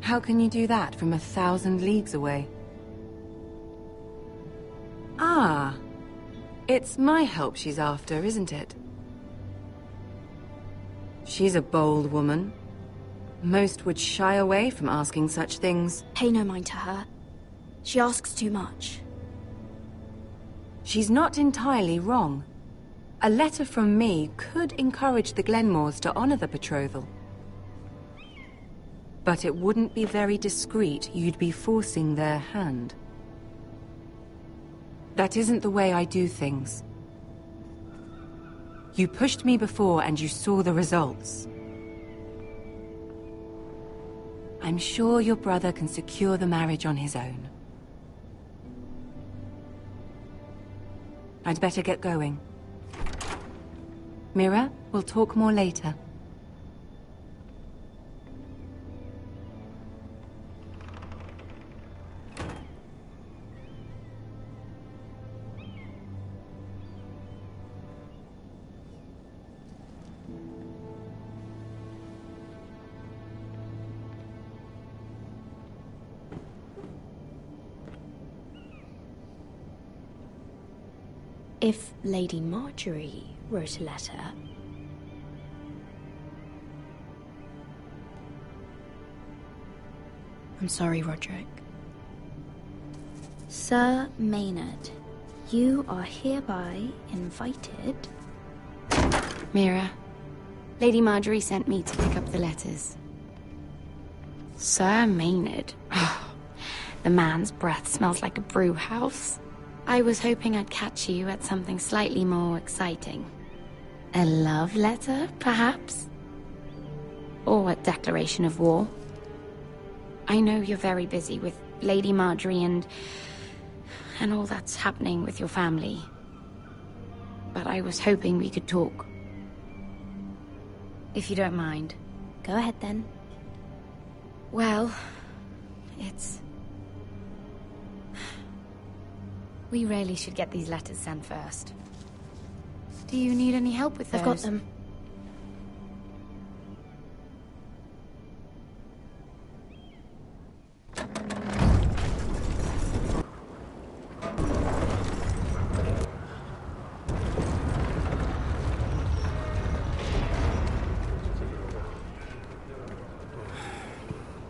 How can you do that from 1,000 leagues away? Ah, it's my help she's after, isn't it? She's a bold woman. Most would shy away from asking such things. Pay no mind to her. She asks too much. She's not entirely wrong. A letter from me could encourage the Glenmores to honor the betrothal. But it wouldn't be very discreet. You'd be forcing their hand. That isn't the way I do things. You pushed me before and you saw the results. I'm sure your brother can secure the marriage on his own. I'd better get going. Mira, we'll talk more later. If Lady Marjorie wrote a letter... I'm sorry, Roderick. Sir Maynard, you are hereby invited... Mira, Lady Marjorie sent me to pick up the letters. Sir Maynard. The man's breath smells like a brew house. I was hoping I'd catch you at something slightly more exciting. A love letter, perhaps? Or a declaration of war. I know you're very busy with Lady Marjorie and all that's happening with your family. But I was hoping we could talk. If you don't mind. Go ahead then. Well, it's... We really should get these letters sent first. Do you need any help with those? I've got them.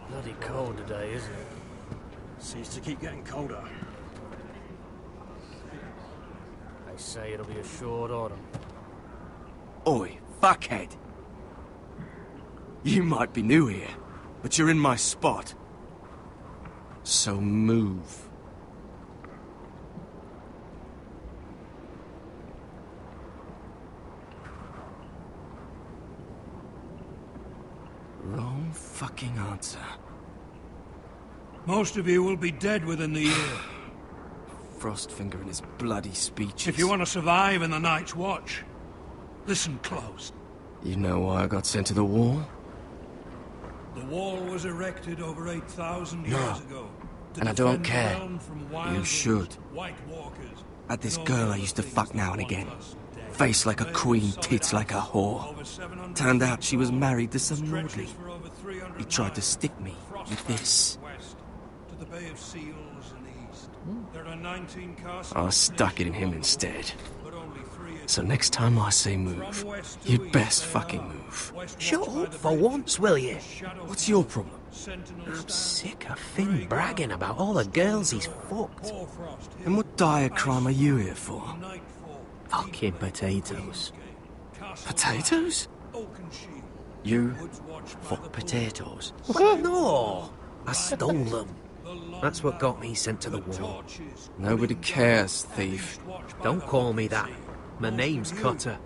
Bloody cold today, isn't it? Seems to keep getting colder. They say it'll be a short autumn. Oi, fuckhead. You might be new here, but you're in my spot. So move. Wrong fucking answer. Most of you will be dead within the year. Frostfinger and his bloody speeches. If you want to survive in the Night's Watch, listen close. You know why I got sent to the wall? The wall was erected over 8,000 years ago. And I don't care. You You should. Had this girl I used to fuck now and again. Face like a queen, tits like a whore. Turned out she was married to some lordly. He tried to stick me with this. To the Bay of Seals in the east. There are 19 castles. I stuck it in him instead. So next time I say move, you'd best fucking move. Shut up for once, will you? What's your problem? I'm sick of Finn bragging about all the girls he's fucked. And what dire crime are you here for? Fucking potatoes. Potatoes? You fuck potatoes? What? No! I stole them. That's what got me sent to the wall. Nobody cares, thief. Don't call me that. My name's Cutter.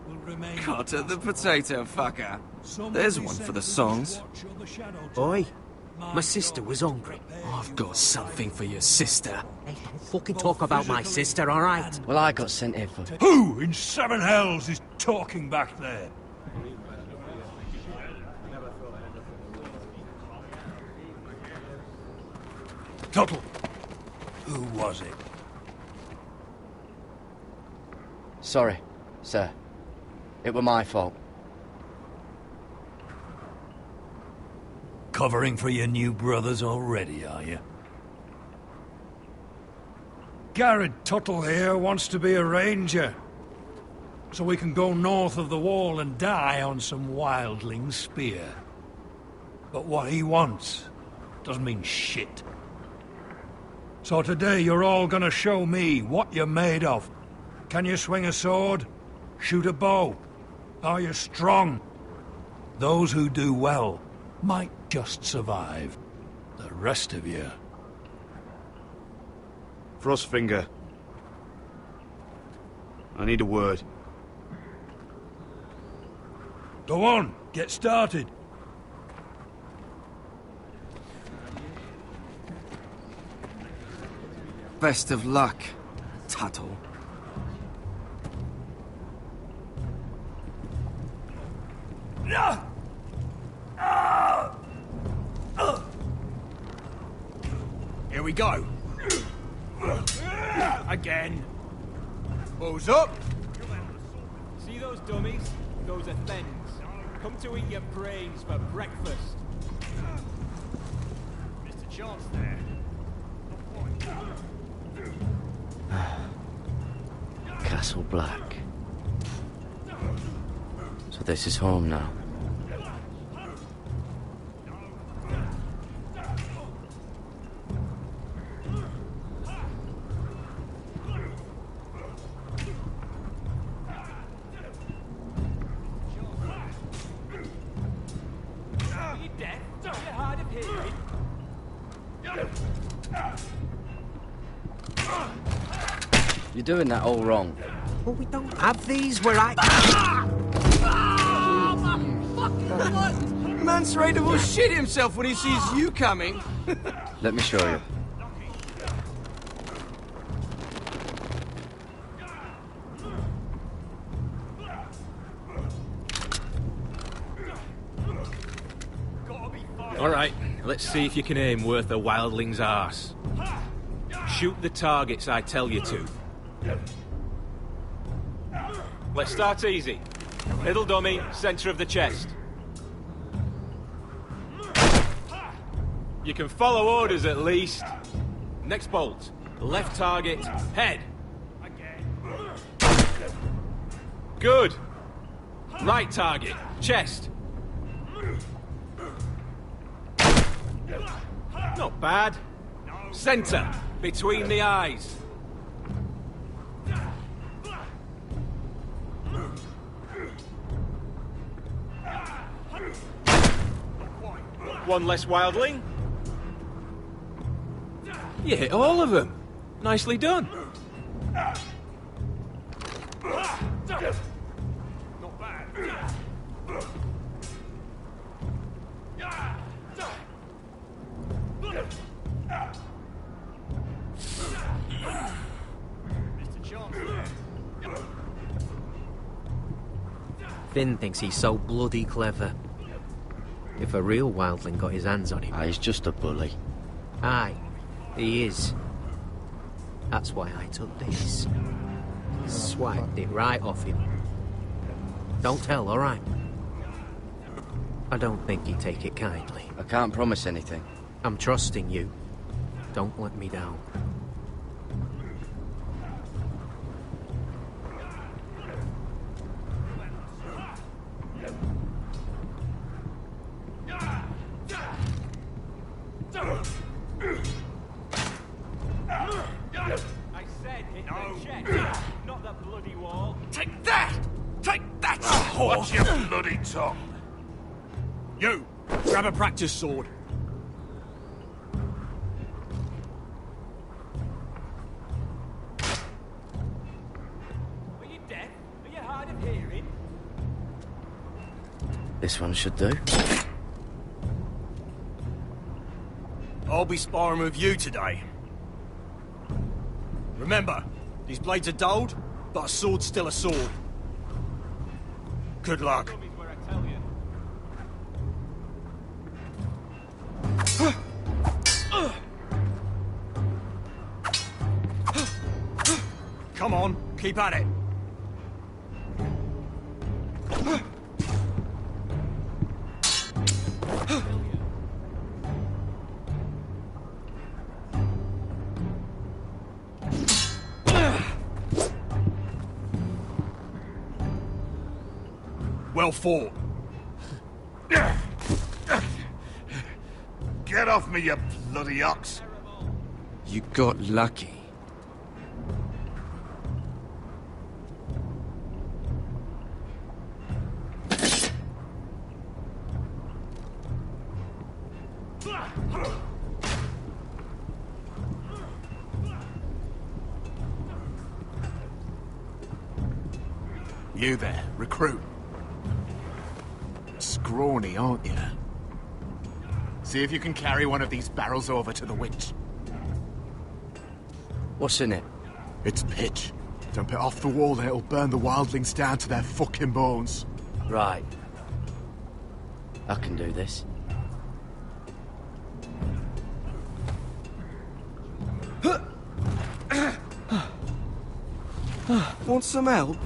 Cutter the potato fucker. There's one for the songs. Oi, my sister was hungry. I've got something for your sister. Hey, don't fucking talk about my sister, alright? Well, I got sent here for... Who in seven hells is talking back there? Tuttle. Who was it? Sorry, sir. It were my fault. Covering for your new brothers already, are you? Garrett Tuttle here wants to be a ranger. So we can go north of the wall and die on some wildling's spear. But what he wants doesn't mean shit. So today you're all gonna show me what you're made of. Can you swing a sword? Shoot a bow? Are you strong? Those who do well might just survive. The rest of you... Frostfinger. I need a word. Go on, get started. Best of luck, Tuttle. Here we go. Again. Balls up. See those dummies? Those are thens. Come to eat your brains for breakfast. Mr. Chance there. Castle Black. So this is home now. You're doing that all wrong. Well, we don't have these where I... Man's ready to shit himself when he sees you coming. Let me show you. Alright, let's see if you can aim worth a wildling's arse. Shoot the targets I tell you to. Let's start easy. Little dummy, centre of the chest. You can follow orders at least. Next bolt. Left target, head. Good. Right target, chest. Not bad. Centre, between the eyes. One less wildling. You hit all of them. Nicely done. Finn thinks he's so bloody clever. If a real wildling got his hands on him... He's just a bully. Aye, he is. That's why I took this. Swiped it right off him. Don't tell, alright? I don't think he'd take it kindly. I can't promise anything. I'm trusting you. Don't let me down. I said hit the chest, not the bloody wall. Take that! Take that! Watch your bloody tongue! You! Grab a practice sword. Are you deaf? Are you hard of hearing? This one should do. I'll be sparring with you today. Remember, these blades are dulled, but a sword's still a sword. Good luck. Come on, keep at it. Well fought. Get off me, you bloody ox! You got lucky. You there, recruit. Scrawny, aren't you? See if you can carry one of these barrels over to the witch. What's in it? It's pitch. Dump it off the wall and it'll burn the wildlings down to their fucking bones. Right. I can do this. Want some help?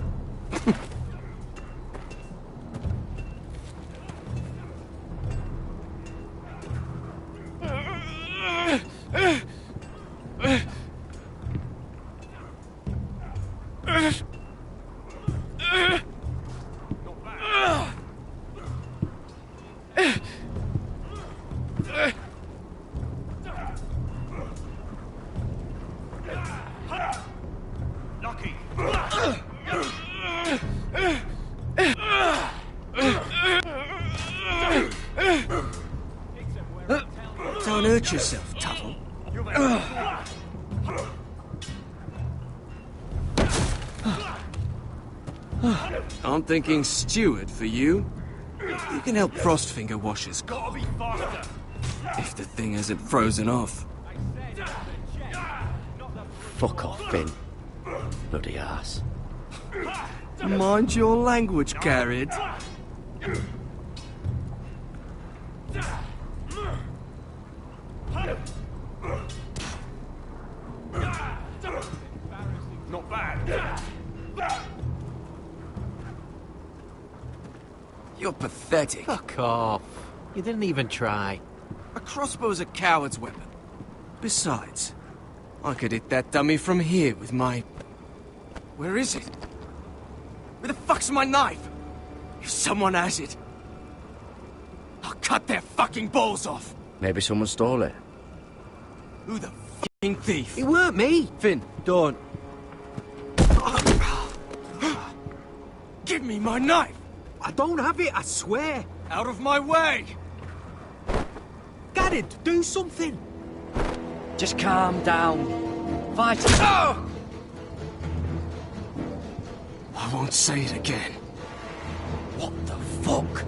Lucky. Don't hurt yourself, Tuttle. I'm thinking steward for you. You can help Frostfinger wash his car. If the thing hasn't frozen off. Fuck off, Finn. Bloody ass. Mind your language, Carried. You're pathetic. Fuck off. You didn't even try. A crossbow's a coward's weapon. Besides, I could hit that dummy from here with my... Where is it? Where the fuck's my knife? If someone has it, I'll cut their fucking balls off. Maybe someone stole it. Who the fucking thief? It weren't me. Finn, don't. Give me my knife! I don't have it, I swear. Out of my way! Garrett, do something. Just calm down. Fight it. Oh! I won't say it again. What the fuck?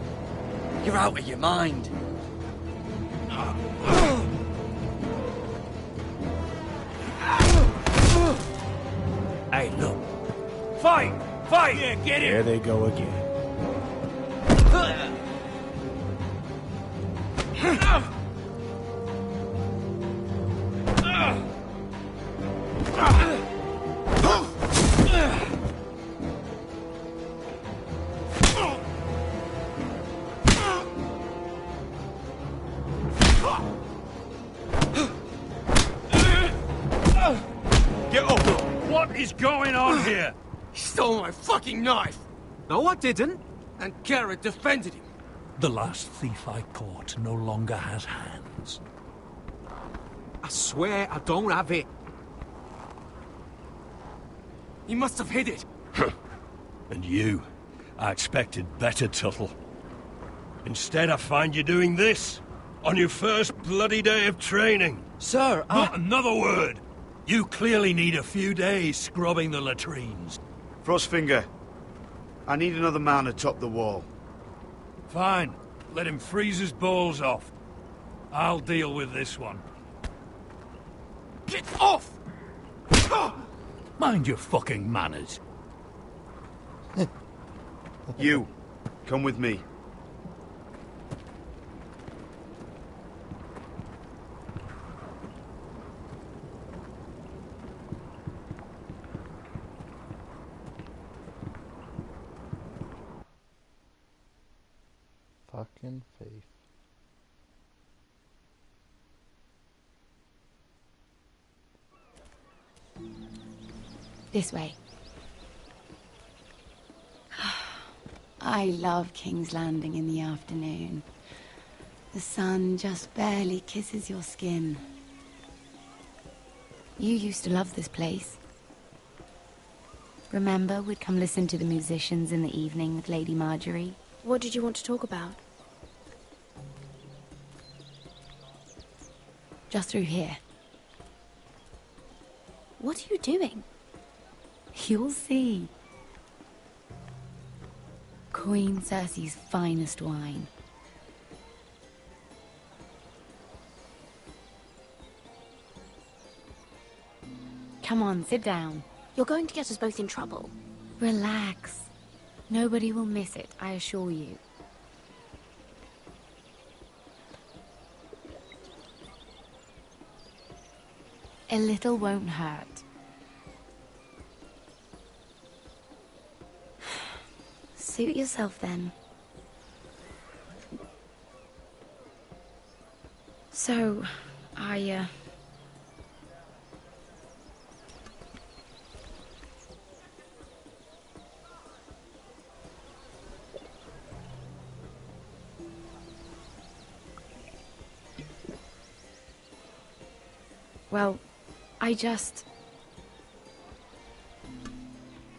You're out of your mind. Hey, look. Fight! Fight! Yeah, get him! There they go again. Get up! What is going on here? He stole my fucking knife! No, I didn't. And Garrett defended him. The last thief I caught no longer has hands. I swear I don't have it. He must have hid it. And you? I expected better, Tuttle. Instead, I find you doing this on your first bloody day of training. Sir, Not another word! You clearly need a few days scrubbing the latrines. Frostfinger, I need another man to top the wall. Fine. Let him freeze his balls off. I'll deal with this one. Get off! Mind your fucking manners. You, come with me. Fucking faith. This way. I love King's Landing in the afternoon. The sun just barely kisses your skin. You used to love this place. Remember, we'd come listen to the musicians in the evening with Lady Marjorie? What did you want to talk about? Just through here. What are you doing? You'll see. Queen Cersei's finest wine. Come on, sit down. You're going to get us both in trouble. Relax. Nobody will miss it, I assure you. A little won't hurt. Suit yourself then. So, well,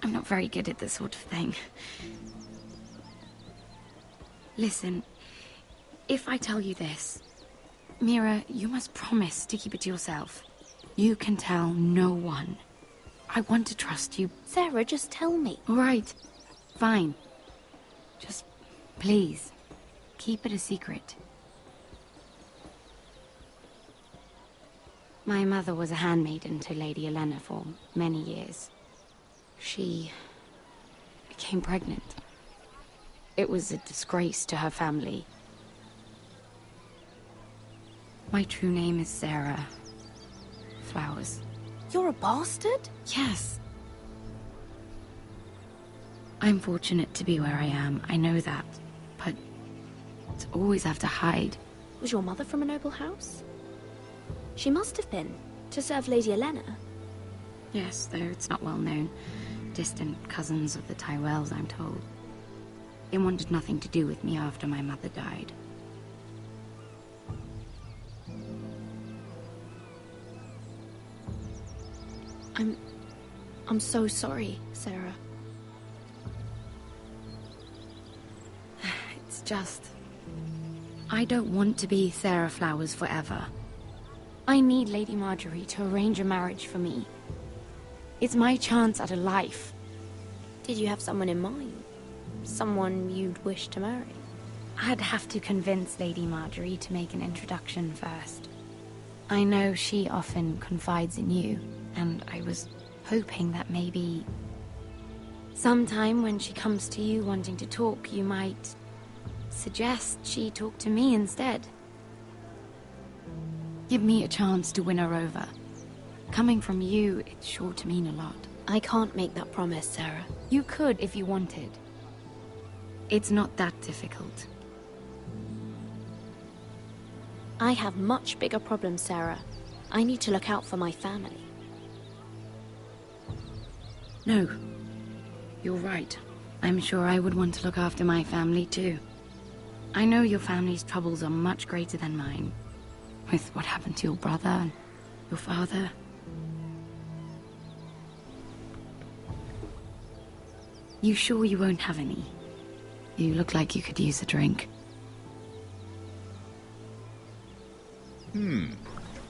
I'm not very good at this sort of thing. Listen, if I tell you this, Mira, you must promise to keep it to yourself. You can tell no one. I want to trust you. Sarah, just tell me. All right, fine. Just, please, keep it a secret. My mother was a handmaiden to Lady Olenna for many years. She became pregnant. It was a disgrace to her family. My true name is Sarah Flowers. You're a bastard? Yes. I'm fortunate to be where I am, I know that. But to always have to hide. Was your mother from a noble house? She must have been, to serve Lady Elena. Yes, though it's not well known. Distant cousins of the Tyrells, I'm told. They wanted nothing to do with me after my mother died. I'm so sorry, Sarah. It's just... I don't want to be Sarah Flowers forever. I need Lady Marjorie to arrange a marriage for me. It's my chance at a life. Did you have someone in mind? Someone you'd wish to marry? I'd have to convince Lady Marjorie to make an introduction first. I know she often confides in you, and I was hoping that maybe... sometime when she comes to you wanting to talk, you might suggest she talk to me instead. Give me a chance to win her over. Coming from you, it's sure to mean a lot. I can't make that promise, Sarah. You could if you wanted. It's not that difficult. I have much bigger problems, Sarah. I need to look out for my family. No. You're right. I'm sure I would want to look after my family too. I know your family's troubles are much greater than mine. With what happened to your brother and your father. You sure you won't have any? You look like you could use a drink.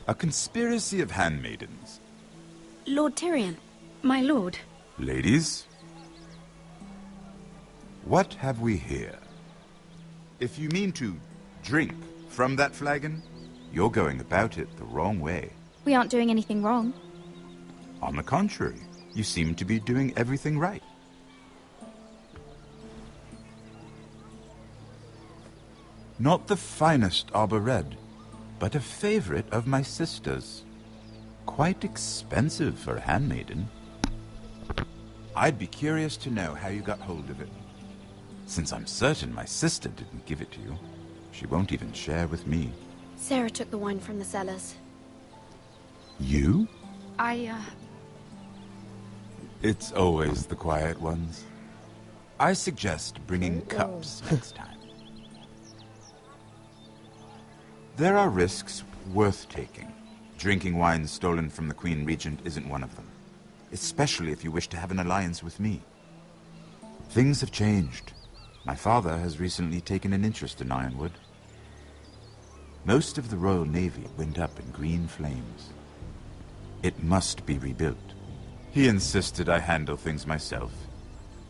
A conspiracy of handmaidens. Lord Tyrion. My lord. Ladies, what have we here? If you mean to drink from that flagon, you're going about it the wrong way. We aren't doing anything wrong. On the contrary, you seem to be doing everything right. Not the finest arbor red, but a favorite of my sister's. Quite expensive for a handmaiden. I'd be curious to know how you got hold of it. Since I'm certain my sister didn't give it to you, she won't even share with me. Sarah took the wine from the cellars. You? It's always the quiet ones. I suggest bringing cups next time. There are risks worth taking. Drinking wine stolen from the Queen Regent isn't one of them. Especially if you wish to have an alliance with me. Things have changed. My father has recently taken an interest in Ironwood. Most of the Royal Navy went up in green flames. It must be rebuilt. He insisted I handle things myself.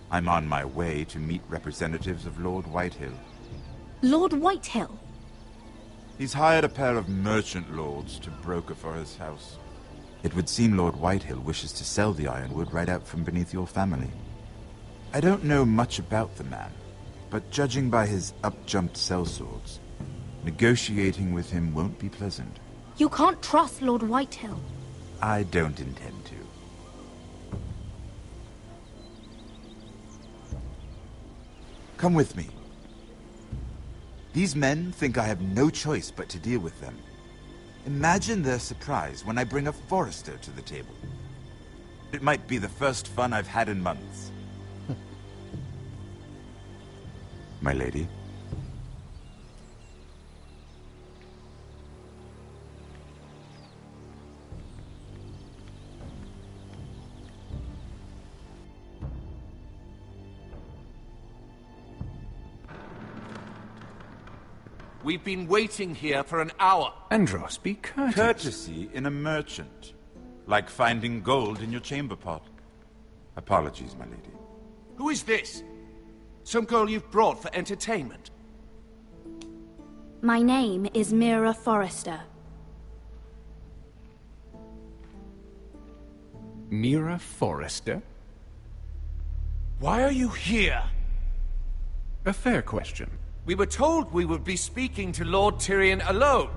I'm on my way to meet representatives of Lord Whitehill. Lord Whitehill? He's hired a pair of merchant lords to broker for his house. It would seem Lord Whitehill wishes to sell the Ironwood right out from beneath your family. I don't know much about the man, but judging by his up-jumped sellswords, negotiating with him won't be pleasant. You can't trust Lord Whitehill. I don't intend to. Come with me. These men think I have no choice but to deal with them. Imagine their surprise when I bring a Forester to the table. It might be the first fun I've had in months. My lady. We've been waiting here for an hour. Andros, be courteous. Courtesy in a merchant. Like finding gold in your chamber pot. Apologies, my lady. Who is this? Some girl you've brought for entertainment? My name is Mira Forrester. Mira Forrester? Why are you here? A fair question. We were told we would be speaking to Lord Tyrion alone.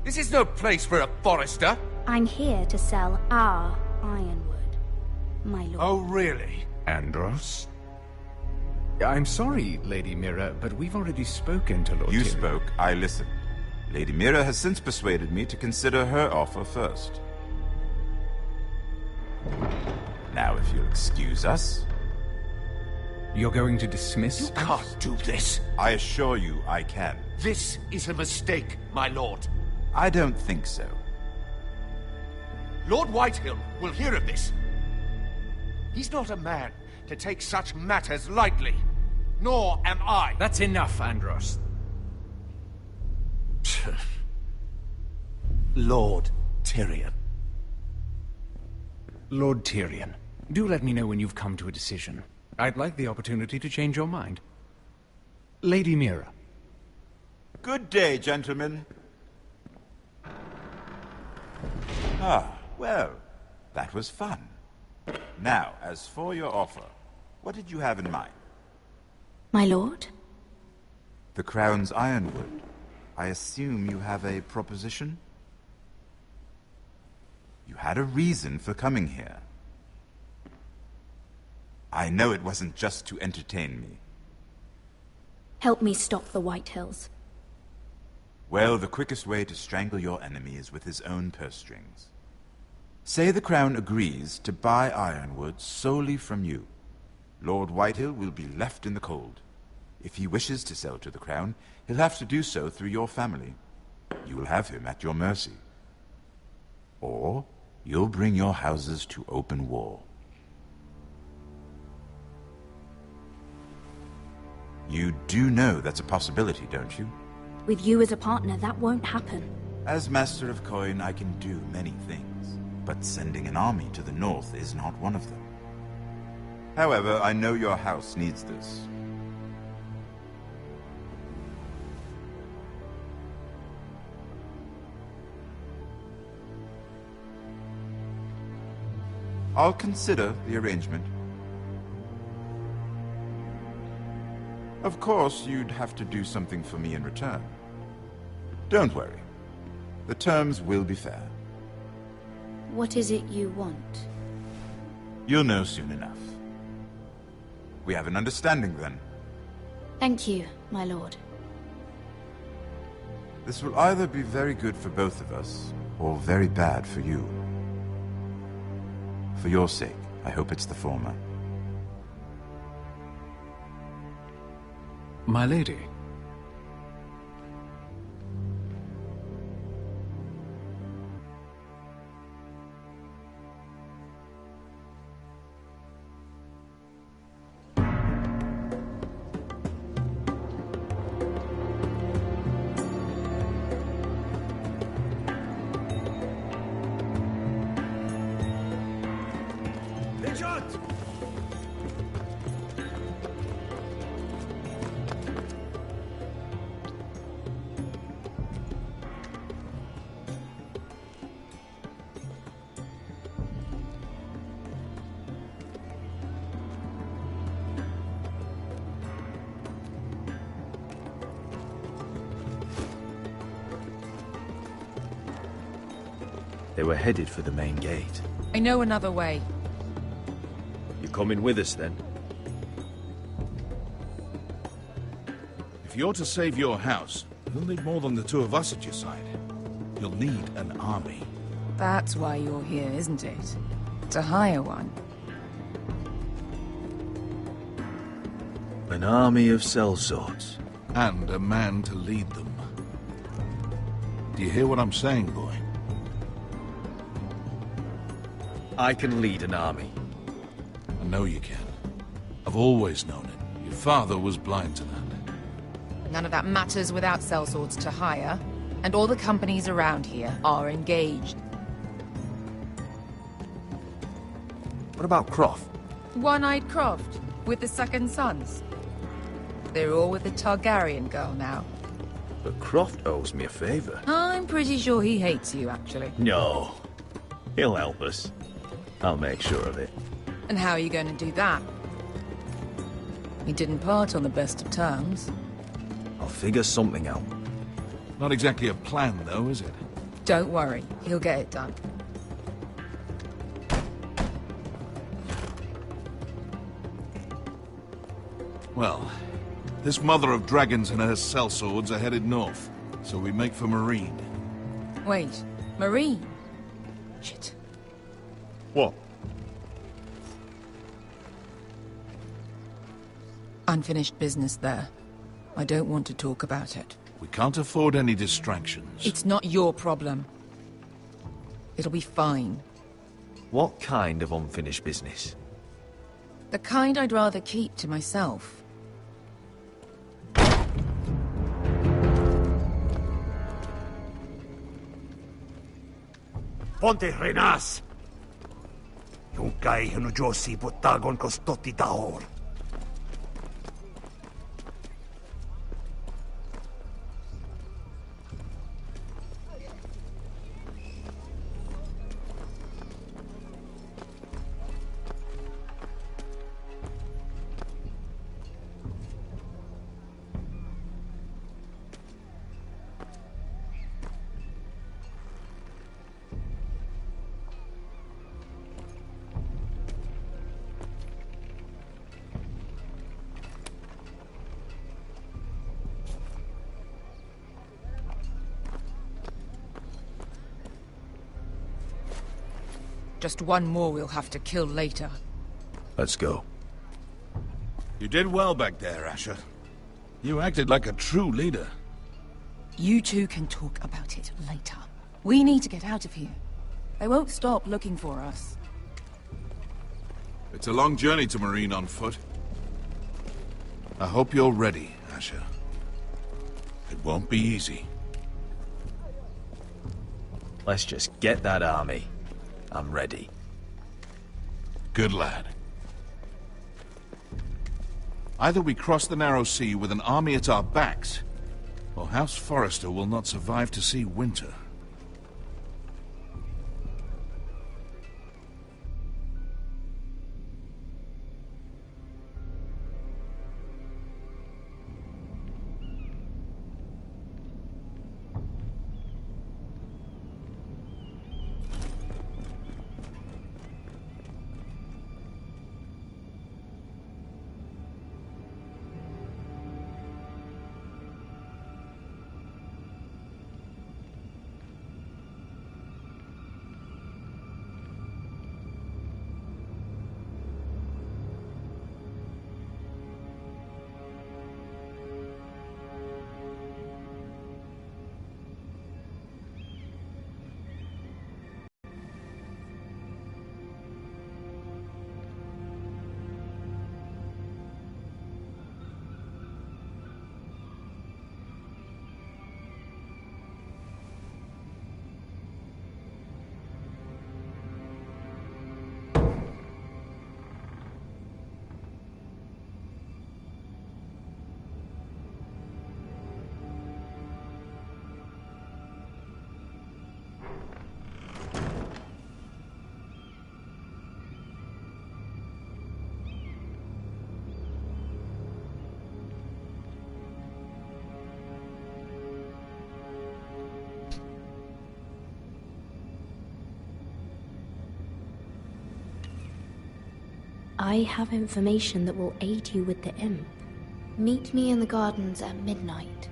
This is no place for a Forrester. I'm here to sell our Ironwood, my lord. Oh, really? Andros? I'm sorry, Lady Mira, but we've already spoken to Lord You Tyrion. spoke, I listened. Lady Mira has since persuaded me to consider her offer first. Now, if you'll excuse us... You're going to dismiss You can't do this. I assure you I can. This is a mistake, my lord. I don't think so. Lord Whitehill will hear of this. He's not a man to take such matters lightly. Nor am I. That's enough, Andros. Lord Tyrion. Lord Tyrion, do let me know when you've come to a decision. I'd like the opportunity to change your mind. Lady Mira. Good day, gentlemen. Ah, well, that was fun. Now, as for your offer, what did you have in mind? My lord? The Crown's Ironwood. I assume you have a proposition? You had a reason for coming here. I know it wasn't just to entertain me. Help me stop the Whitehills. Well, the quickest way to strangle your enemy is with his own purse strings. Say the Crown agrees to buy Ironwood solely from you. Lord Whitehill will be left in the cold. If he wishes to sell to the Crown, he'll have to do so through your family. You will have him at your mercy. Or you'll bring your houses to open war. You do know that's a possibility, don't you? With you as a partner, that won't happen. As Master of Coin, I can do many things, but sending an army to the north is not one of them. However, I know your house needs this. I'll consider the arrangement. Of course, you'd have to do something for me in return. Don't worry. The terms will be fair. What is it you want? You'll know soon enough. We have an understanding then. Thank you, my lord. This will either be very good for both of us, or very bad for you. For your sake, I hope it's the former. My lady. They were headed for the main gate. I know another way. You coming with us, then? If you're to save your house, you'll need more than the two of us at your side. You'll need an army. That's why you're here, isn't it? To hire one. An army of sellswords. And a man to lead them. Do you hear what I'm saying, boy? I can lead an army. I know you can. I've always known it. Your father was blind to that. None of that matters without sellswords to hire. And all the companies around here are engaged. What about Croft? One-eyed Croft, with the second sons. They're all with the Targaryen girl now. But Croft owes me a favor. I'm pretty sure he hates you, actually. No. He'll help us. I'll make sure of it. And how are you going to do that? We didn't part on the best of terms. I'll figure something out. Not exactly a plan, though, is it? Don't worry, he'll get it done. Well, this mother of dragons and her sellswords are headed north, so we make for Marine. Wait, Marine? Shit. What? Unfinished business there. I don't want to talk about it. We can't afford any distractions. It's not your problem. It'll be fine. What kind of unfinished business? The kind I'd rather keep to myself. Ponte Renas! Yung kay Hinujosi Butagon Kostoti Tahor. Just one more we'll have to kill later. Let's go. You did well back there, Asher. You acted like a true leader. You two can talk about it later. We need to get out of here. They won't stop looking for us. It's a long journey to Marine on foot. I hope you're ready, Asher. It won't be easy. Let's just get that army. I'm ready. Good lad. Either we cross the narrow sea with an army at our backs, or House Forrester will not survive to see winter. I have information that will aid you with the imp. Meet me in the gardens at midnight.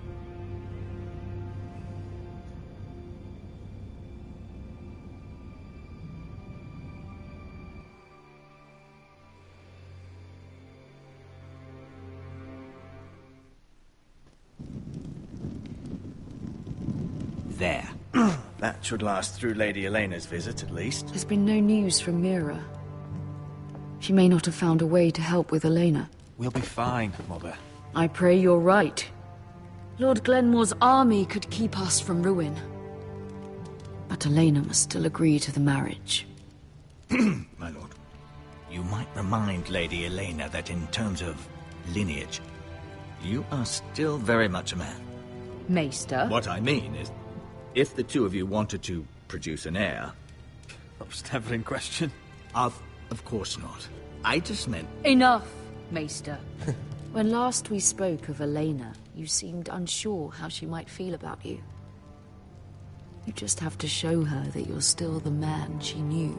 There. That should last through Lady Elena's visit, at least. There's been no news from Mira. She may not have found a way to help with Elena. We'll be fine, Mother. I pray you're right. Lord Glenmore's army could keep us from ruin. But Elena must still agree to the marriage. My lord. You might remind Lady Elena that in terms of lineage, you are still very much a man. Maester? What I mean is, if the two of you wanted to produce an heir... That was never in question. Of course not. I just meant... Enough, Maester. When last we spoke of Elena, you seemed unsure how she might feel about you. You just have to show her that you're still the man she knew.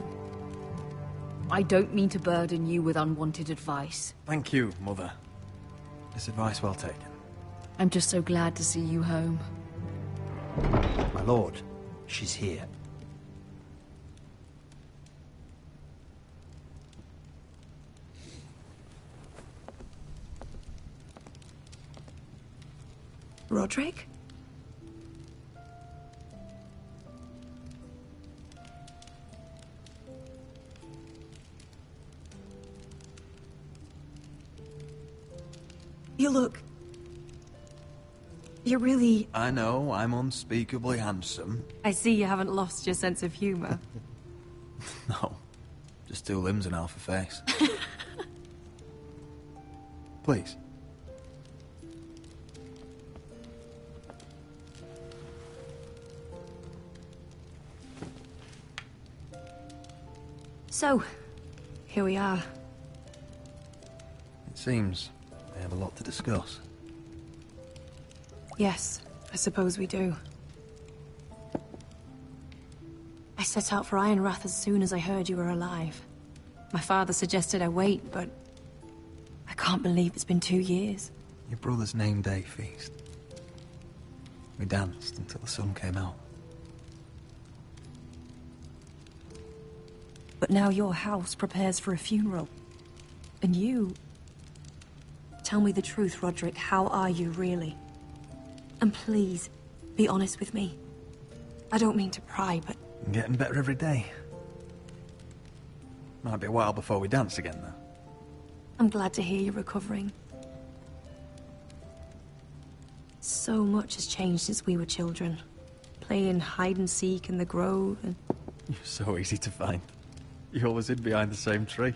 I don't mean to burden you with unwanted advice. Thank you, Mother. This advice well taken. I'm just so glad to see you home. My lord, she's here. Roderick? You look... You're really... I know, I'm unspeakably handsome. I see you haven't lost your sense of humor. No, just 2 limbs and half a face. Please. So, here we are. It seems we have a lot to discuss. Yes, I suppose we do. I set out for Ironrath as soon as I heard you were alive. My father suggested I wait, but... I can't believe it's been 2 years. Your brother's name day feast. We danced until the sun came out. But now your house prepares for a funeral. And you... Tell me the truth, Roderick. How are you, really? And please, be honest with me. I don't mean to pry, but... I'm getting better every day. Might be a while before we dance again, though. I'm glad to hear you're recovering. So much has changed since we were children. Playing hide-and-seek in the grove and... You're so easy to find. You always hid behind the same tree.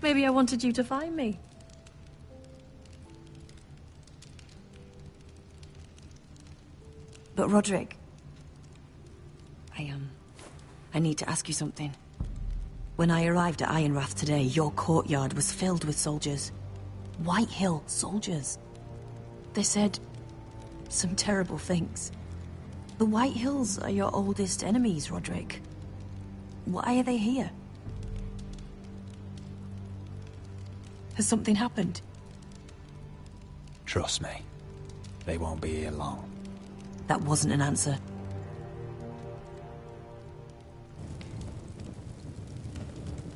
Maybe I wanted you to find me. But Roderick... I need to ask you something. When I arrived at Ironrath today, your courtyard was filled with soldiers. White Hill soldiers. They said some terrible things. The White Hills are your oldest enemies, Roderick. Why are they here? Has something happened? Trust me, they won't be here long. That wasn't an answer.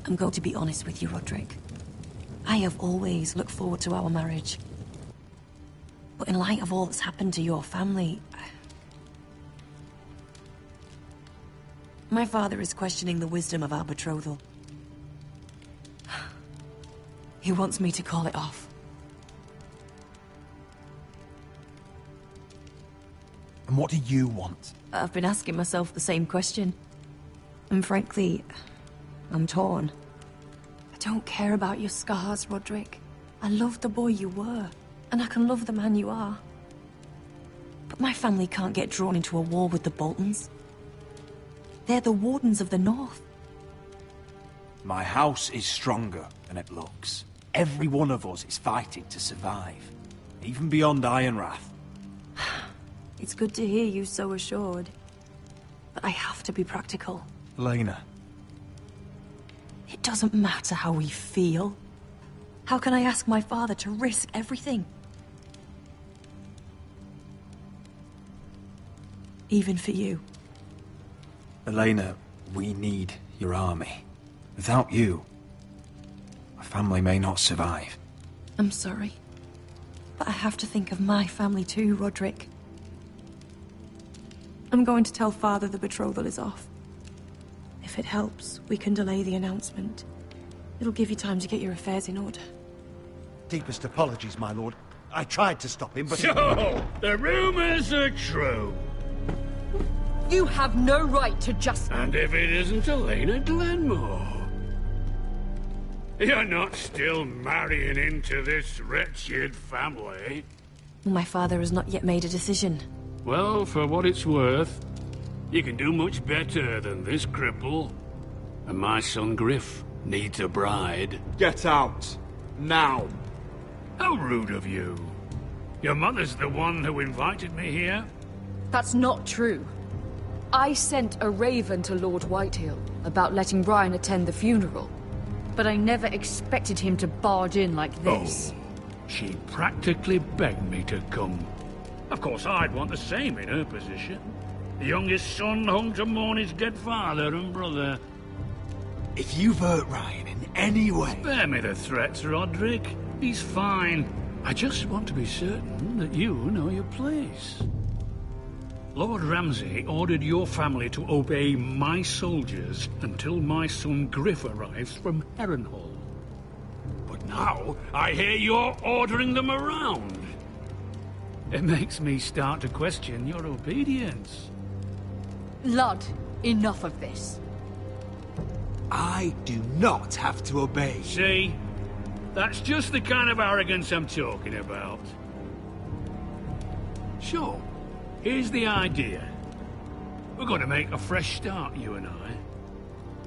I'm going to be honest with you, Roderick. I have always looked forward to our marriage. But in light of all that's happened to your family... My father is questioning the wisdom of our betrothal. He wants me to call it off. And what do you want? I've been asking myself the same question. And frankly, I'm torn. I don't care about your scars, Roderick. I love the boy you were, and I can love the man you are. But my family can't get drawn into a war with the Boltons. They're the Wardens of the North. My house is stronger than it looks. Every one of us is fighting to survive, even beyond Ironrath. It's good to hear you so assured. But I have to be practical. Lena. It doesn't matter how we feel. How can I ask my father to risk everything? Even for you. Elena, we need your army. Without you, my family may not survive. I'm sorry. But I have to think of my family too, Roderick. I'm going to tell Father the betrothal is off. If it helps, we can delay the announcement. It'll give you time to get your affairs in order. Deepest apologies, my lord. I tried to stop him, but... So, the rumors are true. You have no right to just... And if it isn't Elena Glenmore? You're not still marrying into this wretched family? My father has not yet made a decision. Well, for what it's worth, you can do much better than this cripple. And my son Griff needs a bride. Get out. Now. How rude of you. Your mother's the one who invited me here. That's not true. I sent a raven to Lord Whitehill about letting Brian attend the funeral. But I never expected him to barge in like this. Oh, She practically begged me to come. Of course, I'd want the same in her position. The youngest son home to mourn his dead father and brother. If you've hurt Ryan in any way... Spare me the threats, Roderick. He's fine. I just want to be certain that you know your place. Lord Ramsay ordered your family to obey my soldiers until my son Griff arrives from Harrenhal. But now, I hear you're ordering them around. It makes me start to question your obedience. Lud, enough of this. I do not have to obey. See? That's just the kind of arrogance I'm talking about. So, here's the idea. We're going to make a fresh start, you and I.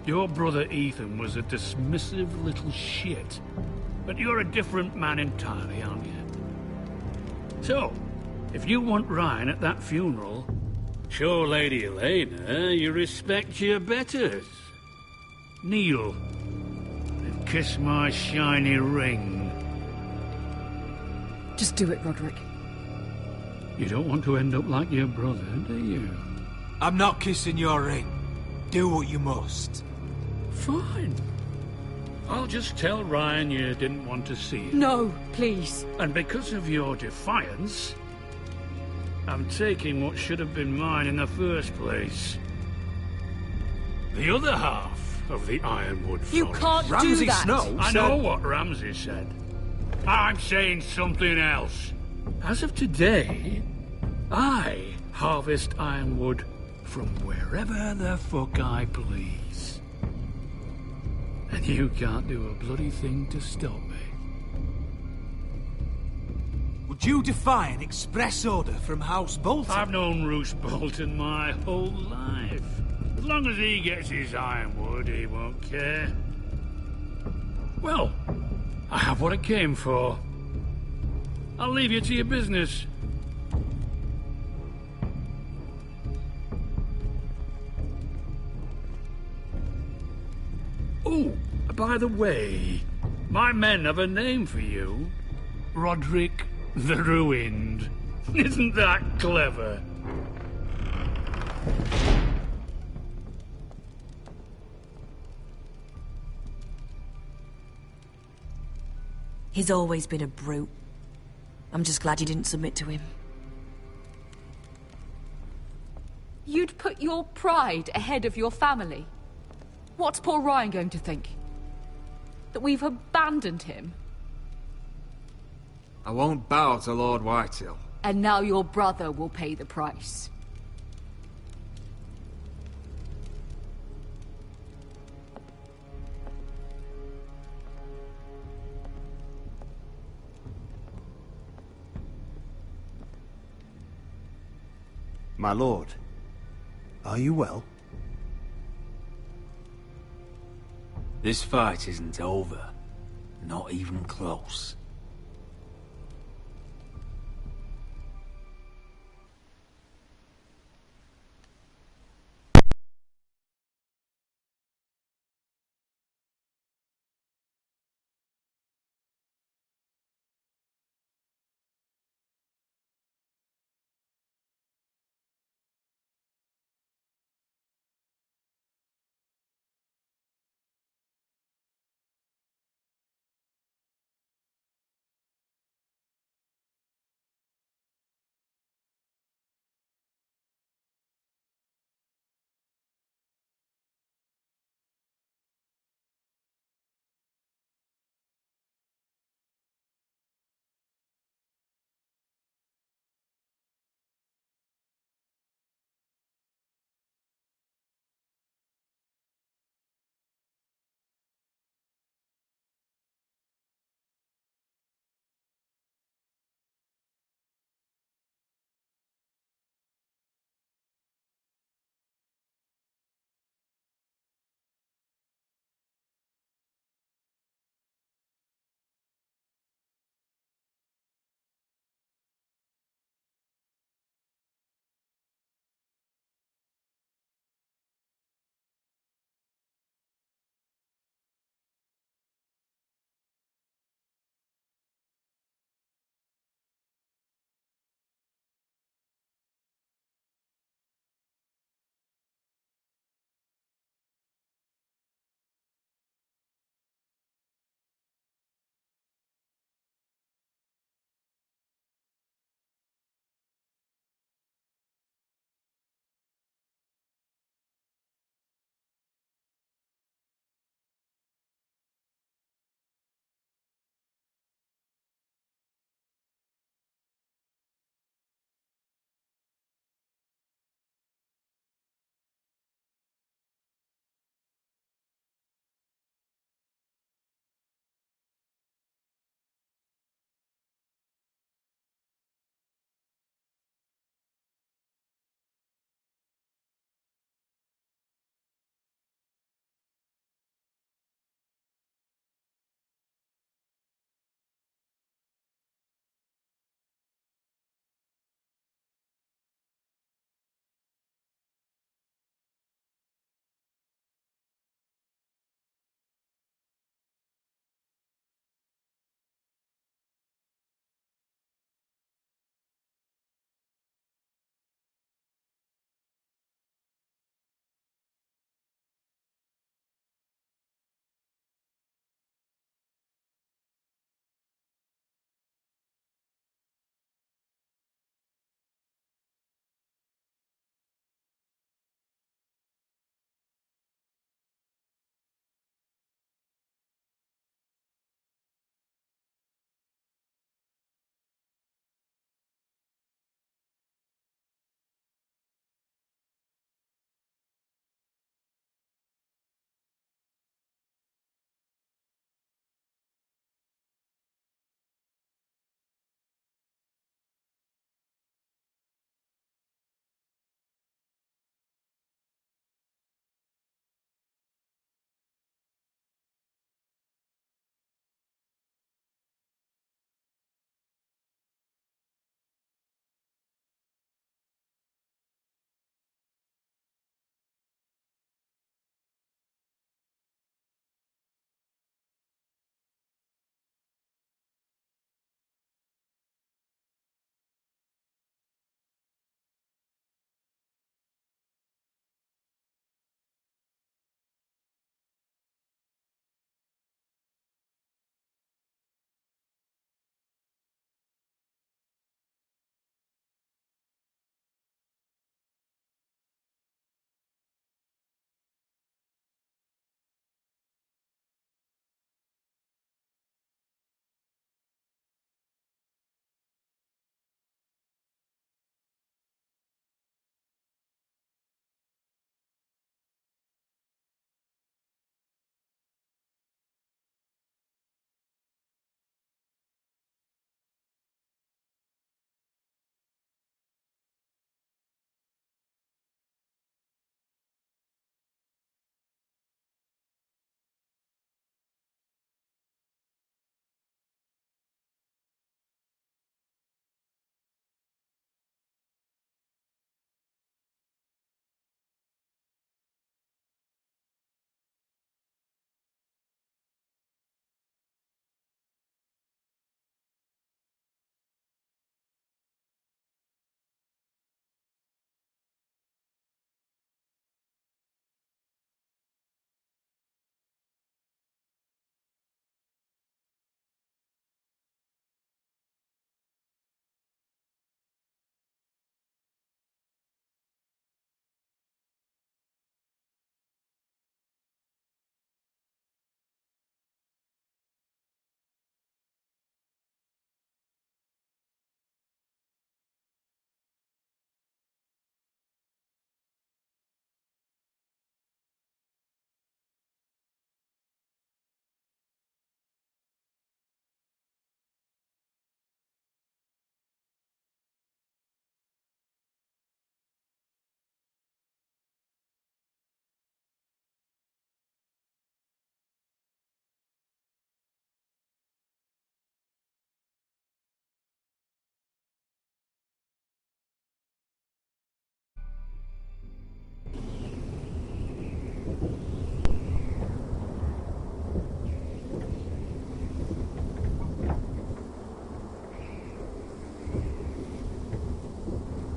Your brother Ethan was a dismissive little shit. But you're a different man entirely, aren't you? So, if you want Ryan at that funeral, show Lady Elena you respect your betters. Kneel and kiss my shiny ring. Just do it, Roderick. You don't want to end up like your brother, do you? I'm not kissing your ring. Do what you must. Fine. I'll just tell Ryan you didn't want to see it. No, please. And because of your defiance, I'm taking what should have been mine in the first place. The other half of the Ironwood Forest. You can't do that! Snow I know what Ramsay said. I'm saying something else. As of today, I harvest Ironwood from wherever the fuck I please. And you can't do a bloody thing to stop me. Would you defy an express order from House Bolton? I've known Roose Bolton my whole life. As long as he gets his ironwood, he won't care. Well, I have what I came for. I'll leave you to your business. Oh, by the way, my men have a name for you. Roderick the Ruined. Isn't that clever? He's always been a brute. I'm just glad you didn't submit to him. You'd put your pride ahead of your family. What's poor Ryan going to think? That we've abandoned him? I won't bow to Lord Whitehill. And now your brother will pay the price. My lord, are you well? This fight isn't over. Not even close.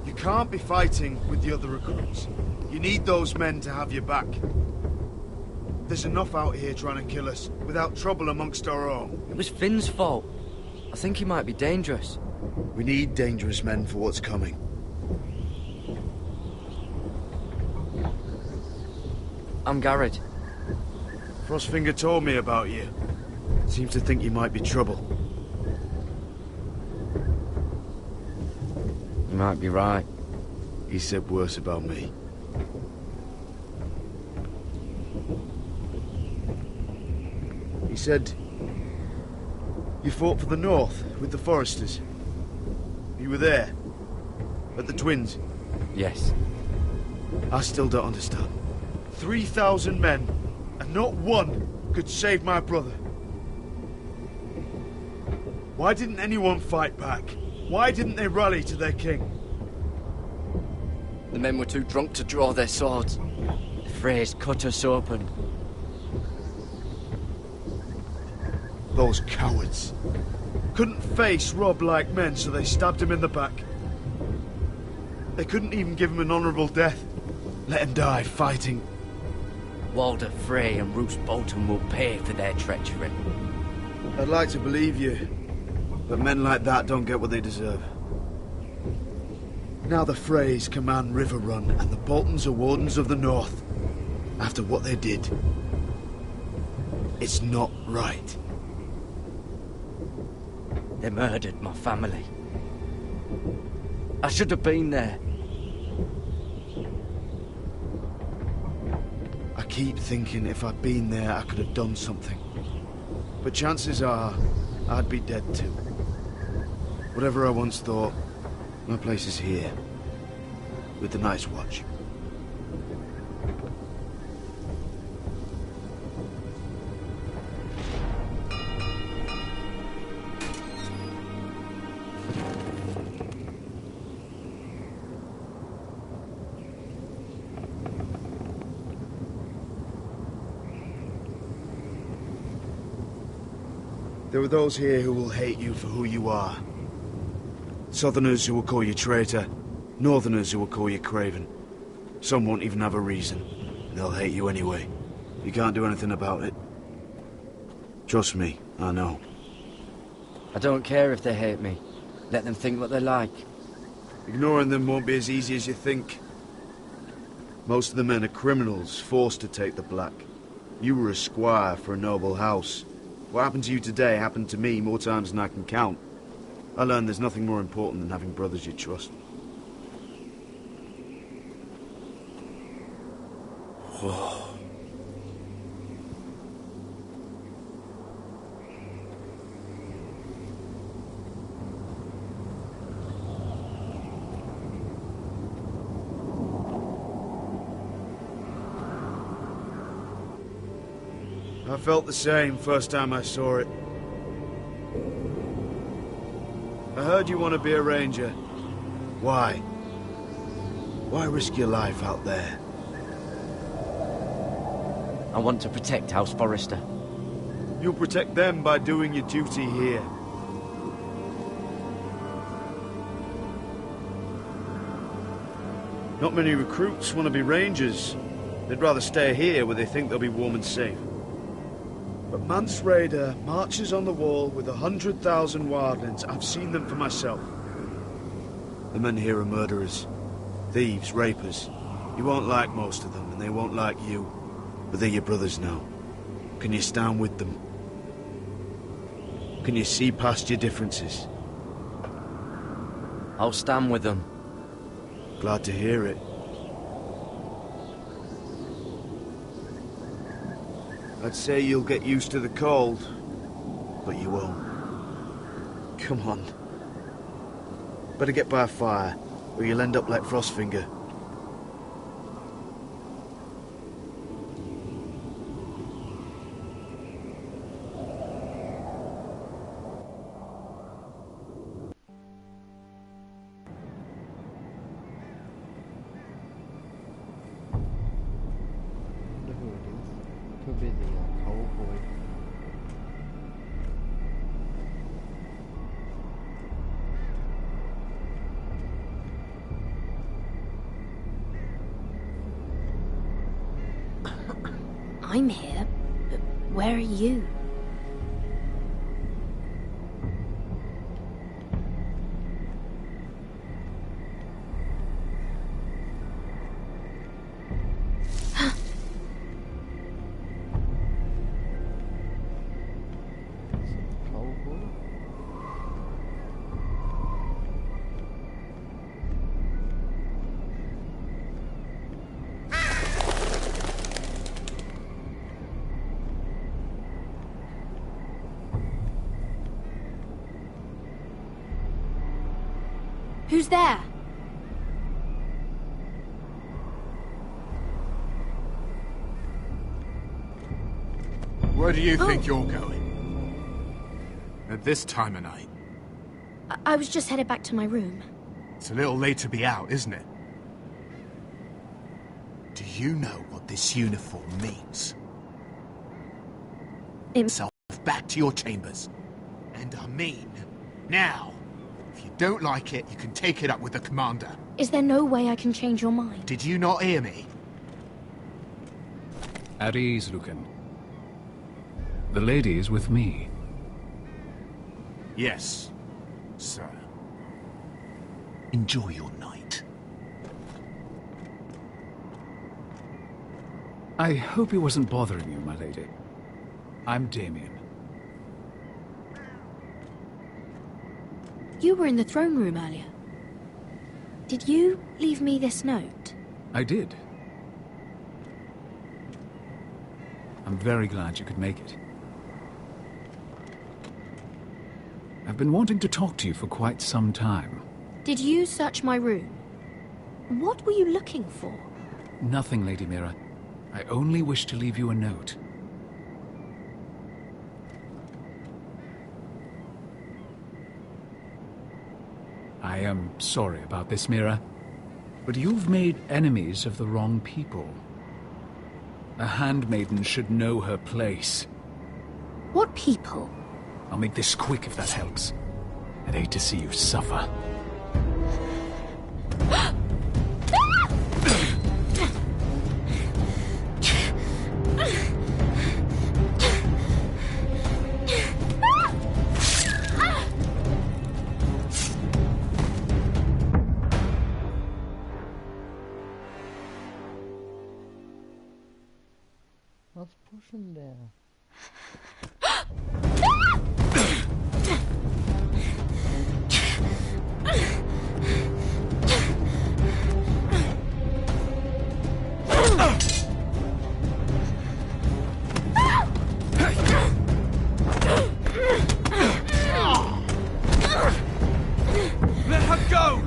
You can't be fighting with the other recruits. You need those men to have your back. There's enough out here trying to kill us, without trouble amongst our own. It was Finn's fault. I think he might be dangerous. We need dangerous men for what's coming. I'm Garrett. Frostfinger told me about you. Seems to think you might be trouble. You might be right. He said worse about me. He said you fought for the North with the Foresters. You were there at the Twins. Yes. I still don't understand. 3,000 men, and not one could save my brother. Why didn't anyone fight back? Why didn't they rally to their king? The men were too drunk to draw their swords. The Freys cut us open. Those cowards. Couldn't face Rob like men, so they stabbed him in the back. They couldn't even give him an honourable death. Let him die fighting. Walder Frey and Roose Bolton will pay for their treachery. I'd like to believe you, but men like that don't get what they deserve. Now the Freys command River Run, and the Boltons are Wardens of the North. After what they did. It's not right. They murdered my family. I should have been there. I keep thinking if I'd been there, I could have done something. But chances are, I'd be dead too. Whatever I once thought, my place is here. With the Night's Watch. There are those here who will hate you for who you are. Southerners who will call you traitor. Northerners who will call you craven. Some won't even have a reason. They'll hate you anyway. You can't do anything about it. Trust me, I know. I don't care if they hate me. Let them think what they like. Ignoring them won't be as easy as you think. Most of the men are criminals, forced to take the black. You were a squire for a noble house. What happened to you today happened to me more times than I can count. I learned there's nothing more important than having brothers you trust. Whoa. I felt the same first time I saw it. I heard you want to be a ranger. Why? Why risk your life out there? I want to protect House Forrester. You'll protect them by doing your duty here. Not many recruits want to be rangers. They'd rather stay here where they think they'll be warm and safe. But Mance Rayder marches on the wall with 100,000 wildlings. I've seen them for myself. The men here are murderers. Thieves, rapers. You won't like most of them, and they won't like you. But they're your brothers now. Can you stand with them? Can you see past your differences? I'll stand with them. Glad to hear it. I'd say you'll get used to the cold, but you won't. Come on. Better get by a fire, or you'll end up like Frostfinger. Could be the old boy. I'm here, but where are you? Who's there? Where do you think you're going? At this time of night? I was just headed back to my room. It's a little late to be out, isn't it? Do you know what this uniform means? Yourself back to your chambers. And I mean, now. If you don't like it, you can take it up with the commander. Is there no way I can change your mind? Did you not hear me? At ease, Lucan. The lady is with me. Yes, sir. Enjoy your night. I hope he wasn't bothering you, my lady. I'm Damien. You were in the throne room earlier. Did you leave me this note? I did. I'm very glad you could make it. I've been wanting to talk to you for quite some time. Did you search my room? What were you looking for? Nothing, Lady Mira. I only wish to leave you a note. I am sorry about this, Mira, but you've made enemies of the wrong people. A handmaiden should know her place. What people? I'll make this quick if that helps. I'd hate to see you suffer. Let's push him down. Let her go!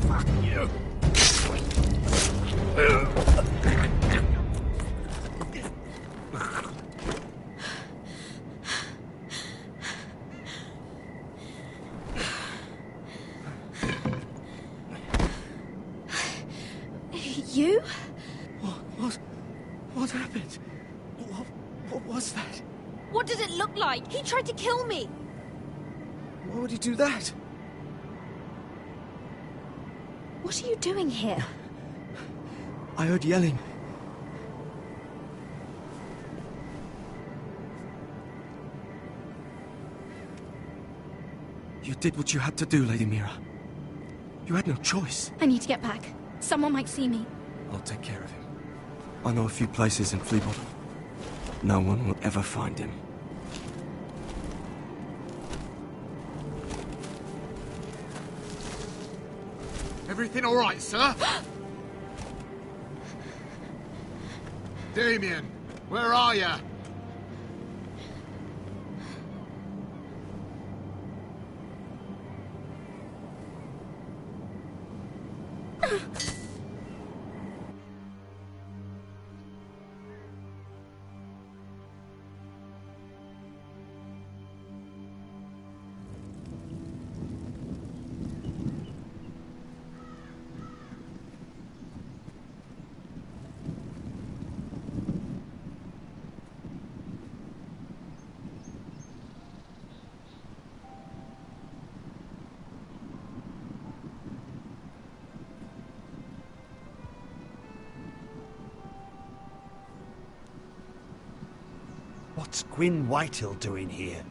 Fuck you. You? What happened? What was that? What did it look like? He tried to kill me! Why would he do that? What are you doing here? I heard yelling. You did what you had to do, Lady Mira. You had no choice. I need to get back. Someone might see me. I'll take care of him. I know a few places in Fleabottom. No one will ever find him. Everything all right, sir? Damien, where are you? What's Gwyn Whitehill doing here?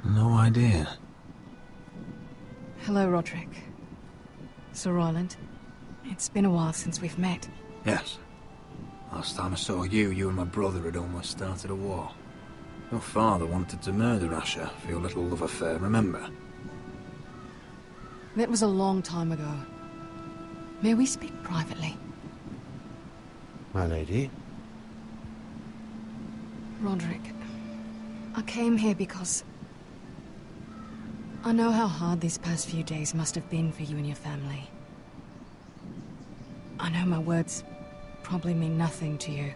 No idea. Hello, Roderick. Sir Royland. It's been a while since we've met. Yes. Last time I saw you, you and my brother had almost started a war. Your father wanted to murder Asher for your little love affair, remember? That was a long time ago. May we speak privately? My lady? Roderick, I came here because I know how hard these past few days must have been for you and your family. I know my words probably mean nothing to you,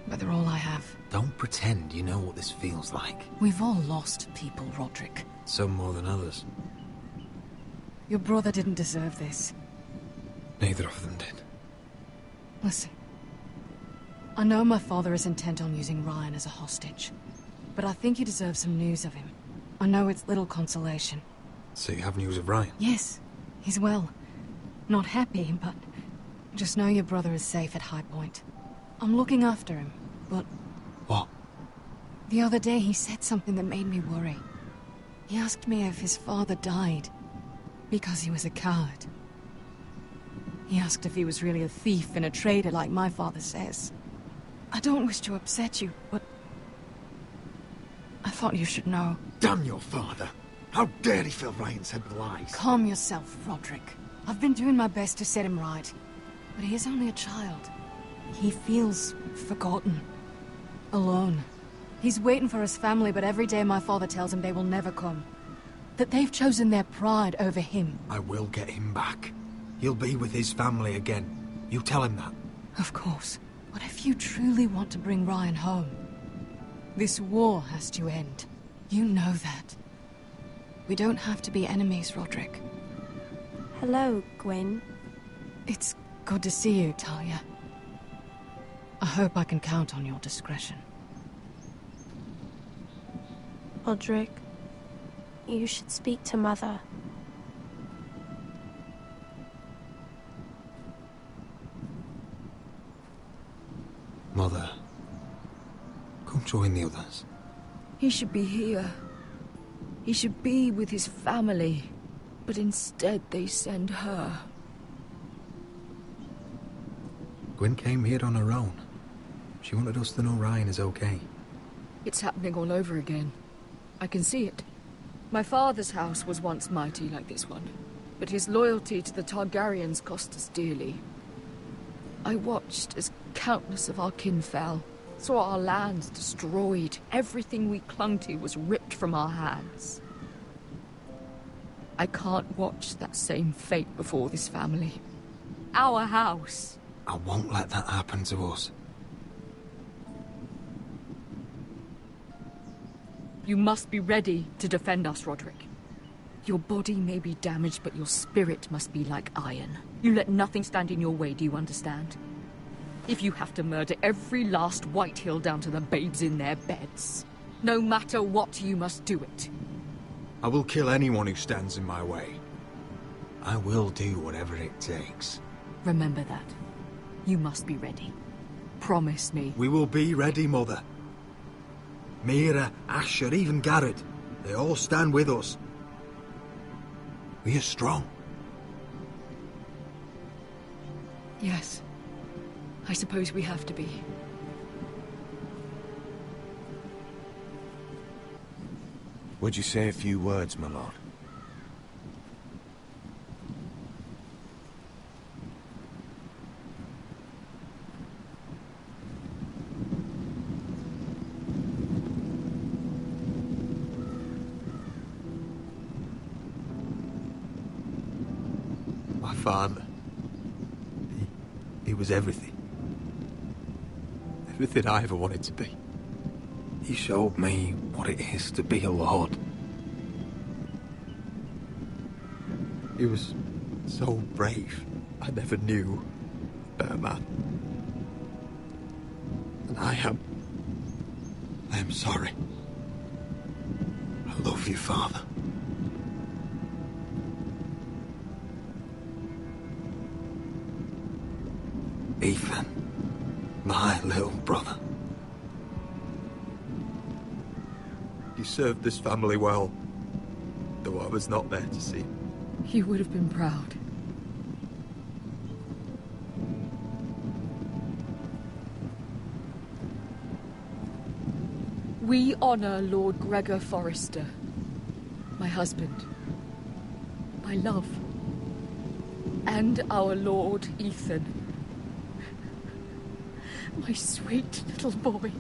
but they're all I have. Don't pretend you know what this feels like. We've all lost people, Roderick. Some more than others. Your brother didn't deserve this. Neither of them did. Listen. I know my father is intent on using Ryan as a hostage, but I think you deserve some news of him. I know it's little consolation. So you have news of Ryan? Yes, he's well. Not happy, but just know your brother is safe at High Point. I'm looking after him, but... What? The other day he said something that made me worry. He asked me if his father died because he was a coward. He asked if he was really a thief and a traitor like my father says. I don't wish to upset you, but I thought you should know. Damn your father! How dare he fill Ryan's head with lies? Calm yourself, Roderick. I've been doing my best to set him right, but he is only a child. He feels forgotten, alone. He's waiting for his family, but every day my father tells him they will never come. That they've chosen their pride over him. I will get him back. He'll be with his family again. You tell him that. Of course. But if you truly want to bring Ryan home, this war has to end. You know that. We don't have to be enemies, Roderick. Hello, Gwyn. It's good to see you, Talia. I hope I can count on your discretion. Roderick, you should speak to Mother. Mother, come join the others. He should be here. He should be with his family. But instead they send her. Gwyn came here on her own. She wanted us to know Ryan is okay. It's happening all over again. I can see it. My father's house was once mighty like this one, but his loyalty to the Targaryens cost us dearly. I watched as countless of our kin fell, saw our lands destroyed, everything we clung to was ripped from our hands. I can't watch that same fate before this family. Our house. I won't let that happen to us. You must be ready to defend us, Roderick. Your body may be damaged, but your spirit must be like iron. You let nothing stand in your way, do you understand? If you have to murder every last Whitehill down to the babes in their beds, no matter what, you must do it. I will kill anyone who stands in my way. I will do whatever it takes. Remember that. You must be ready. Promise me. We will be ready, Mother. Mira, Asher, even Garrett. They all stand with us. We are strong. Yes. I suppose we have to be. Would you say a few words, my lord? My father. He was everything. Everything I ever wanted to be. He showed me what it is to be a lord. He was so brave. I never knew a better man. And I am sorry. I love you, Father. Ethan, my little brother. You served this family well, though I was not there to see. You would have been proud. We honor Lord Gregor Forrester, my husband, my love, and our Lord Ethan, my sweet little boy.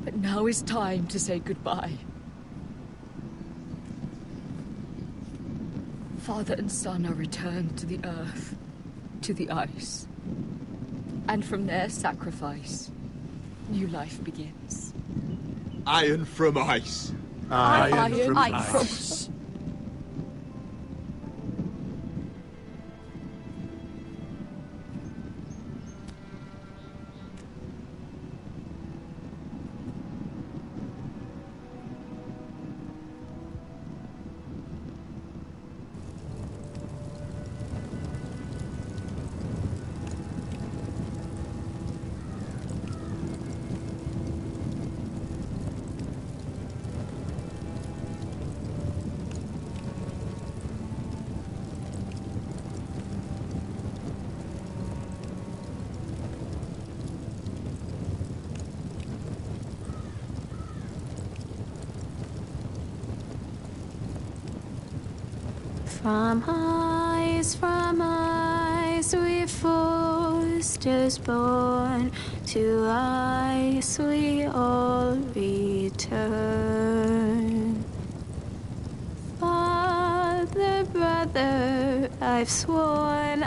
But now is time to say goodbye. Father and son are returned to the earth, to the ice. And from their sacrifice, new life begins. Iron from ice. Iron from ice. From ice, we foresters born, to ice we all return. Father, brother, I've sworn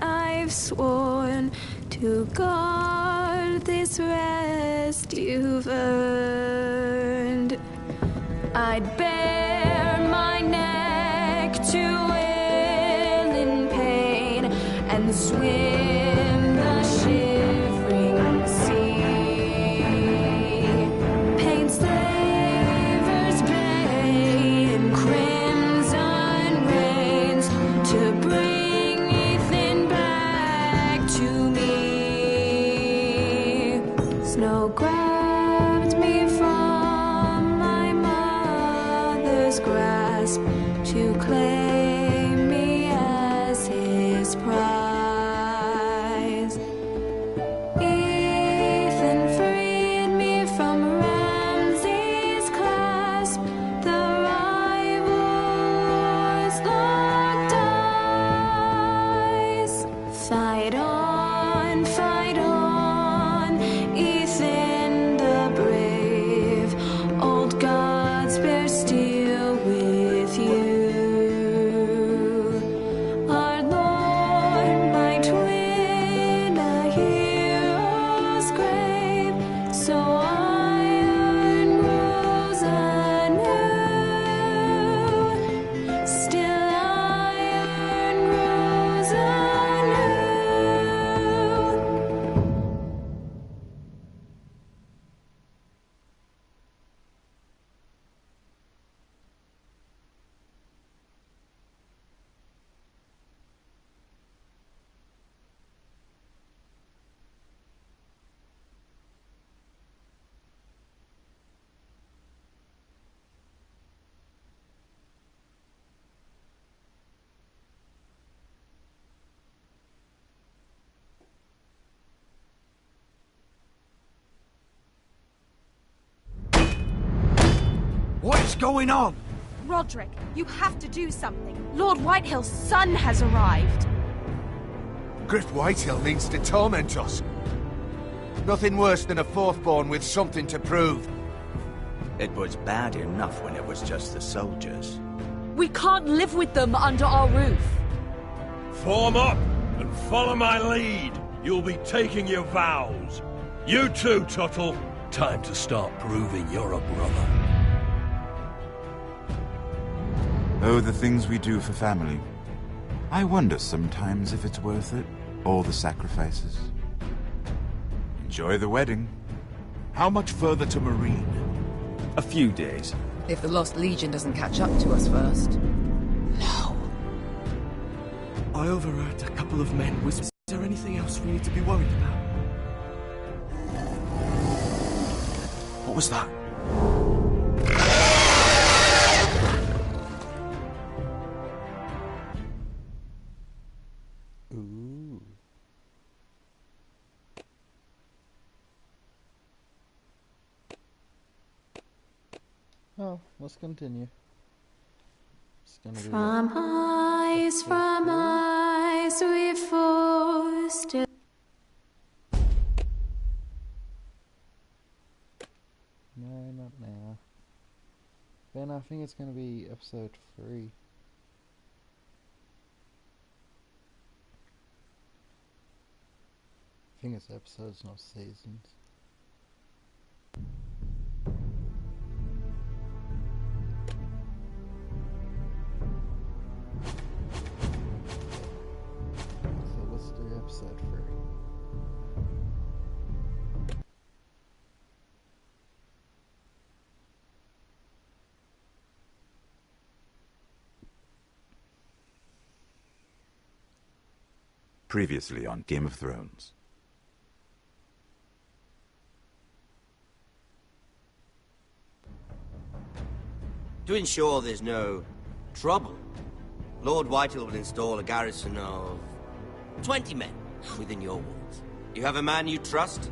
to guard this rest you've earned. I'd bare my neck to and swim the shivering sea. Paint Slaver's Bay in crimson rains to bring Ethan back to me. Snow grabbed me from my mother's grasp to claim me as his prize. What's going on? Roderick, you have to do something. Lord Whitehill's son has arrived. Griff Whitehill needs to torment us. Nothing worse than a fourth-born with something to prove. It was bad enough when it was just the soldiers. We can't live with them under our roof. Form up and follow my lead. You'll be taking your vows. You too, Tuttle. Time to start proving you're a brother. Oh, the things we do for family. I wonder sometimes if it's worth it, all the sacrifices. Enjoy the wedding. How much further to Marine? A few days. If the Lost Legion doesn't catch up to us first. I overheard a couple of men whisper. Is there anything else we need to be worried about? What was that? Ooh. Oh, let's continue. It's gonna be From eyes we forced it. No, not now. Ben, I think it's gonna be episode 3. I think it's episodes, not seasons. So let's do episode 3. Previously on Game of Thrones. To ensure there's no trouble, Lord Whitehill will install a garrison of 20 men within your walls. You have a man you trust?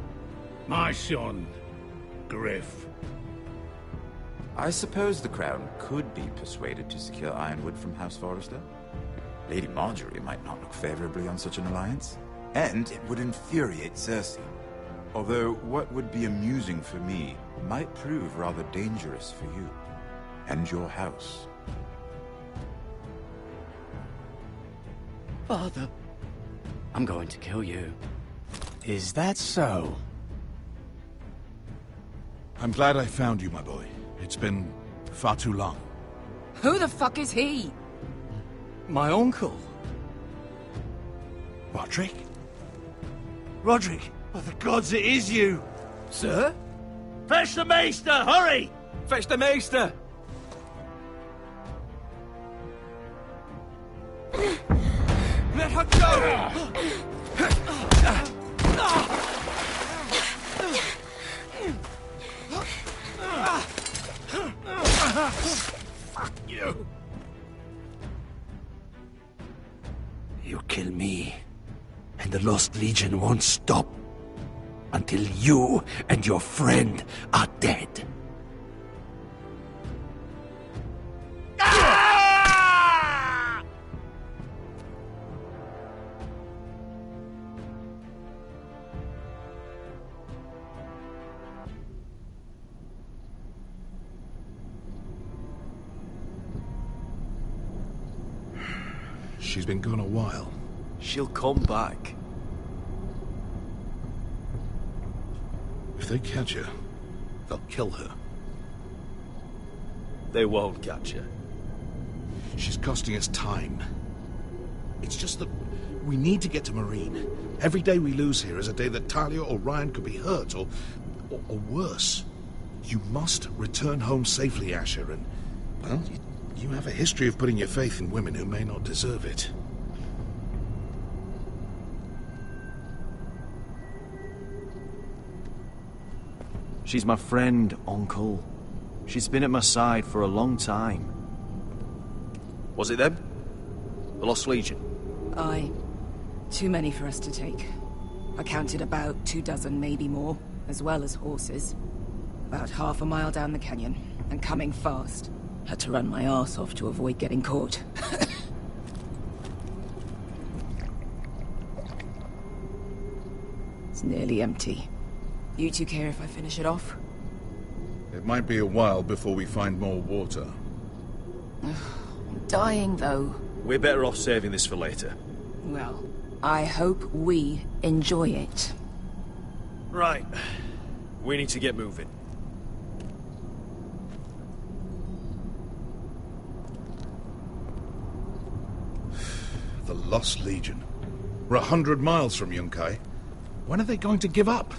My son, Griff. I suppose the Crown could be persuaded to secure Ironwood from House Forrester. Lady Marjorie might not look favorably on such an alliance. And it would infuriate Cersei. Although what would be amusing for me might prove rather dangerous for you. And your house. Father, I'm going to kill you. Is that so? I'm glad I found you, my boy. It's been far too long. Who the fuck is he? My uncle. Roderick? Roderick! By the gods, it is you! Sir? Fetch the Maester, hurry! Fetch the Maester! Let her go! Fuck you! You kill me, and the Lost Legion won't stop until you and your friend are dead. She's been gone a while. She'll come back. If they catch her, they'll kill her. They won't catch her. She's costing us time. It's just that we need to get to Marine. Every day we lose here is a day that Talia or Ryan could be hurt, or worse. You must return home safely, Asher, and, well, you have a history of putting your faith in women who may not deserve it. She's my friend, Uncle. She's been at my side for a long time. Was it them? The Lost Legion? Aye. Too many for us to take. I counted about 24, maybe more, as well as horses. About half a mile down the canyon, and coming fast. Had to run my arse off to avoid getting caught. It's nearly empty. You two care if I finish it off? It might be a while before we find more water. I'm dying, though. We're better off saving this for later. Well, I hope we enjoy it. Right. We need to get moving. The Lost Legion. We're 100 miles from Yunkai. When are they going to give up?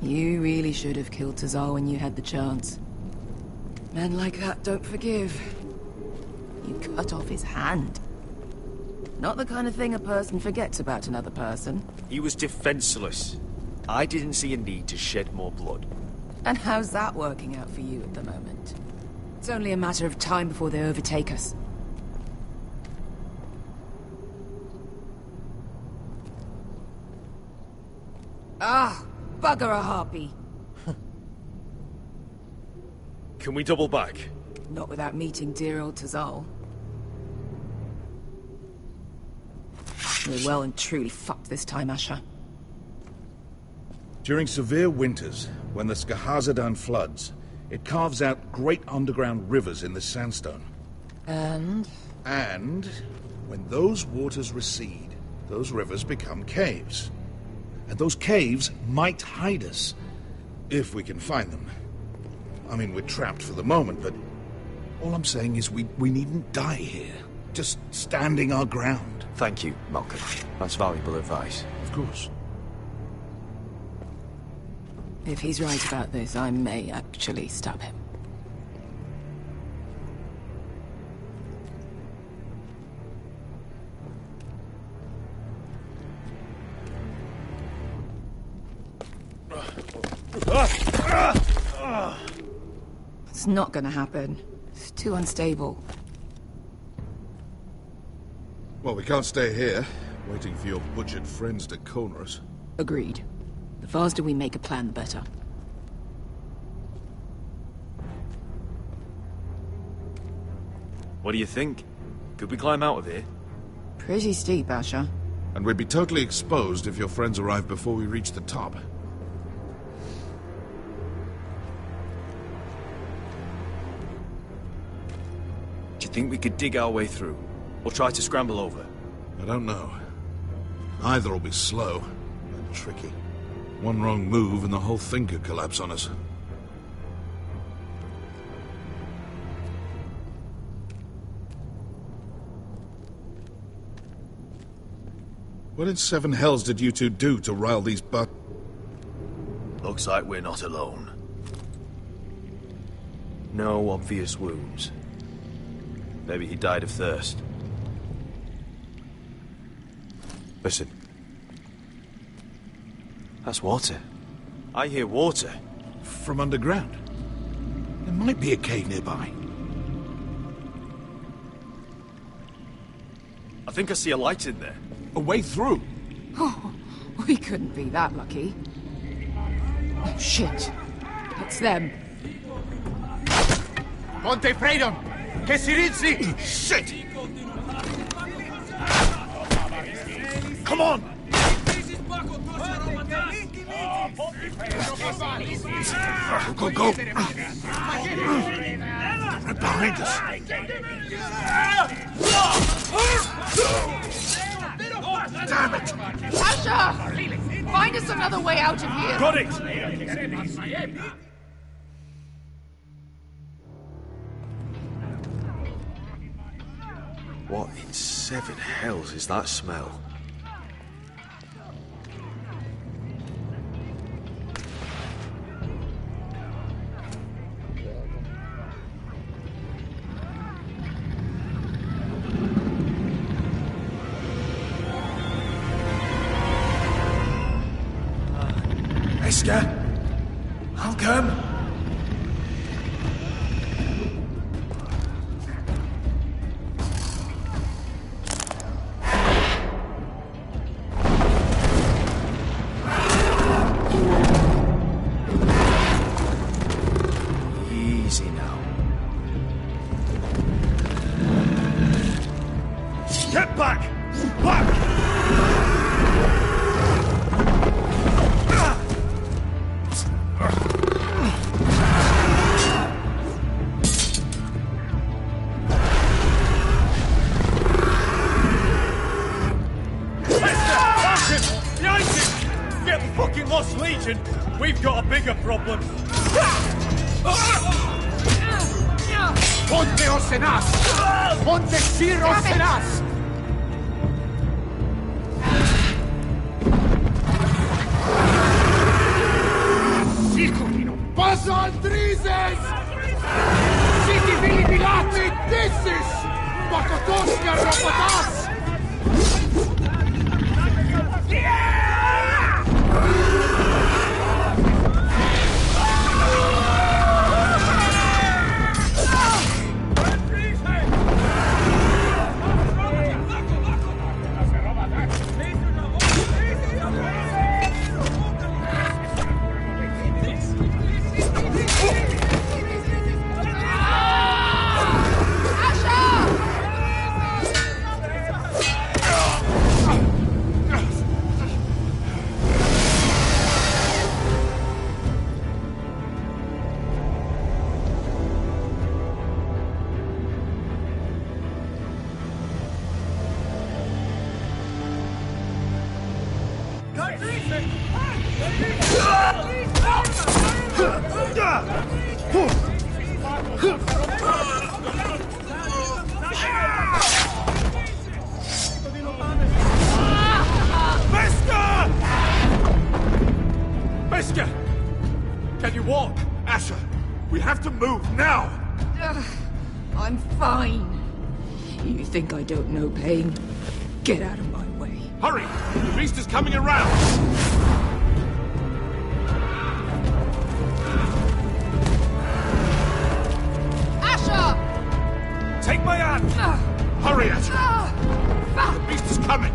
You really should have killed Tazar when you had the chance. Men like that don't forgive. You cut off his hand. Not the kind of thing a person forgets about another person. He was defenseless. I didn't see a need to shed more blood. And how's that working out for you at the moment? It's only a matter of time before they overtake us. Ah, bugger a harpy. Can we double back? Not without meeting dear old Tazal. We're well and truly fucked this time, Asher. During severe winters, when the Skahazadan floods, it carves out great underground rivers in the sandstone. And? And when those waters recede, those rivers become caves. And those caves might hide us, if we can find them. I mean, we're trapped for the moment, but all I'm saying is we needn't die here. Just standing our ground. Thank you, Malcolm. That's valuable advice. Of course. If he's right about this, I may actually stab him. It's not gonna happen. It's too unstable. Well, we can't stay here, waiting for your butchered friends to corner us. Agreed. The faster we make a plan, the better. What do you think? Could we climb out of here? Pretty steep, Asher. And we'd be totally exposed if your friends arrive before we reach the top. Do you think we could dig our way through? Or try to scramble over? I don't know. Either will be slow and tricky. One wrong move and the whole thing could collapse on us. What in seven hells did you two do to rile these Looks like we're not alone. No obvious wounds. Maybe he died of thirst. Listen. That's water. I hear water. From underground. There might be a cave nearby. I think I see a light in there. A way through. Oh, we couldn't be that lucky. Oh, shit. It's them. Monte Freydon! Che si rizzi! Shit! Come on! Go, go! Right behind us. Damn it! Asher! Find us another way out of here! Got it! What in seven hells is that smell? Esther? Malcolm? Easy now. Get back! Back! Lost Legion, we've got a bigger problem. Ponte Osenas! Ponte Sir Osenas! Siculino! Paso Aldrizes! Siki Vilipilat! This Bakotoska Robotas! Mister! Can you walk? Asher, we have to move now! I'm fine. You think I don't know pain? Get out of my way. Hurry! The beast is coming around! Asher! Take my hand! Hurry, Asher! The beast is coming!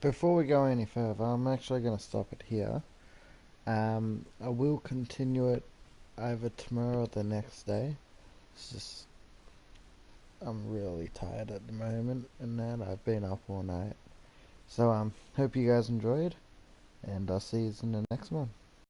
Before we go any further, I'm actually going to stop it here. I will continue it either tomorrow or the next day. It's just, I'm really tired at the moment, and that I've been up all night. So hope you guys enjoyed, and I'll see you in the next one.